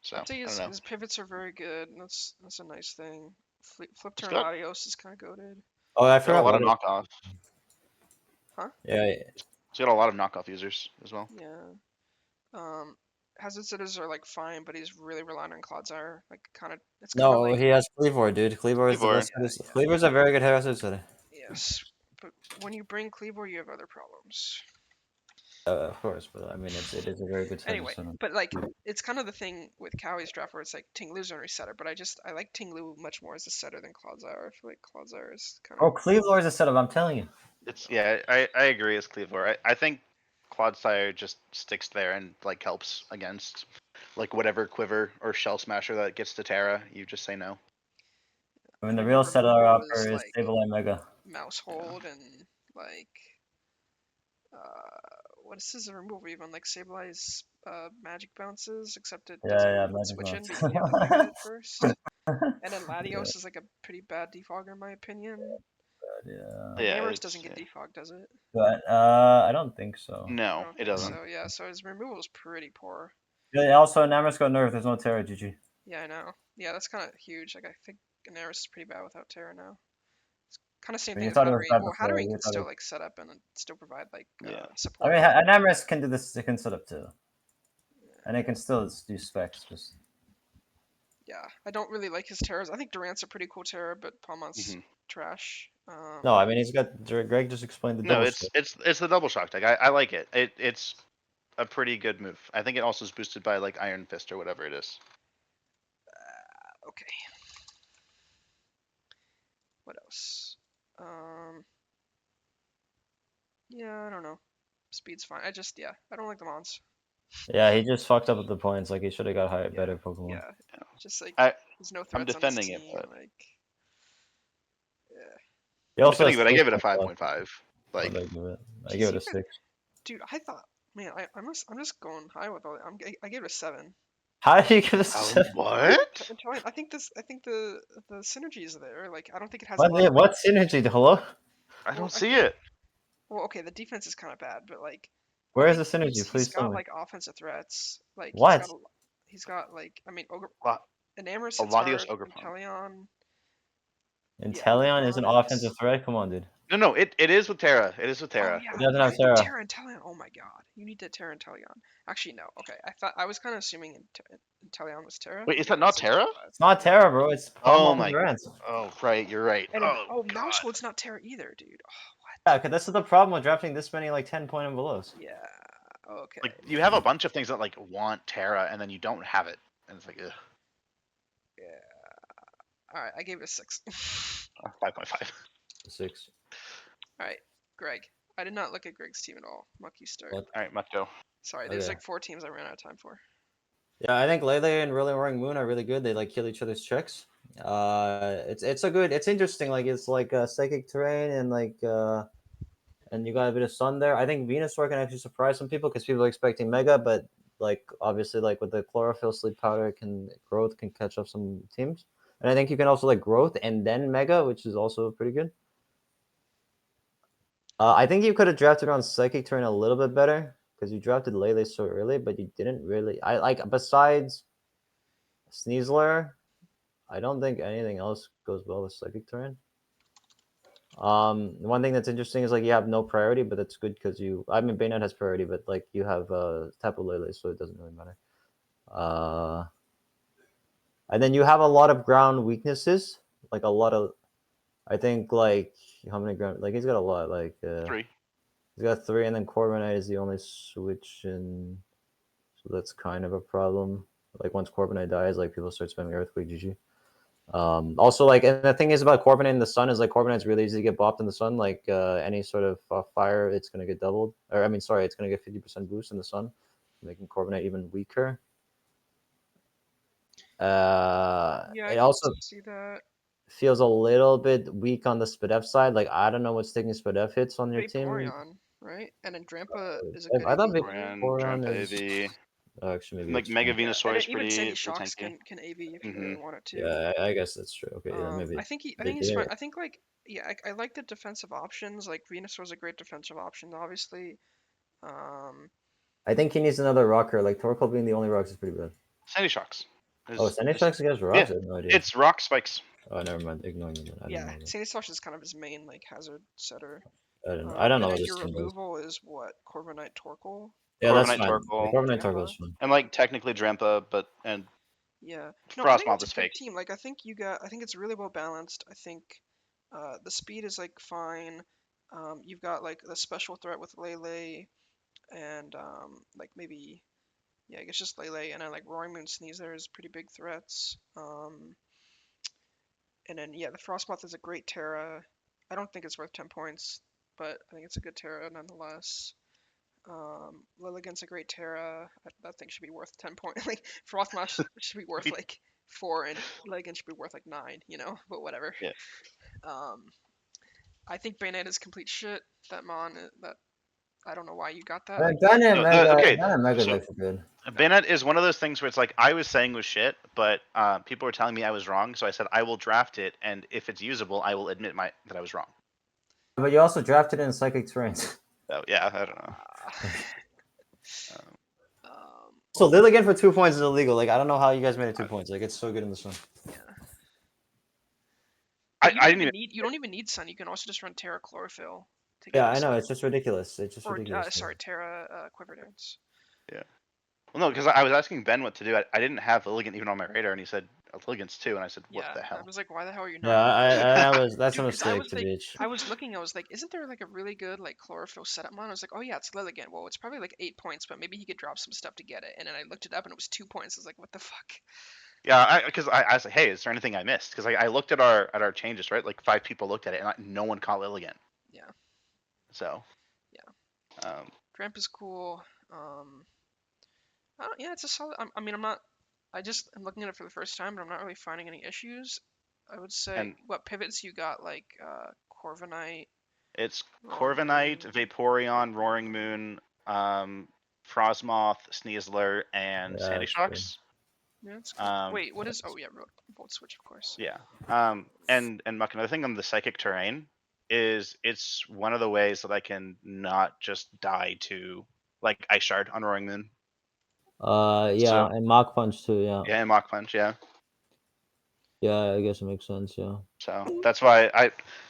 So I I'd say don't know. his pivots are very good, and that's a nice thing. Flip turn got- Adios is kind of goaded. Oh, I Got a forgot lot of about it. knockoff. Yeah, He's got a lot of knockoff users as well. Yeah. Hazard Sitters are like fine, but he's really relying on Clodsire. Like kind of. It's no, kinda like, he has Cleavor, dude. Cleavor is the Cleavor. best. Cleavor's a very good hazard sitter. yes, but when you bring Cleavor, you have other problems. Of course, but I mean, it is a very good hazard Anyway, sitter. but like it's kind of the thing with Kaui's draft where it's like Tinglu's only setter, but I like Tinglu much more as a setter than Clodsire. I feel like Clodsire is kind Oh, of. Cleavor is a setup. I'm telling you. It's I agree as Cleavor. I think Clodsire just sticks there and like helps against like whatever quiver or shell smasher that gets to Terra. You just say no. I mean, the Like, real the setter removal upper is, is like, Sableye Mega. Mouse hold and like what is his removal even like Sableye's magic bounces, except it Yeah, doesn't yeah, really magic switch in bounce. because you have to mega it first. And then Latios is like a pretty bad defogger in my opinion. Yeah. Yeah, Amorous it's- doesn't get yeah. defogged, does it? But I don't think so. I No, don't it think doesn't. So yeah, so his removal is pretty poor. Yeah, also, Namor's got nerfed. There's no Terra, GG. Yeah, I know. Yeah, that's kind of huge. Like I think Amorous is pretty bad without Terra now. It's kind of same I mean, thing you as thought it was Hatterene. bad Well, before, Hatterene you can thought still it- like set up and still provide like Yeah. I support. mean, Namorous can do this. It can set up too, and it can still do specs. Just Yeah, I don't really like his terrors. I think Durant's a pretty cool terror, but Palmot's Mhm. trash. no, I mean he's got. Greg just explained the No, double. it's the double shock tag. I like it. It's a pretty good move. I think it also is boosted by like Iron Fist or whatever it is. Okay. What else? Yeah, I don't know. Speed's fine. I don't like the mons. Yeah, he just fucked up with the points. Like he should have got higher, better Pokemon. Yeah, just like I- there's no I'm threats defending on it, this team. but- Like, He I'm also defending, has but I give it a 3.5. 5.5. Like I give it. I Jeez, give it you a guys- 6. dude, I thought, man, I'm just going high with all. I gave it a 7. How do you give it a 7? what? I think the synergy is there. Like, I don't think it has. A lot of, What synergy? Hello? I Well, don't I see it. well, okay, the defense is kind of bad, but like. Where I is the think synergy? he's Please tell got me. like offensive threats. Like What? He's got like I mean Ogre La- and Amorous a hits Latios hard, Ogre Palm. Inteleon. Inteleon is an Mon offensive threat. Come on, dude. No, it is with Terra. It is with Oh Terra. yeah, It doesn't have right, Terra. Terra and Inteleon. Oh my god, you need to Terra and Inteleon. Actually, no. Okay, I was kind of assuming Inteleon was Terra. Wait, is Yeah, that not 6.5. Terra? It's not Terra, bro. It's Oh Palmon my. Durant. Oh right, you're right. And Oh god. Mousewood's not Terra either, dude. Yeah, because this is the problem with drafting this many like 10-point and belows. Yeah. Okay. Like you have a bunch of things that like want Terra, and then you don't have it, and it's like ugh. Yeah. All right, I gave it a 6. 5.5. 6. All right, Greg. I did not look at Greg's team at all. Mucky start. What? All right, must go. Sorry, there's Okay. like 4 teams I ran out of time for. Yeah, I think Lele and Really Roaring Moon are really good. They like kill each other's checks. It's interesting. Like it's like psychic terrain and like and you got a bit of sun there. I think Venusaur can actually surprise some people because people are expecting Mega, but like obviously like with the chlorophyll sleep powder growth can catch up some teams. And I think you can also like growth and then Mega, which is also pretty good. I think you could have drafted on psychic terrain a little bit better because you drafted Lele so early, but you didn't really. I like besides Sneasler, I don't think anything else goes well with psychic terrain. One thing that's interesting is like you have no priority, but that's good because I mean Bayonet has priority, but like you have Tapu Lele, so it doesn't really matter. And then you have a lot of ground weaknesses, like a lot of. I think like how many ground? Like he's got a lot. Like 3. he's got 3, and then Corviknight is the only switch in, so that's kind of a problem. Like once Corviknight dies, like people start spamming Earthquake, GG. Also, like, and the thing is about Corviknight in the sun is like Corviknight's really easy to get bopped in the sun. Like any sort of fire, it's gonna get doubled. Or I mean, sorry, it's gonna get 50% boost in the sun, making Corviknight even weaker. Yeah, I It can also see that. feels a little bit weak on the Spadef side. Like I don't know what's taking Spadef hits on your team. Vaporeon, right? And then Drampa is a I good thought AV player. Vaporeon, Vaporeon Drampa is AV. actually maybe Like it's Mega fine. Venusaur And is then even pretty Sandy Shocks tanky. can AV if you really want it to. Yeah, I guess that's true. Okay, yeah, maybe. I think he's fine. I think like I like the defensive options. Like Venusaur's a great defensive option, obviously. I think he needs another rocker. Like Torkoal being the only rocks is pretty bad. Sandy Shocks. Oh, Sandy Shocks against rocks? I have no idea. It's rock spikes. Oh, never mind. Ignoring them. I Yeah, don't know. Sandy Shocks is kind of his main like hazard setter. I don't know And what then this your team does. removal is what Corviknight Torkoal. Yeah, that's Corviknight, fine. Torkoal. Corviknight Drampa. Torkoal is fine. And like technically Drampa, but and Yeah, no, I think Frostmoth it's is a good fake. team. Like I think I think it's really well balanced. I think the speed is like fine. You've got like the special threat with Lele, and like maybe yeah, I guess just Lele, and then like Roaring Moon Sneasler is pretty big threats. And then yeah, the Frostmoth is a great Terra. I don't think it's worth 10 points, but I think it's a good Terra nonetheless. Lilligant's a great Terra. That thing should be worth 10 points. Like Frostmoth should be worth like 4, and Lilligant should be worth like 9. You know, but whatever. Yeah. I think Bayonet is complete shit. That Mon, that I don't know why you got that. Man, Bayonet No, Mega, okay, Bayonet Mega's so- actually good. Bayonet is one of those things where it's like I was saying was shit, but people were telling me I was wrong, so I said I will draft it, and if it's usable, I will admit that I was wrong. But you also drafted in Psychic Terrain. So yeah, I don't know. So Lilligant for 2 points is illegal. Like I don't know how you guys made it 2 points. Like it's so good in the sun. I But didn't even. you don't even need Sun. You can also just run Terra Chlorophyll. To Yeah, get I know. Sun. It's just ridiculous. It's just Or ridiculous. sorry, Terra Quiver Dance. Well, no, because I was asking Ben what to do. I didn't have Lilligant even on my radar, and he said Lilligant's too, and I said, what Yeah, the hell? I was like, why the hell are you not? Yeah, that's Dude, a 'cause I mistake was to like, bitch. I was looking, I was like, isn't there like a really good like chlorophyll setup mon? I was like, oh yeah, it's Lilligant. Well, it's probably like 8 points, but maybe he could drop some stuff to get it. And then I looked it up and it was 2 points. I was like, what the fuck? Yeah, because I was like, hey, is there anything I missed? Because I looked at our changes, right? Like 5 people looked at it, and no one caught Lilligant. Yeah. So. Yeah. Dramp is cool. Yeah, it's a solid. I mean, I'm not. I'm looking at it for the first time, but I'm not really finding any issues. I would say And- what pivots you got like Corviknight. It's Roaring Corviknight, Moon. Vaporeon, Roaring Moon, Frostmoth, Sneasler, and Yeah, Sandy that's Shocks. Yeah, it's cool. Wait, what is? that's- Oh yeah, Volt Switch, of course. Yeah. And Muck, another thing on the psychic terrain is it's one of the ways that I can not just die to like Ice Shard on Roaring Moon. Yeah, So- and Mach Punch too. Yeah. Yeah, and Mach Punch, yeah. Yeah, I guess it makes sense. Yeah. So that's why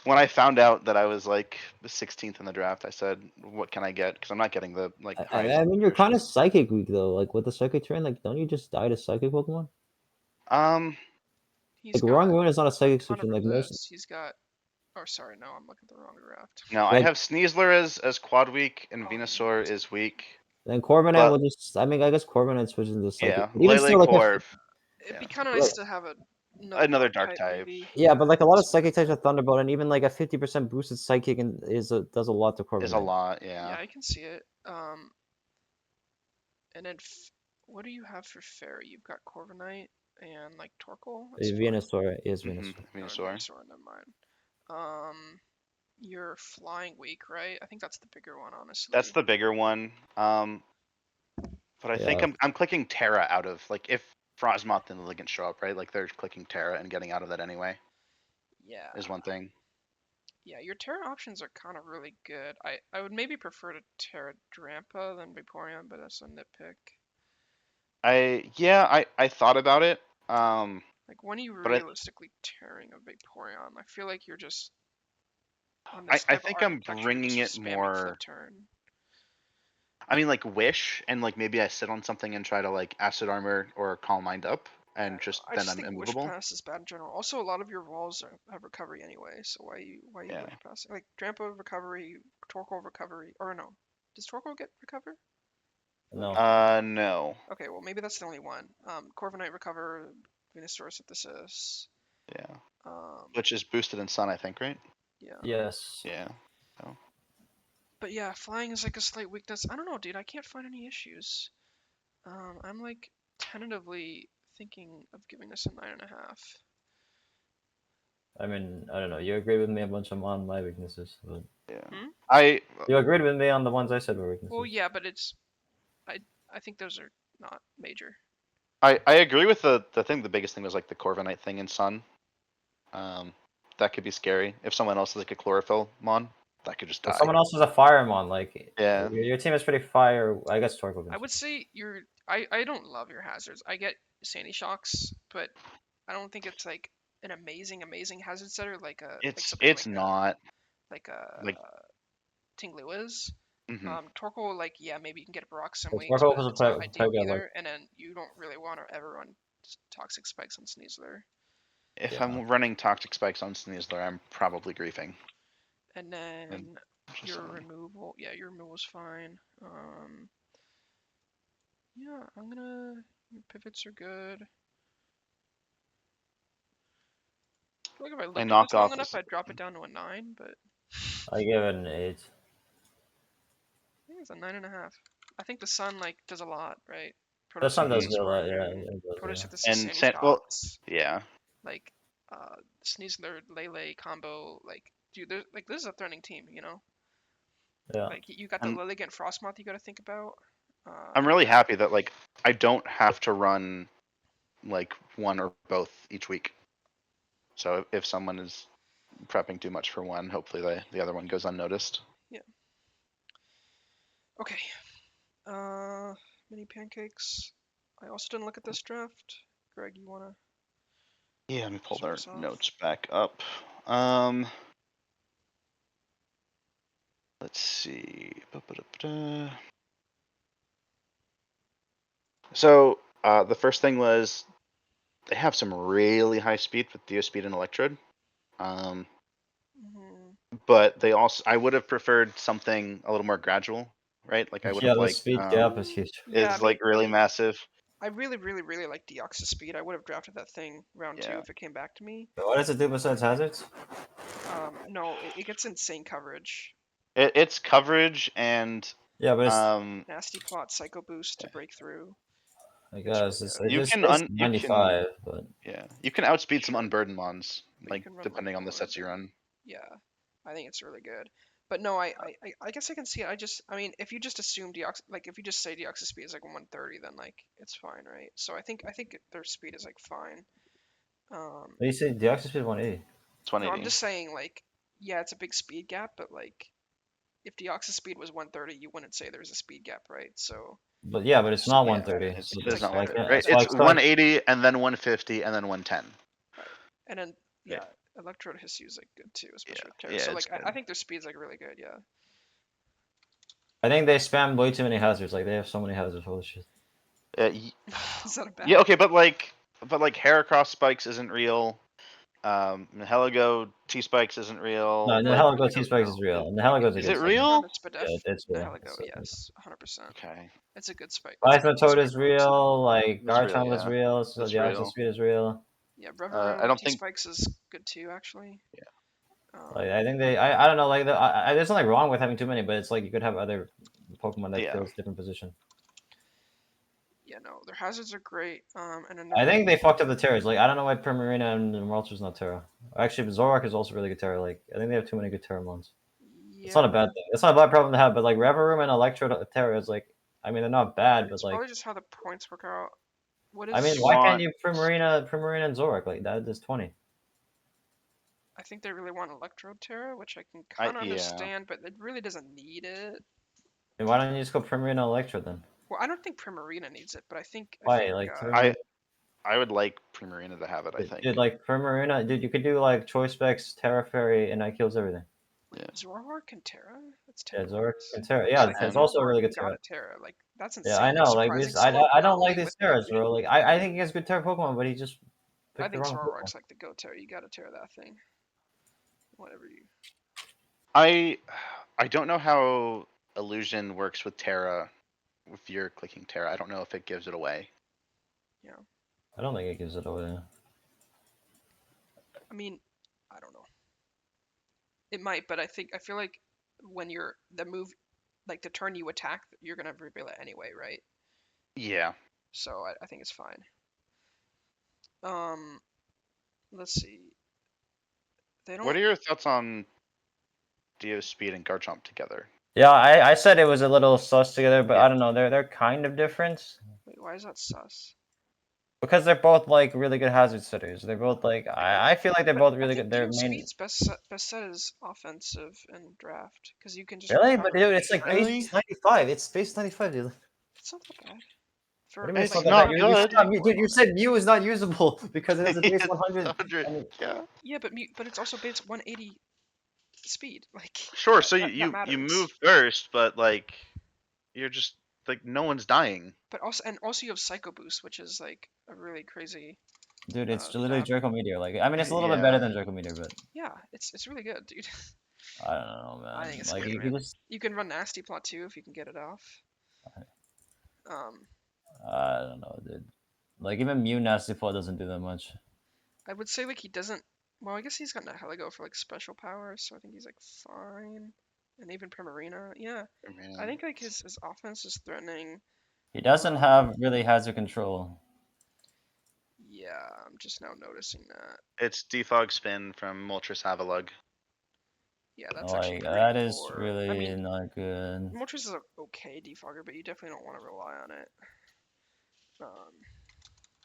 when I found out that I was like the 16th in the draft, I said, "What can I get?" Because I'm not getting the like highest. I mean, you're kind of evolutions. psychic weak though. Like with the psychic terrain, like don't you just die to psychic Pokemon? He's Like Wrong got Ruin is not a psychic on switch, and like most. this. He's got. Oh, sorry, no, I'm looking at the wrong draft. No, I Like- have Sneasler as quad weak and Oh, Venusaur is weak. Then Corviknight But- will just. I mean, I guess Corviknight switches into psychic. Yeah, But even Lele still, like, Corv. It'd be Yeah. kind of nice to have Another dark dark type. maybe. yeah, but like a lot of psychic types are Thunderbolt, and even like a 50% boosted psychic and does a lot to Corviknight. Is a lot, Yeah, yeah. I can see it. And then what do you have for Fairy? You've got Corviknight and like Torkoal. That's fine. Venusaur is Mhm, Venusaur. Oh, Venusaur. Venusaur, never mind. You're Flying Weak, right? I think that's the bigger one, honestly. That's the bigger one. But I think Yeah. I'm clicking Terra out of like if Frostmoth and the Ligand show up, right? Like they're clicking Terra and getting out of that anyway. Yeah. Is one thing. Yeah, your Terra options are kind of really good. I would maybe prefer to Terra Drampa than Vaporeon, but that's a nitpick. I thought about it. Like, when are you But I- realistically tearing a Vaporeon? I feel like you're just on I this type think of I'm architecture, you're bringing just it spamming more. flip turn. I mean, like Wish, and like maybe I sit on something and try to like Acid Armor or Calm Mind up, and I then just I'm think Wish immovable. Pass is bad in general. Also, a lot of your walls have recovery anyway, so why you Yeah. Wish Pass? Like Drampa recovery, Torkoal recovery, or no? Does Torkoal get recover? No. No. Okay, well maybe that's the only one. Corviknight recover, Venusaur synthesis. Yeah. Um, Which is boosted in Sun, I think, right? yeah. Yes. Yeah. But yeah, flying is like a slight weakness. I don't know, dude. I can't find any issues. I'm like tentatively thinking of giving this a 9.5. I mean, I don't know. You agreed with me a bunch on my weaknesses, but Yeah. Hmm? you agreed with me on the ones I said were weaknesses. Well, yeah, but I think those are not major. I agree with the thing. The biggest thing was like the Corviknight thing in Sun. That could be scary. If someone else is like a Chlorophyll mon, that could just die. But someone else is a Firemon. Like, Yeah. your team is pretty fire. I guess Torkoal. I would say I don't love your hazards. I get Sandy Shocks, but I don't think it's like an amazing hazard setter like It's not. like like- Tinglu is. Mhm. Torkoal, like, yeah, maybe you can get Brock some But weeks, Torkoal but was a it's not Peg- ideal Pega, like- either. And then you don't really want to ever run Toxic Spikes on Sneasler. If Yeah. I'm running Toxic Spikes on Sneasler, I'm probably griefing. And then Just your saying. removal, yeah, your removal's fine. Yeah, your pivots are good. I feel like if I looked at knock this long off enough, is- I'd drop it down to a 9, but I give it an 8. I think it's a 9.5. I think the sun like does a lot, right? The sun does Photosynthesis do a lot, work yeah. and It does, yeah. Photosynthesis, And Sandy well, Shocks, yeah. like Sneasler, Lele combo, like dude, this is a threatening team, you know. Yeah. Like you got the And- Lilligant Frostmoth you got to think about. I'm really happy that like I don't have to run like one or both each week. So if someone is prepping too much for one, hopefully the other one goes unnoticed. Okay. Mini Pancakes. I also didn't look at this draft. Greg, you wanna? Yeah, let me pull Start their us off. notes back up. Let's see. Ba-ba-da-ba-da. So the first thing was they have some really high speed with Geospeed and Electrode. Mhm. But they also I would have preferred something a little more gradual, right? Like I would Yeah, have the liked speed gap is huge. Yeah, is like really massive. I really like Deoxys Speed. I would have drafted that thing round 2 Yeah. if it came back to me. What does it do besides hazards? No, it gets insane coverage. It's coverage and Yeah, but it's Nasty Plot, Psycho Boost to break through. I guess really it's, good. it You just can is you can- 95, but yeah, you can outspeed some Sure. unburdened mons, But you like can run depending on the more sets you than- run. Yeah, I think it's really good. But no, I guess I can see it. I mean, if you just assume if you just say Deoxys Speed is like 130, then like it's fine, right? So I think their speed is like fine. you say Deoxys speed 180. It's No, 180. I'm just saying like, yeah, it's a big speed gap, but like, if Deoxys Speed was 130, you wouldn't say there's a speed gap, right? So But yeah, but it's not Yeah, 130. It's, so it's like not better, 130, right? right? That's It's why I 180 and then 150 and then 110. And then Yeah. Electrode Hissue is like good too, especially with Terra. yeah, So it's like I good. think their speed's like really good. Yeah. I think they spam way too many hazards. Like they have so many hazards. Holy shit. Is that a bad? Yeah, okay, but like Heracross spikes isn't real. Heligo T spikes isn't real. No, Like, Nihilego T-Spikes is real. Nihelego's a is good it spike. real? Yeah, it's real. Nihilego, yes, 100%. Okay, It's a good spike. Plasma Toad spike is box. real. Like It's real, Garchomp is yeah. real. So It's the Ausxh real. Speed is real. Yeah, I Reverum don't T think. spikes is good too, actually. Yeah. Like I think I don't know. Like there's nothing wrong with having too many, but it's like you could have other Pokemon that Yeah. fills different position. Yeah, no, their hazards are great. And then I think they fucked up the Terras. Like I don't know why Primarina and Moltres not Terra. Actually, Zoroark is also really good Terra. Like I think they have too many good Terramons. yeah, It's not a bad thing. It's not a bad problem to have. But like Reverum and Electro Terra is like, I mean, they're not bad, but it's like, probably just how the points work out. What is? I mean, why can't Want- you Primarina and Zoroark like that? Is 20. I think they really want Electrode Terra, which I can I- kind of yeah. understand, but it really doesn't need it. And why don't you just go Primarina Electro then? Well, I don't think Primarina needs it, but I think Why? Like I would like Primarina to have it. I think. dude, like Primarina, dude, you could do like Choice Specs, Terra Fairy, and that kills everything. Yeah. Zoroark and Terra? That's Yeah, 10 Zoroark points. and Terra. Yeah, Like, it's And- also a really you good got Terra. a Terra. Like, that's Yeah, insane. I know. Like Surprising these, I slow, don't not like only these with Terras, bro. Like I think he has good Terra Pokemon, but he just I picked the think wrong Zoroark's Pokemon. like the go Terra. You gotta Terra that thing. Whatever you. I don't know how Illusion works with Terra. If you're clicking Terra, I don't know if it gives it away. I don't think it gives it away. I mean, I don't know. It might, but I feel like when you're the move, like the turn you attack, you're gonna reveal it anyway, right? Yeah. So I think it's fine. Let's see. They don't. What are your thoughts on Speed and Garchomp together? Yeah, I said it was a little sus together, but Yeah. I don't know. They're kind of different Wait, why is that sus? because they're both like really good hazard setters. They're both like I feel like they're both really good. Their main Speed's best set is offensive and draft because you can just really, counter but dude, it's like Really? base 95. It's base 95, dude. It's not that bad. What do you mean It's it's not that bad? good. Dude, you said Mew is not usable because it has a base It's 100. 100. and Yeah. Yeah, but it's also base 180 speed. Like Sure. So that you matters. move first, but like you're just like no one's dying. But also you have Psycho Boost, which is like a really crazy. Dude, it's literally stab. Draco Meteor. Like, I mean, it's a little bit Yeah. better than Draco Meteor, but Yeah, it's really good, dude. I don't know, man. I think it's like, good, you man. can just, You can run Nasty Plot too if you can get it off. I don't know, dude. Like, even Mew Nasty Plot doesn't do that much. I would say like he doesn't. Well, I guess he's got Nihilego for like special powers, so I think he's like fine. And even Primarina, yeah. I think like his offense is threatening. He doesn't have really hazard control. Yeah, I'm just now noticing that. It's Defog Spin from Moltres Avalugg. Yeah, that's Like, actually that pretty is poor. really I mean, not good. Moltres is an okay defogger, but you definitely don't want to rely on it.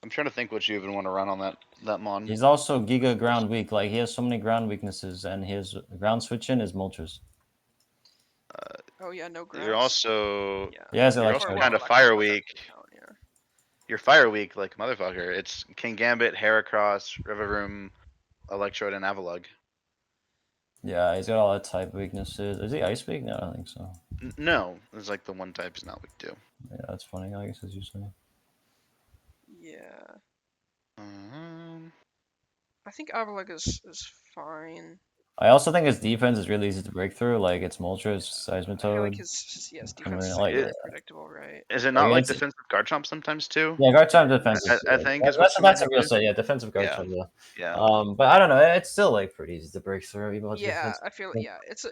I'm trying to think what you even want to run on that mon. He's also Giga Ground weak. Like, he has so many ground weaknesses, and his ground switch-in is Moltres. Oh yeah, no ground. You're also Yeah. He has you're Electro. also kind of Electro fire doesn't weak. count, yeah. You're fire weak like a motherfucker. It's King Gambit, Heracross, Rivaroom, Electrode, and Avalugg. Yeah, he's got all that type weaknesses. Is he Ice weak? No, I don't think so. No, it's like the one type's not weak too. Yeah, that's funny. I guess as you say. Yeah. Um, I think Avalugg is fine. I also think his defense is really easy to break through. Like, it's Moltres, I feel Seismitoad. like his defense is like, really predictable, right? is it not Like, like it's- defensive Garchomp sometimes too? Yeah, Garchomp defense is I think is that's what a real set. Yeah, defensive Yeah. Garchomp. Yeah. Yeah. But I don't know. It's still like pretty easy to break through. Even with Yeah, defense. I feel it's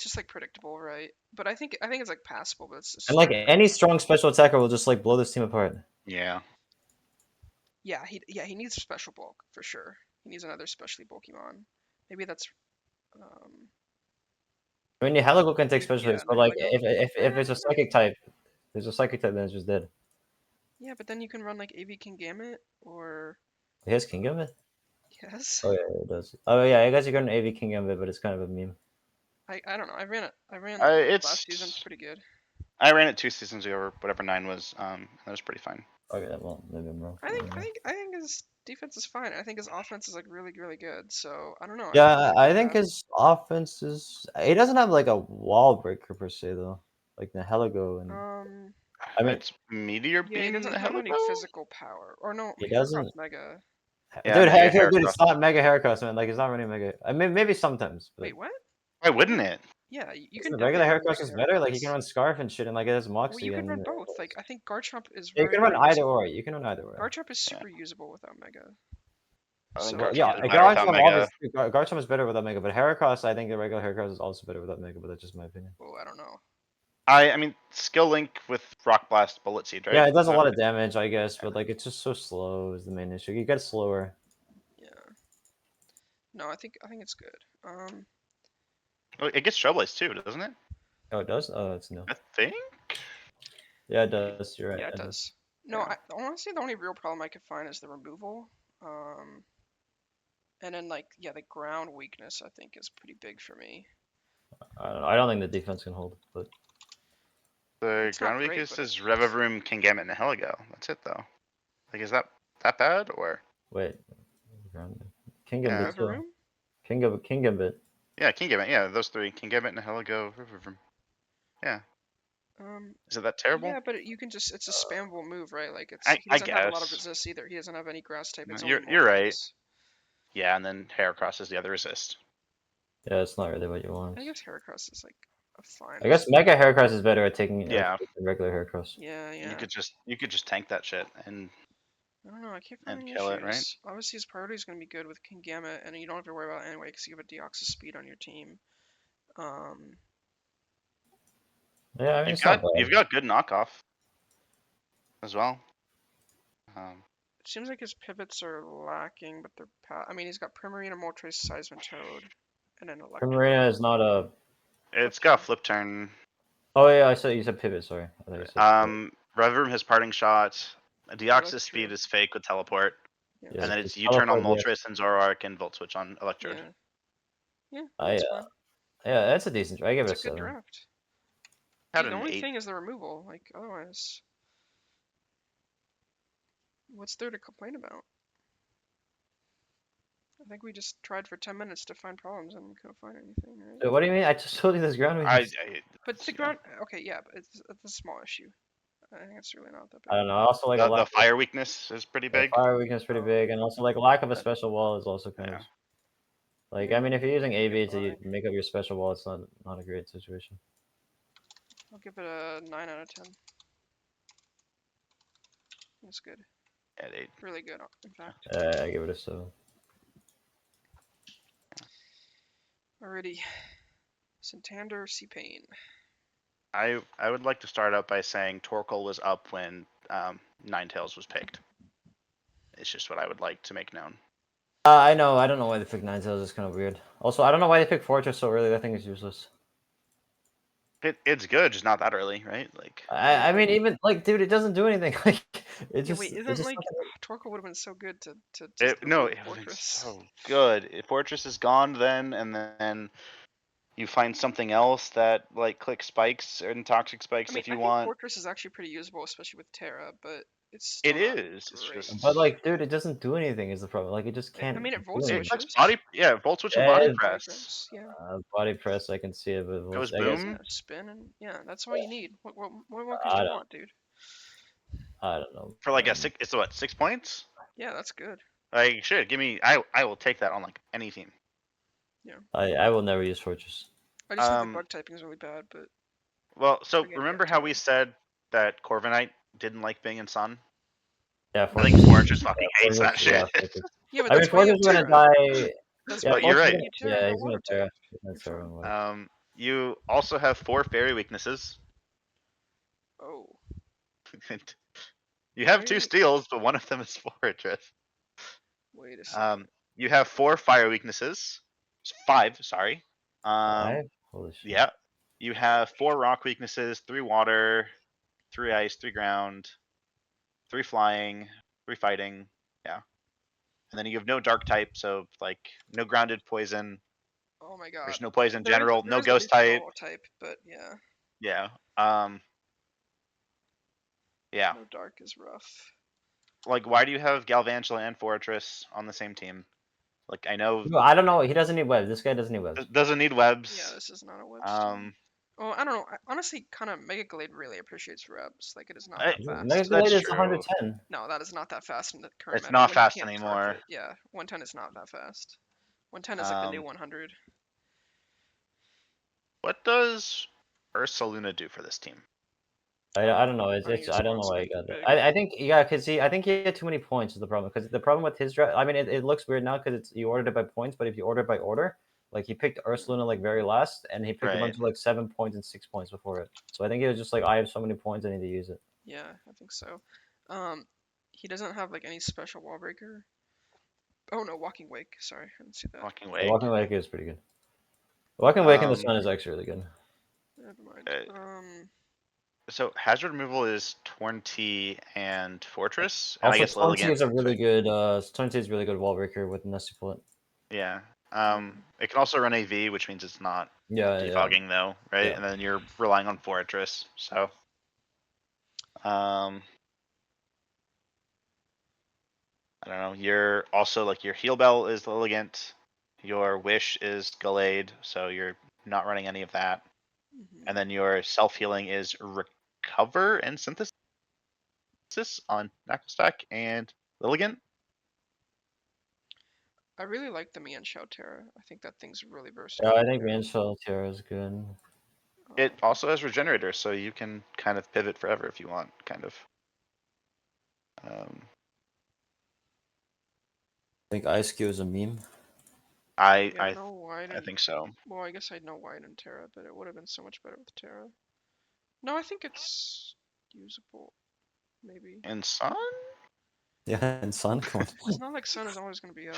just like predictable, right? But I think it's like passable, but it's just And like any strong special attacker will just like blow this team apart. Yeah. he needs special bulk for sure. He needs another specially bulky mon. Maybe that's I mean, Helical can take special hits, but like Nihilego. if it's a psychic type, there's a psychic type, then it's just dead. Yeah, but then you can run like AV King Gambit or He has King Gambit? yes. Oh yeah, it does. Oh yeah, I guess you got an AV King Gambit, but it's kind of a meme. I don't know. I ran It's last season. It's pretty good. I ran it 2 seasons ago or whatever 9 was. That was pretty fine. Okay, well, maybe I'm wrong. I don't know. think his defense is fine. I think his offense is like really good. So I don't know. Yeah, think I not think bad. his offense is. He doesn't have like a wall breaker per se though, like the Heligo and. I mean, It's Meteor Yeah, he Beam doesn't have any Helico? physical power. Or no, he Heracross doesn't. Mega. Yeah, Dude, Mega dude, Heracross. it's not Mega Heracross, man. Like, it's not really Mega. I mean, maybe sometimes, but Wait, what? Why wouldn't it? Yeah, you isn't can the regular definitely run Heracross Mega is better. Like, you Heracross. can run Scarf and shit, and like it has Well, Moxie you can and. run both. Like I think Garchomp is Yeah, you very can run either usable. or. You can run either or. Garchomp is super usable without Mega. I think So, Well, yeah, Garchomp is better without Garchomp Mega. obviously Garchomp is better without Mega, but Heracross, I think the regular Heracross is also better without Mega, but that's just my opinion. Oh, I don't know. I mean, Skill Link with Rock Blast, Bullet Seed, right? Yeah, it does Is a that lot right? of damage, I guess, but like it's just so slow is the main issue. You get slower. Yeah. No, I think it's good. Oh, it gets Trailblaze too, doesn't it? Oh, it does. Oh, it's no. I think. Yeah, it does. You're right. Yeah, it does. No, Yeah. honestly, the only real problem I could find is the removal. And then like the ground weakness I think is pretty big for me. I don't know. I don't think the defense can hold, but The It's not ground great, weakest but is Revavroom, Kingambit, and Heligo. That's it though. Like, is that bad or? wait. King Yeah. Gambit River too. Room? King Gambit. Yeah, Kingambit. Yeah, those three: Kingambit, and Heligo, Revavroom. Yeah. Is it that terrible? Yeah, but you can just—it's a spammable move, right? Like I he doesn't have a lot of guess. resist either. He doesn't have any grass type. It's You're only you're right. Moltres. Yeah, and then Heracross is the other resist. Yeah, it's not really what you want. I guess Heracross is like a fine. I guess Mega Heracross is better at taking Yeah. regular Heracross. Yeah. You could just tank that shit and I don't know. I can't find any kill issues. it, right? Obviously, his priority is going to be good with Kingambit, and you don't have to worry about it anyway because you have a Deoxys speed on your team. Yeah, I mean, it's not You've bad. got good knockoff as well. It seems like his pivots are lacking, but they're. I mean, he's got Primarina, Moltres, Seismitoad, and an Electro. Primarina is not a. It's got flip turn. Oh yeah, I said you said pivot. Sorry. I thought you said Revavroom has parting shot. Deoxys Electro. speed is fake with teleport. Yeah, Yeah, And then it's it's U-turn on teleport, Moltres and Zoroark and Volt Switch on Electrode. Yeah, I that's fine. yeah, that's a decent. I give it a It's a good 7. draft. Had The an only 8. thing is the removal. Like, otherwise, what's there to complain about? I think we just tried for 10 minutes to find problems and couldn't find anything, right? Dude, what do you mean? I just told you this ground weakness. But the ground, okay, yeah, but it's a small issue. I think it's really not that big. I don't know. I also like a The lack fire weakness is pretty of big. fire weakness pretty big, and also like lack of a special wall is also kind of like I mean if you're using AV to make up your special wall, it's not a great situation. I'll give it a 9 out of 10. It's good. At 8. Really good, in fact. I give it a 7. Alrighty. Santander, Cpayne. I would like to start out by saying Torkoal was up when Ninetales was picked. It's just what I would like to make known. I know. I don't know why they picked Ninetales. It's kind of weird. Also, I don't know why they picked Fortress so early. That thing is useless. It's good, just not that early, right? Like I mean, even like, dude, it doesn't do anything. Like, it just. Wait, it isn't just like doesn't- Torkoal would have been so good to no, remove it would have been Fortress. so good. If Fortress is gone, then and then you find something else that like clicks spikes and toxic spikes I mean, if you I think want. Fortress is actually pretty usable, especially with Terra, but it's still It not is. It's great. just. But like, dude, it doesn't do anything. Is the problem? Like, it just can't. I mean, it do volt anything. That's switches. body. Yeah, Volt Switch and Yeah, body it- Body press. yeah. Body press, I can see it, but Goes I guess boom. Spin and yeah, that's all you need. What more could I you don't- want, dude? I don't know. For like a 6, it's what, 6 points? Yeah, that's good. Like, shit, give me. I will take that on like any team. I will never use Fortress. I just think the bug typing is really bad, but Well, so Forget remember about how Terra. we said that Corviknight didn't like being in Sun? Yeah, I think Fortress fucking hates that Fortress, yeah, shit. Fortress. yeah, but I mean, that's why you Fortress have is gonna Terra. die. That's Yeah, why you're you right. need Terra. Yeah, Go he's gonna water Terra. type. He's gonna You're Terra fine. on water. You also have 4 fairy weaknesses. Oh, You have Why 2 are you- steals, but one of them is Fortress. wait a second. You have 4 fire weaknesses. 5, sorry. 5? Holy shit. Yeah. You have 4 rock weaknesses, 3 water, 3 ice, 3 ground, 3 flying, 3 fighting. Yeah. And then you have no dark type, so like no grounded poison. Oh my god. There's no poison in There is- general, there no is at ghost least a type. normal type, but yeah. Yeah. Yeah. No dark is rough. Like, why do you have Galvantula and Fortress on the same team? Like, I know No, I don't know. He doesn't need webs. This guy doesn't need webs. doesn't need webs. Yeah, this is not a web team. Um, Oh, I don't know. I honestly, kind of Mega Glade really appreciates webs. Like, it is not I- that fast. Mega That's Glade is true. 110. No, that is not that fast in the current It's meta. not when fast you can't anymore. Charge it. Yeah, 110 is not that fast. 110 is like the new 100. What does Ursaluna do for this team? I don't know. I think It's he I just don't know wants why to he got be that. big. I think because I think he had too many points is the problem. Because the problem with his draft, I mean, it looks weird now because you ordered it by points, but if you order it by order, like he picked Ursaluna like very last, and he picked a bunch Right. of like 7 points and 6 points before it. So I think it was just like I have so many points, I need to use it. Yeah, I think so. He doesn't have like any special wall breaker. Oh no, Walking Wake. Sorry, I didn't see that. Walking Yeah, Wake. Walking Wake is pretty good. Walking Wake in the Um, sun is actually really good. Never mind. So hazard removal is Twenty and Fortress, and I Also, guess 20 Lilligant. is a really good 20 is really good wall breaker with Nesty Bullet. Yeah. It can also run AV, which means it's not Yeah, defogging though, right? Yeah. And then you're relying on Fortress. So, I don't know. You're also like your heal bell is Lilligant, your wish is Gallade, so you're not running any of that. And then your self healing is recover and synthesis on Knuckle Stack and Lilligant. I really like the Mian Shao Terra. I think that thing's really versatile. Yeah, I think Manshell Terra is good. It also has Regenerator, so you can kind of pivot forever if you want, kind of. I think Ice Cube is a meme. Yeah, no White I and, think so. well, I guess I'd know White and Terra, but it would have been so much better with Terra. No, I think it's usable. Maybe. And Sun? Yeah, and Sun, come on. It's not like Sun is always going to be up.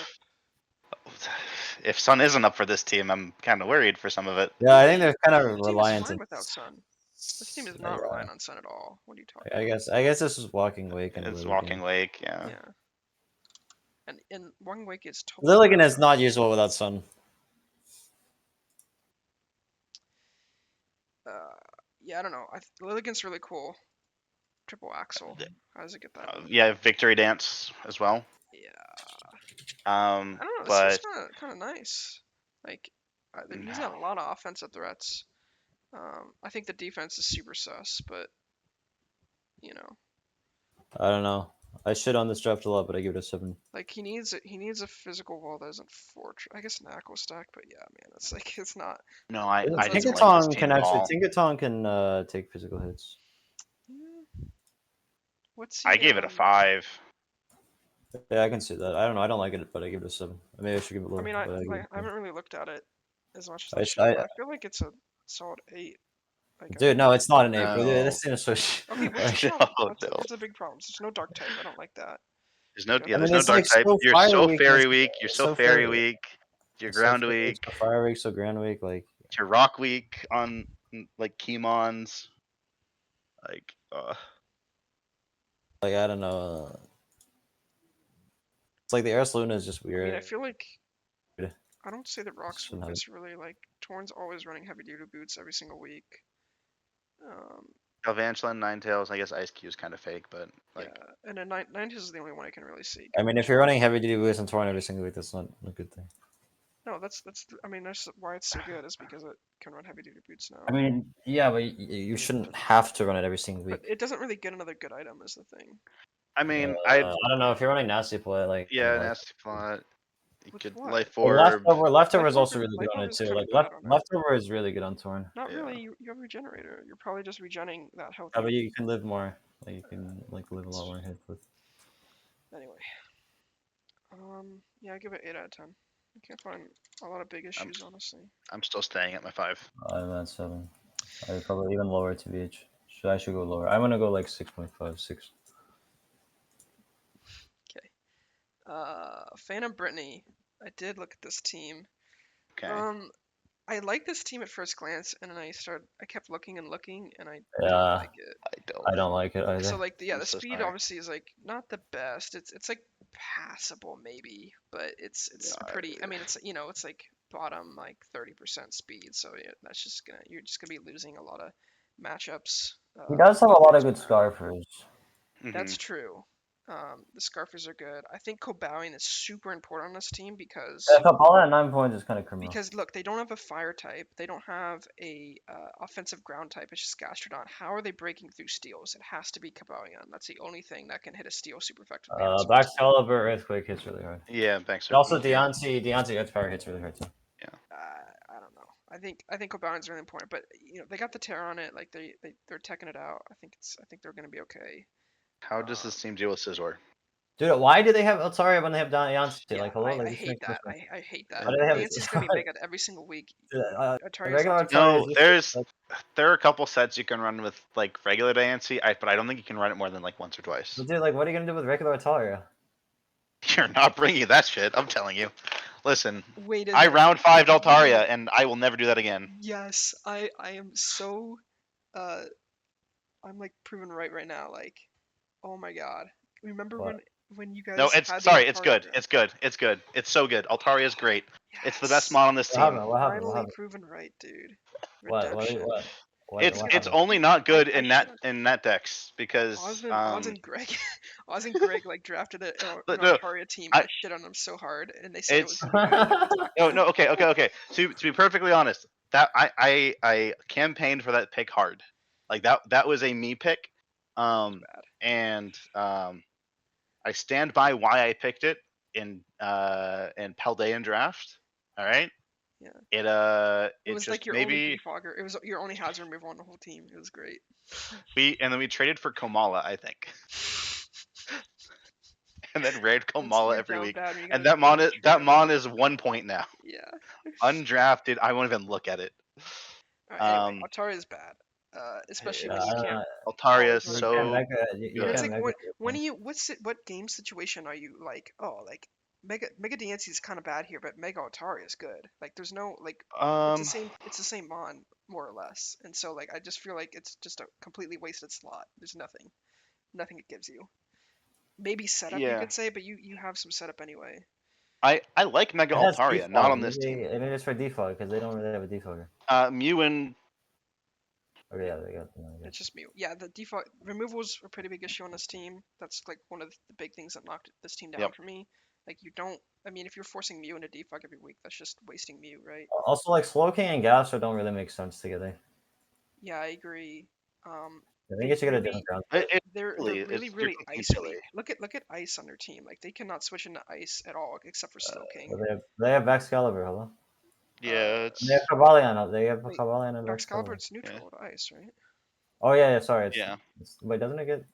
If Sun isn't up for this team, I'm kind of worried for some of it. Yeah, I think they're kind of This team is reliant fine on. without Sun. This team is not reliant on Sun at all. What are you talking about? I guess this is Walking Wake and It's Lilligan. Walking Lake, yeah. Yeah. And Walking Wake is totally. Lilligan is not usable without Sun. Yeah, I don't know. Lilligan's really cool. Triple Axle. How does it get that? Yeah, Victory Dance as well. Yeah. I I don't know. This but is kind of nice. Like, they're using a lot of offensive threats. I think the defense is super sus, but you know, I don't know. I shit on this draft a lot, but I give it a 7. like he needs a physical wall that isn't fortress. I guess Knackle stack, but yeah, man, it's like it's not. no, I didn't like this Tinkaton team can at actually all. Tinkaton can take physical hits. Yeah. What's I gave it a 5. Yeah, I can see that. I don't know. I don't like it, but I give it a 7. Maybe I should give it lower. I mean, but give it I haven't really looked at it as much as I I sh- should. I- But I feel like it's a solid 8. Like, Dude, no, it's not an 8, bro. No. This thing is so Okay, what's like, the problem? No. What's the big problem? There's no dark type. I don't like that. There's no, Okay. yeah, I there's mean, no it's dark like type. so You're fire so weak, fairy it's weak. You're so so fairy fairy- weak. You're it's ground so, weak. It's fire weak, so ground weak. Like You're rock weak on like Keymons. Like, I don't know. It's like the Eris Luna is just I weird. mean, I feel like Yeah. I don't say that Rock's Shouldn't have weakness really. Like Torn's always running heavy duty boots every single week. Galvantula and Ninetales. I guess Ice Cube is kind of fake, but like, Yeah, and then Ninetales is the only one I can really see. I mean, if you're running heavy duty boots and Torn every single week, that's not a good thing. No, that's I mean that's why it's so good is because it can run heavy duty boots now. I mean, yeah, but you shouldn't have to run it every single week. But it doesn't really get another good item is the thing. I mean, I don't know if you're running nasty play, like nasty plot. You With could what? life Like, orb. leftover is also really good on it Leftover's too. kinda Like bad on it. leftover is really good on Torn. Not Yeah. really. You have regenerator. You're probably just regenning that health. Yeah, but you can live more. Like you can like live a lot more hits with. Anyway. Yeah, I give it 8 out of 10. I can't find a lot of big issues, honestly. I'm still staying at my 5. I'm at 7. I'd probably even lower to BH. I should go lower. I'm gonna go like 6.5, 6. Okay. Phantom Brittany. I did look at this team. Okay. I like this team at first glance, and then I kept looking and looking, and I Yeah. don't like it. I don't like it either. So like, yeah, the so speed sorry. obviously is like not the best. It's like passable maybe, but it's pretty. I mean, it's it's like bottom like 30% speed. So yeah, that's just you're just gonna be losing a lot of matchups. He does have a lot of good Scarfers. That's true. The Scarfers are good. I think Cpayne is super important on this team because Yeah, Kabbalah at 9 points is kind of criminal. look, they don't have a fire type. They don't have a offensive ground type. It's just Gastrodon. How are they breaking through steals? It has to be Cpayne. That's the only thing that can hit a steal super effectively. on this Back team. Caliber Earthquake hits really hard. Yeah, thanks. And also Deontay Earthfire hits really hard too. I don't know. I think Cpayne's really important, but they got the tear on it. Like they're teching it out. I think they're gonna be okay. How does this team deal with Scizor? Dude, why do they have Altaria when they have Deontay? Yeah, like, hello, like, I this hate makes no that. sense. I hate that. Why do they have Dancy's gonna be mega every single week. Atari's regular not- Altaria No, is just, there are a couple sets you can run with like regular Diancie, but I don't think you can run it more than like once or twice. But dude, like, what are you gonna do with regular Altaria? You're not bringing that shit. I'm telling you. Listen, Wait a I minute. round 5'd Altaria, and I will never do that again. Yes, I am so I'm like proven right now. Like, oh my god. Remember What? when you guys No, had the it's Altaria good. draft? It's good. It's good. It's so good. Altaria is great. It's the best Yes. mod on this What team. happened? What happened? What Finally happened? proven right, dude. What? Redemption. It's What it's happened? only not good I in that decks because Oz and Greg, Oz and Greg like drafted an But no, Altaria team. I- I shit on them so hard, and they said it was it's gonna be good. no okay. To be perfectly honest, that I campaigned for that pick hard. Like that was a me pick. Bad. And I stand by why I picked it in Paldean draft. All right. Yeah. It was just like your maybe only defogger. It was your only hazard removal on the whole team. It was great. then we traded for Komala, I think. And then raid It's Komala you're every down week. bad when you And gotta that trade mon is 1 point now. Yeah. Undrafted, I won't even look at it. Anyway, Altaria is bad. Especially when you can't. Altaria is always You run can't so mega. You good. It's can't like mega. when are you what game situation are you like? Oh, like Mega Dancey is kind of bad here, but Mega Altaria is good. Like there's no like it's the same mon more or less, and so like I just feel like it's just a completely wasted slot. There's nothing it gives you. Maybe setup you Yeah. could say, but you have some setup anyway. I like Mega It has Altaria, not defog. on this team. Maybe it's for defog because they don't really have a defogger. Mew and Oh yeah, they got. It's just me. Yeah, the default removals are a pretty big issue on this team. That's like one of the big things that knocked this team down Yep. for me. Like you don't. I mean, if you're forcing Mew into defog every week, that's just wasting Mew, right? Also, like Slowking and Gastro don't really make sense together. Yeah, I agree. I think you should get a different ground. They're really- really it's really freaking ice silly. weak. Look at ice on their team. Like they cannot switch into ice at all except for Slowking. They have Excalibur. Hello. yeah, They have Kabalion. They have Wait, Kabalion and Excalibur, Excalibur. it's neutral to ice, right? Oh yeah. Sorry. Yeah. Wait, doesn't it get?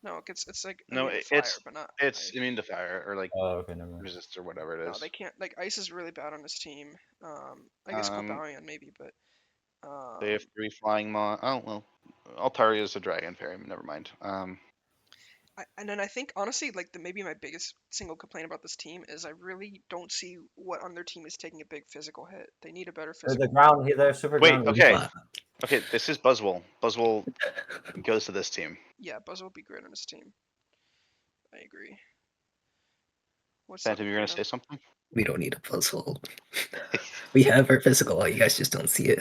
No, it's like No, immune to fire, it's but not it's ice. immune to fire or like Oh okay, never mind. resist or whatever it No, is. they can't. Like ice is really bad on this team. I guess Cpayne maybe, but They have 3 flying mon. Oh well, Altaria is a dragon fairy. Never mind. and then I think honestly, like maybe my biggest single complaint about this team is I really don't see what on their team is taking a big physical hit. They need a better physical. The ground. They're super Wait, ground. okay. Okay, this is Buzzwole. Buzzwole goes to this team. Yeah, Buzz will be great on this team. I agree. What's Phantom, up, you're gonna Phantom? say something? We don't need a puzzle. We have our physical. You guys just don't see it.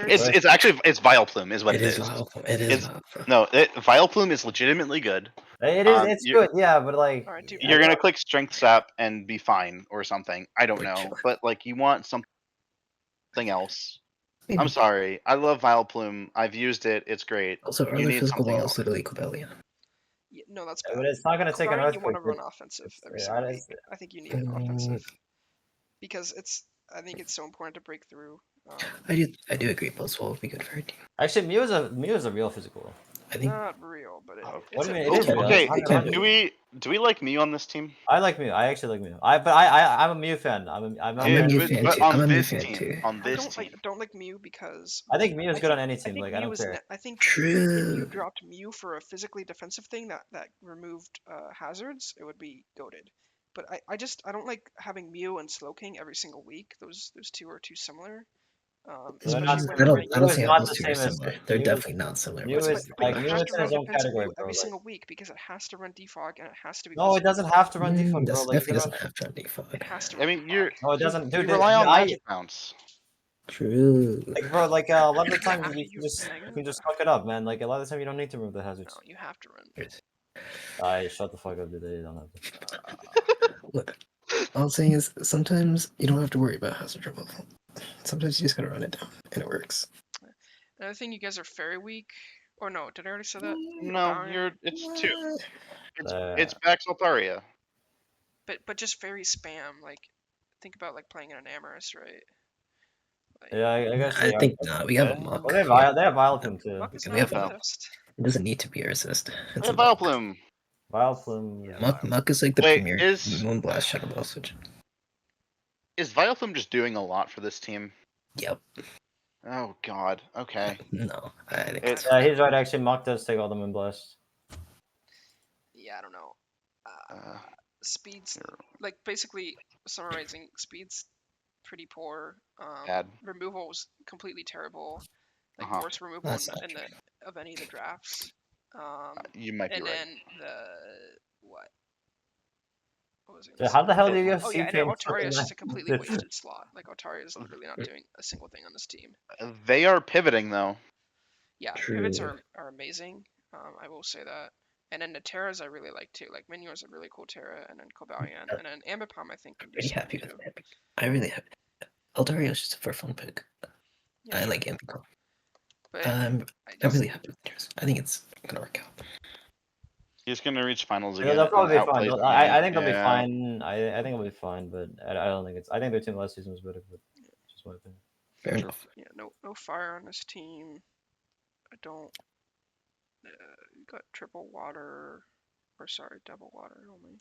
It's actually Vileplume is what it is. It is. No, Vileplume is legitimately good. It is. It's good. Yeah, but like. All right, dude, You're gonna click Strength Sap and be fine or something. I don't know, but like you want something else. I'm sorry. I love Vileplume. I've used it. It's great. Also, You early need physical something ball else. is literally Cobellion. Yeah, no, that's But bad. it's not gonna take an Cpayne, you earthquake. want to run offensive every single week. I think you need an offensive because I think it's so important to break through. I do agree. Puzzle would be good for our team. Actually, Mew is a real physical. I think. Not real, but What it's do you a mean? It is real. Okay, It's can be. do we like Mew on this team? I like Mew. I actually like Mew. I'm a Mew fan. I'm I'm a Mew fan too. I'm a Mew fan too. On I this team. don't like Mew because I think Mew is good on any I team. think Like I Mew don't is care. I think True. if you dropped Mew for a physically defensive thing that removed hazards, it would be goated. But I don't like having Mew and Slowking every single week. Those two are too similar. They're Especially not- when I you're don't ranked- see Mew how is those not two are the same as- similar. They're Mew is- definitely not similar. Mew is but like you Mew have is to in run his own defensively category, bro. every Like, single week because it has to run defog and it has to be. no, it doesn't have to run defog, bro. This Like, definitely doesn't have to run defog. It has to. I Run mean, you're no, it doesn't. you Dude, rely on I magic bounce. True. Like bro, like a lot of the time After you you you can just mega? fuck it up, man. Like a lot of the time you don't need to remove the No, hazards. you have to run. I shut the fuck up, dude. You don't have to. Look, all I'm saying is sometimes you don't have to worry about hazard removal. Sometimes you just gotta run it down, and it works. Another thing, you guys are fairy weak. Or no, did I already say that? No, Cpayne? it's 2. Uh, It's Bax Altaria. But just fairy spam. Like, think about like playing an Amorous, right? Like, Yeah, I guess I they are. think not. We have a Yeah. muck. Well, they have Vileplume too. Muck is We not have a a- resist. It doesn't need to be a resist. It's Hey, a muck. Vileplume. Vileplume. Yeah. Muck is like the Wait, premier is Moonblast Shadow Ball switch. Vileplume just doing a lot for this team? Yep. Oh god. Okay. No, I think It's Yeah, he's right. Actually, Mock does take all the Moonblast. Yeah, I don't know. uh, Speed's here, like basically summarizing. Speed's pretty poor. bad. Removal was completely terrible. Like Uh-huh. worst removal That's in, not in the of any of the drafts. You might be And right. then what? What was I Dude, gonna how say? the hell do you get Oh yeah, and then Cpayne Otaria is fucking just a completely that? wasted slot. Like Otaria is literally not doing a single thing on this team. They are pivoting though. Yeah, pivots are amazing. I will say that. And then the Terras I really like too. Like Minior is a really cool Terra, and then Cobalion, and then Ambipom I think can do pretty something happy with too. it. I really have. Eldario is just a for fun pick. Yeah, I sure. like him. But I'm really happy with theirs. I think it's gonna work out. He's gonna reach finals Yeah, again they'll and probably be fine. outplay I think they'll be yeah. fine. I think it'll be fine, but I don't think it's. I think their team last season was better, but just my opinion. Fair True. enough. yeah, no fire on this team. I don't. Got triple water, or sorry, double water only.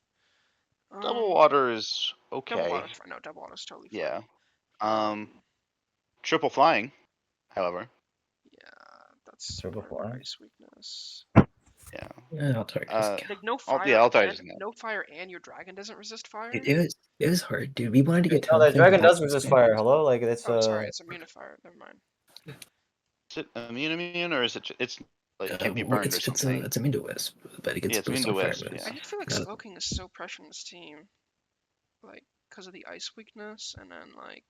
Double water is Double okay. water's fine. No, double water's totally fine. Yeah. Um, Triple flying, however. yeah, that's Triple part flying? ice weakness. Yeah. Eldario doesn't count. Like no I'll- fire. yeah, I'll tell you and, something. no fire, and your dragon doesn't resist fire. Dude, it was hard, dude. We wanted to get No, Tom. the dragon does resist fire. Hello, like it's Oh, sorry, it's immune to fire. Never mind. Is it immune or is it's like it can't be burned or something? It's immune to wisp, but it gets Yeah, it's immune boost to on fire wisp, moves. I just feel like Not- Slowking is so pressuring this team, like because of the ice weakness, and then like.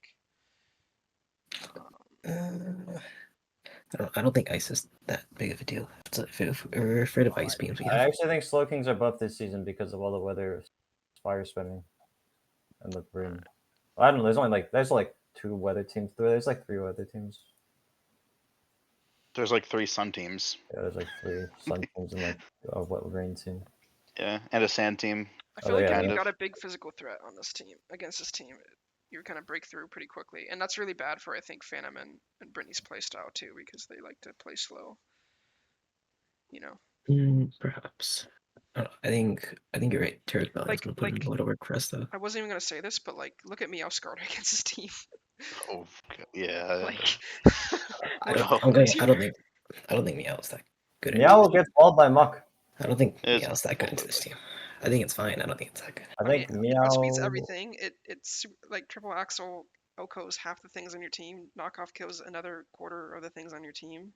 I don't think ice is that big of a deal. If we're afraid of ice beams, we I have. actually think Slow Kings are buffed this season because of all the weather, fire spinning, and the rain. I don't know. There's like 2 weather teams. There's like 3 weather teams. There's like 3 sun teams. Yeah, there's like 3 sun teams and like a wet rain team. Yeah, and a sand team. I feel Oh, like yeah, if kind you of. got a big physical threat on this team against this team, you kind of break through pretty quickly, and that's really bad for I think Phantom and Brittany's playstyle too because they like to play slow. You know. Perhaps. I think you're right. Terra's Valley is gonna put in a lot of work for us though. I wasn't even gonna say this, but like, look at Meowscarred against his team. Oh yeah. Like, I don't think Meow's that good. Meow will get followed by Muck. I don't think It's- Meow's that good into this team. I think it's fine. I don't think it's that good. I think Meow. Outspeed's everything. It's like triple axle. Oko's half the things on your team. Knockoff kills another quarter of the things on your team.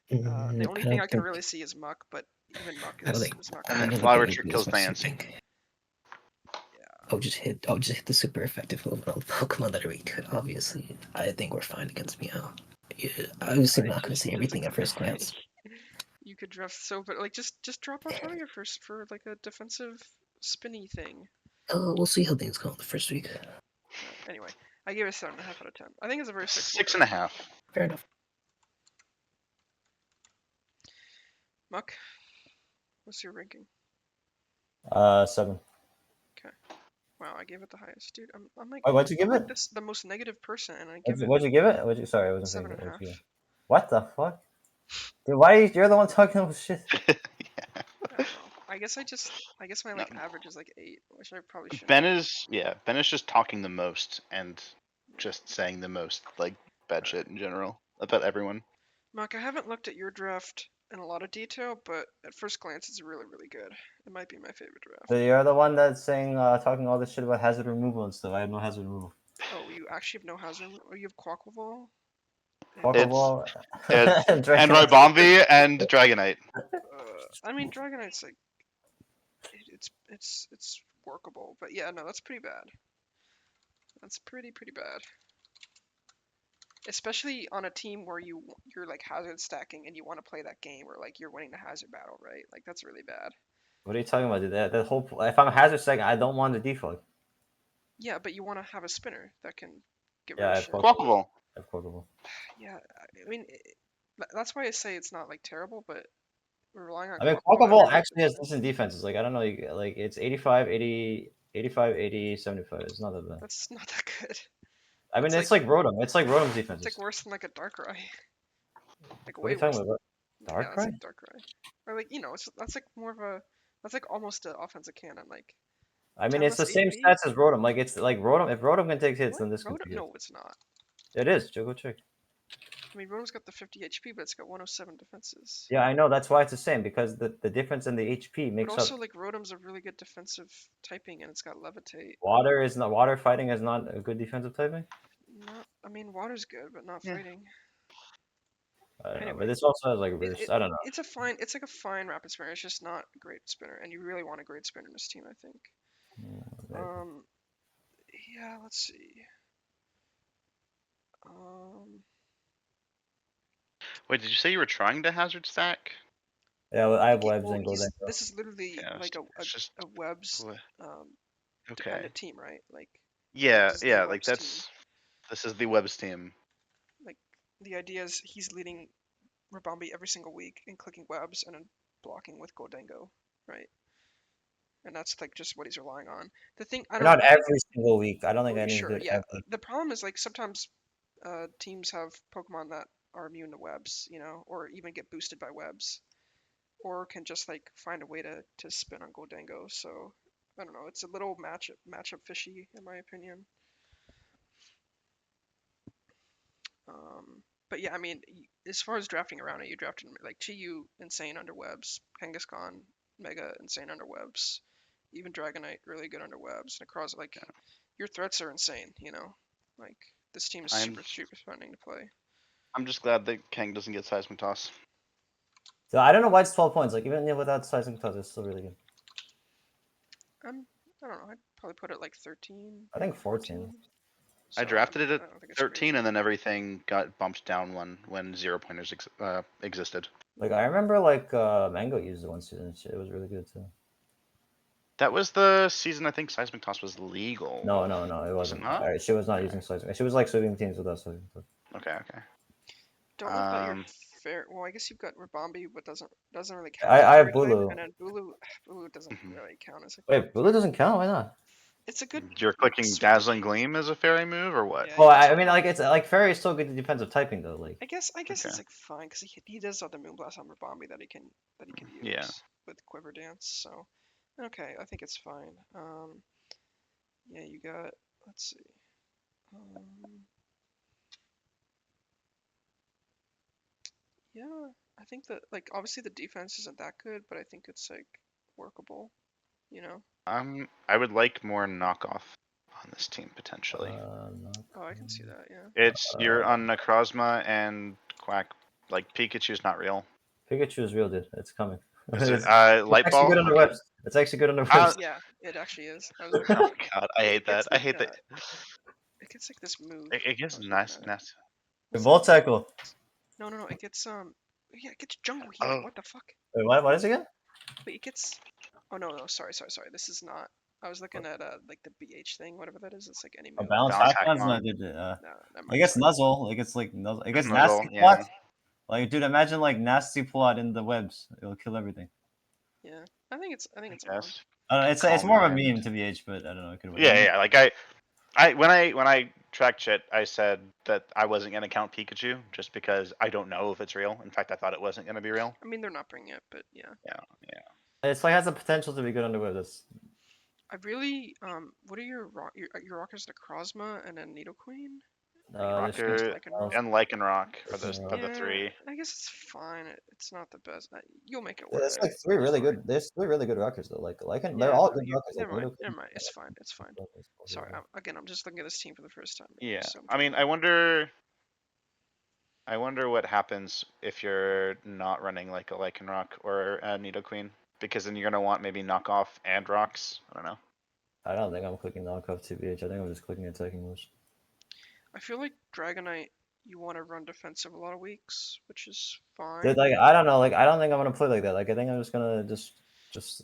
The only thing I can really see is Muck, but even Muck is not And gonna. then Flower Trick kills Vance. I'll just hit the super effective move on Pokemon that are weak. Obviously, I think we're fine against Meow. Yeah, obviously, I'm not going to see everything at first glance. You could draft so, but like just drop Otaria first for like a defensive spinny thing. We'll see how things go in the first week. Anyway, I gave it a 7.5 out of 10. I think it's a very 6.5. Fair enough. Muck, what's your ranking? 7. Wow, I gave it the highest, dude. I'm like, Wait, what'd you give I'm like it? this the most negative person, and I give What'd you give it? Sorry, I wasn't Seven paying and a attention. half. What the fuck? Dude, why you're the one talking about shit? it. I guess my like average is like 8, which I probably shouldn't. Ben is just talking the most and just saying the most like bad shit in general about everyone. Muck, I haven't looked at your draft in a lot of detail, but at first glance, it's really, really good. It might be my favorite draft. So you're the one that's saying, talking all this shit about hazard removal and stuff. I have no hazard removal. Oh, you actually have no hazard. Oh, you have Quaquaval. Quaquaval, It's and and Rybombi and Dragonite. I mean, Dragonite's like it's workable, but yeah, no, that's pretty bad. That's pretty bad. especially on a team where you're like hazard stacking and you want to play that game where like you're winning the hazard battle, right? Like that's really bad. What are you talking about, dude? That whole if I'm a hazard second, I don't want the defog. Yeah, but you want to have a spinner that can get Yeah, rid I of have shit. Quaffable. I have quotable. Yeah, I mean, that's why I say it's not like terrible, but we're relying on I mean, Quaffable. Quackable actually has decent defenses. Like I don't know, like it's 85, 80, 85, 80, 75. It's not that bad. That's not that good. I mean, That's it's like Rotom. It's like Rotom's It's defenses. like worse than like a Darkrai. Like What are way you talking worse. about? Yeah, Darkrai? that's like Darkrai. Or like that's like more of a that's like almost an offensive cannon. Like I mean, 10 it's the less same AP? stats as Rotom. Like it's like Rotom. If Rotom can take hits, What? then this can Rotom? take hits. No, it's not. It is. Go check. I mean, Rotom's got the 50 HP, but it's got 107 defenses. Yeah, I know. That's why it's the same because the difference in the HP But makes also, up. like Rotom's a really good defensive typing, and it's got Levitate. Water fighting is not a good defensive typing. Not, I mean, water's good, but not Yeah. fighting. I don't know, Anyway, but this also has like burst. I don't know. It's like a fine rapid spinner. It's just not a great spinner, and you really want a great spinner in this team, I think. Maybe. Yeah, let's see. Wait, did you say you were trying to hazard stack? Yeah, well, I have webs Well, and go this is literally Yeah, like it's just a webs okay. dependent team, right? Like Yeah, this is the yeah, like Webs that's this is the Webs team. like the idea is he's leading Rabambi every single week and clicking webs and then blocking with Goldango, right? And that's like just what he's relying on. The thing I don't Not know, every single week. I don't think oh, I need to sure, do it yeah. every. The problem is like sometimes teams have Pokemon that are immune to webs, or even get boosted by webs, or can just like find a way to spin on Goldango. So I don't know. It's a little matchup fishy in my opinion. But yeah, I mean, as far as drafting around it, you drafted like Chiyu insane under webs, Kangaskhan mega insane under webs, even Dragonite really good under webs, and across like your threats are insane. Like this team is super spending to play. I'm just glad that Kang doesn't get seismic toss. So I don't know why it's 12 points. Like even without sizing toss, it's still really good. I don't know. I'd probably put it like 13. I think 14. I drafted it at I don't think it's 13, crazy. and then everything got bumped down when 0 pointers existed. Like I remember like Mango used it one season. It was really good too. That was the season I think seismic toss was legal. No, it wasn't. not? Alright, she was not using seismic. She was like sweeping teams without seismic toss. Okay. Don't know about your fair. Well, I guess you've got Rabambi, but doesn't really count. I as a have fairy type, Bulu. and then Bulu doesn't really count as a. Wait, Bulu doesn't count? Why not? It's a good. You're clicking super Dazzling team. Gleam as a fairy move, or what? Yeah, Well, he does I have mean, that. like it's like Fairy is still good defensive typing though. Like I guess Okay. it's like fine because he does have the Moonblast on Rabambi that he can use Yeah. with Quiver Dance. So okay, I think it's fine. Yeah, you got. Let's see. Yeah, I think that like obviously the defense isn't that good, but I think it's like workable. I would like more knockoff on this team potentially. Oh, I can see that. Yeah. It's you're on Necrozma and Quack. Like Pikachu's not real. Pikachu is real, dude. It's coming. Is it, it's Light actually Ball? good under webs. It's actually good under webs. Yeah, it actually is. I was looking Oh at it. god, I hate that. I hate that. It gets like this move. It gets I was nice. looking at it. Volt tackle. No. It gets Yeah, it gets jungle heal. Oh. What the fuck? Wait, what is it again? Wait, it gets. Oh no. Sorry. This is not. I was looking at like the BH thing, whatever that is. It's like any A move. balance Balance hack? Hackmon. Dude, No, never mind, it gets sorry. nuzzle. It gets like nuzzle. It gets Nuzzle, nasty yeah. plot. Like, dude, imagine like nasty plot in the webs. It'll kill everything. Yeah, I think it's on. Yes. It's more of a Calm meme to BH, but I don't know. It could. Yeah. Like I when I tracked shit, I said that I wasn't gonna count Pikachu just because I don't know if it's real. In fact, I thought it wasn't gonna be real. I mean, they're not bringing it, but yeah. Yeah. It's like has the potential to be good under webs. I really what are your rockers? Necrozma and then Nidoqueen. Rocker and Lycanroc are the three. I guess it's fine. It's not the best. You'll make it work. There's like three really good. There's three really good rockers though. Like they're all good rockers. Never mind. It's fine. Sorry. I'm just looking at this team for the first time. Yeah. So I mean, I wonder what happens if you're not running like a Lycanroc or a Nidoqueen, because then you're gonna want maybe knockoff and rocks. I don't know. I don't think I'm clicking knockoff TBH. I think I'm just clicking attacking moves. I feel like Dragonite you want to run defensive a lot of weeks, which is fine. Dude, like I don't know, like I don't think I'm gonna play like that. Like I think I'm just gonna just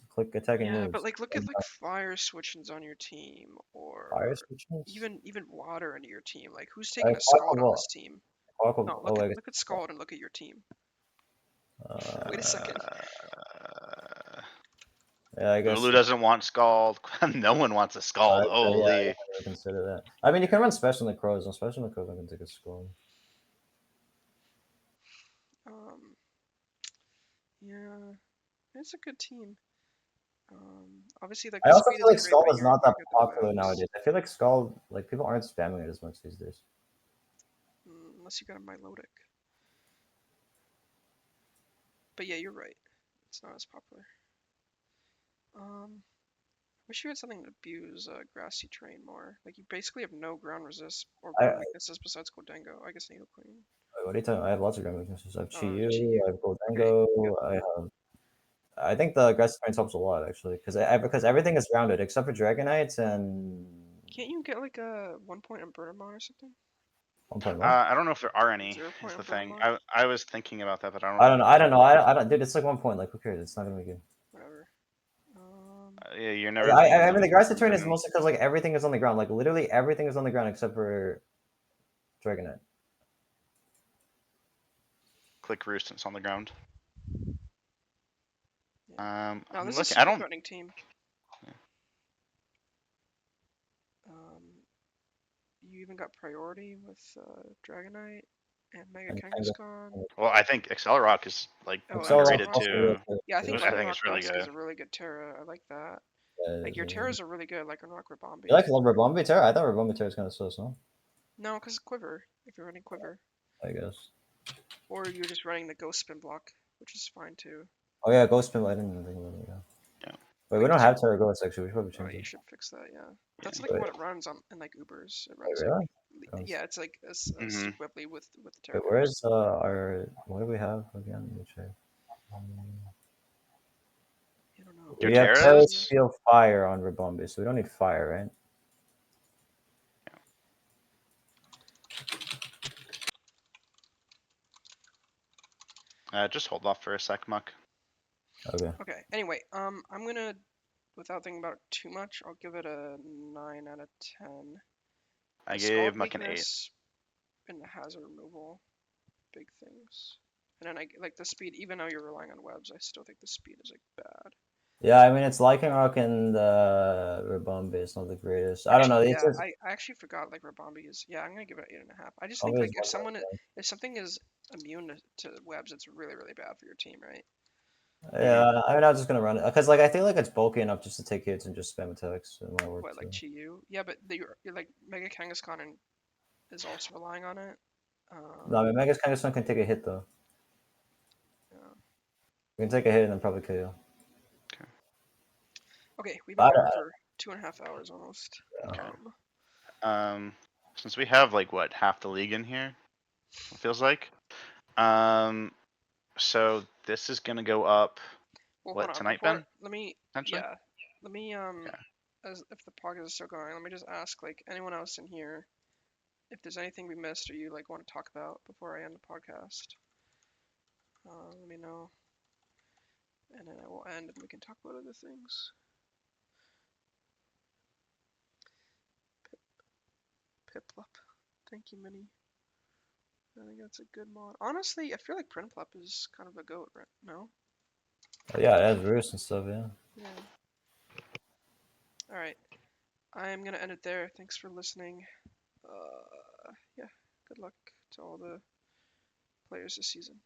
click attacking Yeah, moves. but like look at And, like fire switchings on your team, or fire switches. even water into your team. Like who's Like taking a Scald on this team? No, oh, I look at Scald and look at your team. Wait a second. Yeah, I guess. Ulu doesn't want Scald. No one wants a Scald. Yeah, I Holy. didn't really consider that. I mean, you can run special in the crows, and special in the crows I can take a skull. Yeah, it's a good team. Obviously, like I the also speed feel like isn't great, skull but is not that you're good at popular webs. nowadays. I feel like skull, like people aren't spamming it as much these days. Unless you got a Milotic. But yeah, you're right. It's not as popular. Wish you had something to abuse grassy terrain more. Like you basically have no ground resist or ground weaknesses besides Goldango. I guess Needlequeen. Wait, what are you talking about? I have lots of ground weaknesses. I have Chiyu, Chiyu. I have Goldango, I have. I think the grassy terrain helps a lot actually, because everything is rounded except for Dragonites and. Can't you get like a 1 point on Burnamon or something? 1.1. I don't know if there are any. 0 point Is the on thing. Burnamon? I was thinking about that, but I don't. I don't know. I don't. Dude, it's like 1 point. Like who cares? It's not gonna be good. Whatever. Yeah, you're never. I mean, the grassy terrain is mostly because like everything is on the ground. Like literally everything is on the ground except for Dragonite. Click roost and it's on the ground. Yeah. No, I'm this looking. is a I super don't. threatening team. You even got priority with Dragonite and Mega Kangaskhan. Well, I think Accelerock is like Oh, underrated Accelerock's too. Yeah, I think I think Lycanroc it's really Dusk is good. a really good Terra. I like that. Yeah, Like your Terras are really good, Lycanroc Rabombi. You like Rabombi Terra? I thought Rabombi Terra was kind of so. No, because Quiver. If you're running Quiver. I guess. Or you're just running the Ghost Spin block, which is fine too. Oh yeah, Ghost Spin. I didn't even think about it. Yeah. Wait, we don't have Terra Ghost actually. We should probably change it. You should fix that. Yeah, that's like what it runs on in like Ubers. It runs really? like, yeah, it's like a Soup Webley with the Terra. Wait, where's our? What do we have again? Let me check. I don't know. We have Terra Steel Fire on Rabombi, so we don't need Fire, right? Just hold off for a sec, Muck. Okay. Okay. Anyway, I'm gonna, without thinking about it too much, I'll give it a 9 out of 10. I gave Muck an 8. And the hazard removal, big things. And then I like the speed. Even though you're relying on webs, I still think the speed is like bad. Yeah, I mean it's Lycanroc and Rabombi. It's not the greatest. I don't know. Yeah, I actually forgot like Rabombi is. Yeah, I'm gonna give it an 8.5. I just think like if something is immune to webs, it's really bad for your team, right? Yeah, I mean, I was just gonna run it because, like, I feel like it's bulky enough just to take hits and just spam attacks. It might work. What, like Chiyu? Yeah, but you're like Mega Kangaskhan is also relying on it. No, I mean, Mega Kangaskhan can take a hit though. Yeah. We can take a hit and then probably kill you. Okay, we've been going for 2.5 hours almost. Okay. Since we have like what half the league in here, it feels like. So this is gonna go up. Well, tonight, Ben? Let me. As if the podcast is still going, let me just ask like anyone else in here if there's anything we missed or you like want to talk about before I end the podcast. Let me know, and then I will end and we can talk about other things. Piplup, thank you, Minnie. I think that's a good mod. Honestly, I feel like Prinplup is kind of a goat, right? No? Yeah, it has roost and stuff, yeah. Alright. I'm gonna end it there. Thanks for listening. Yeah, good luck to all the players this season.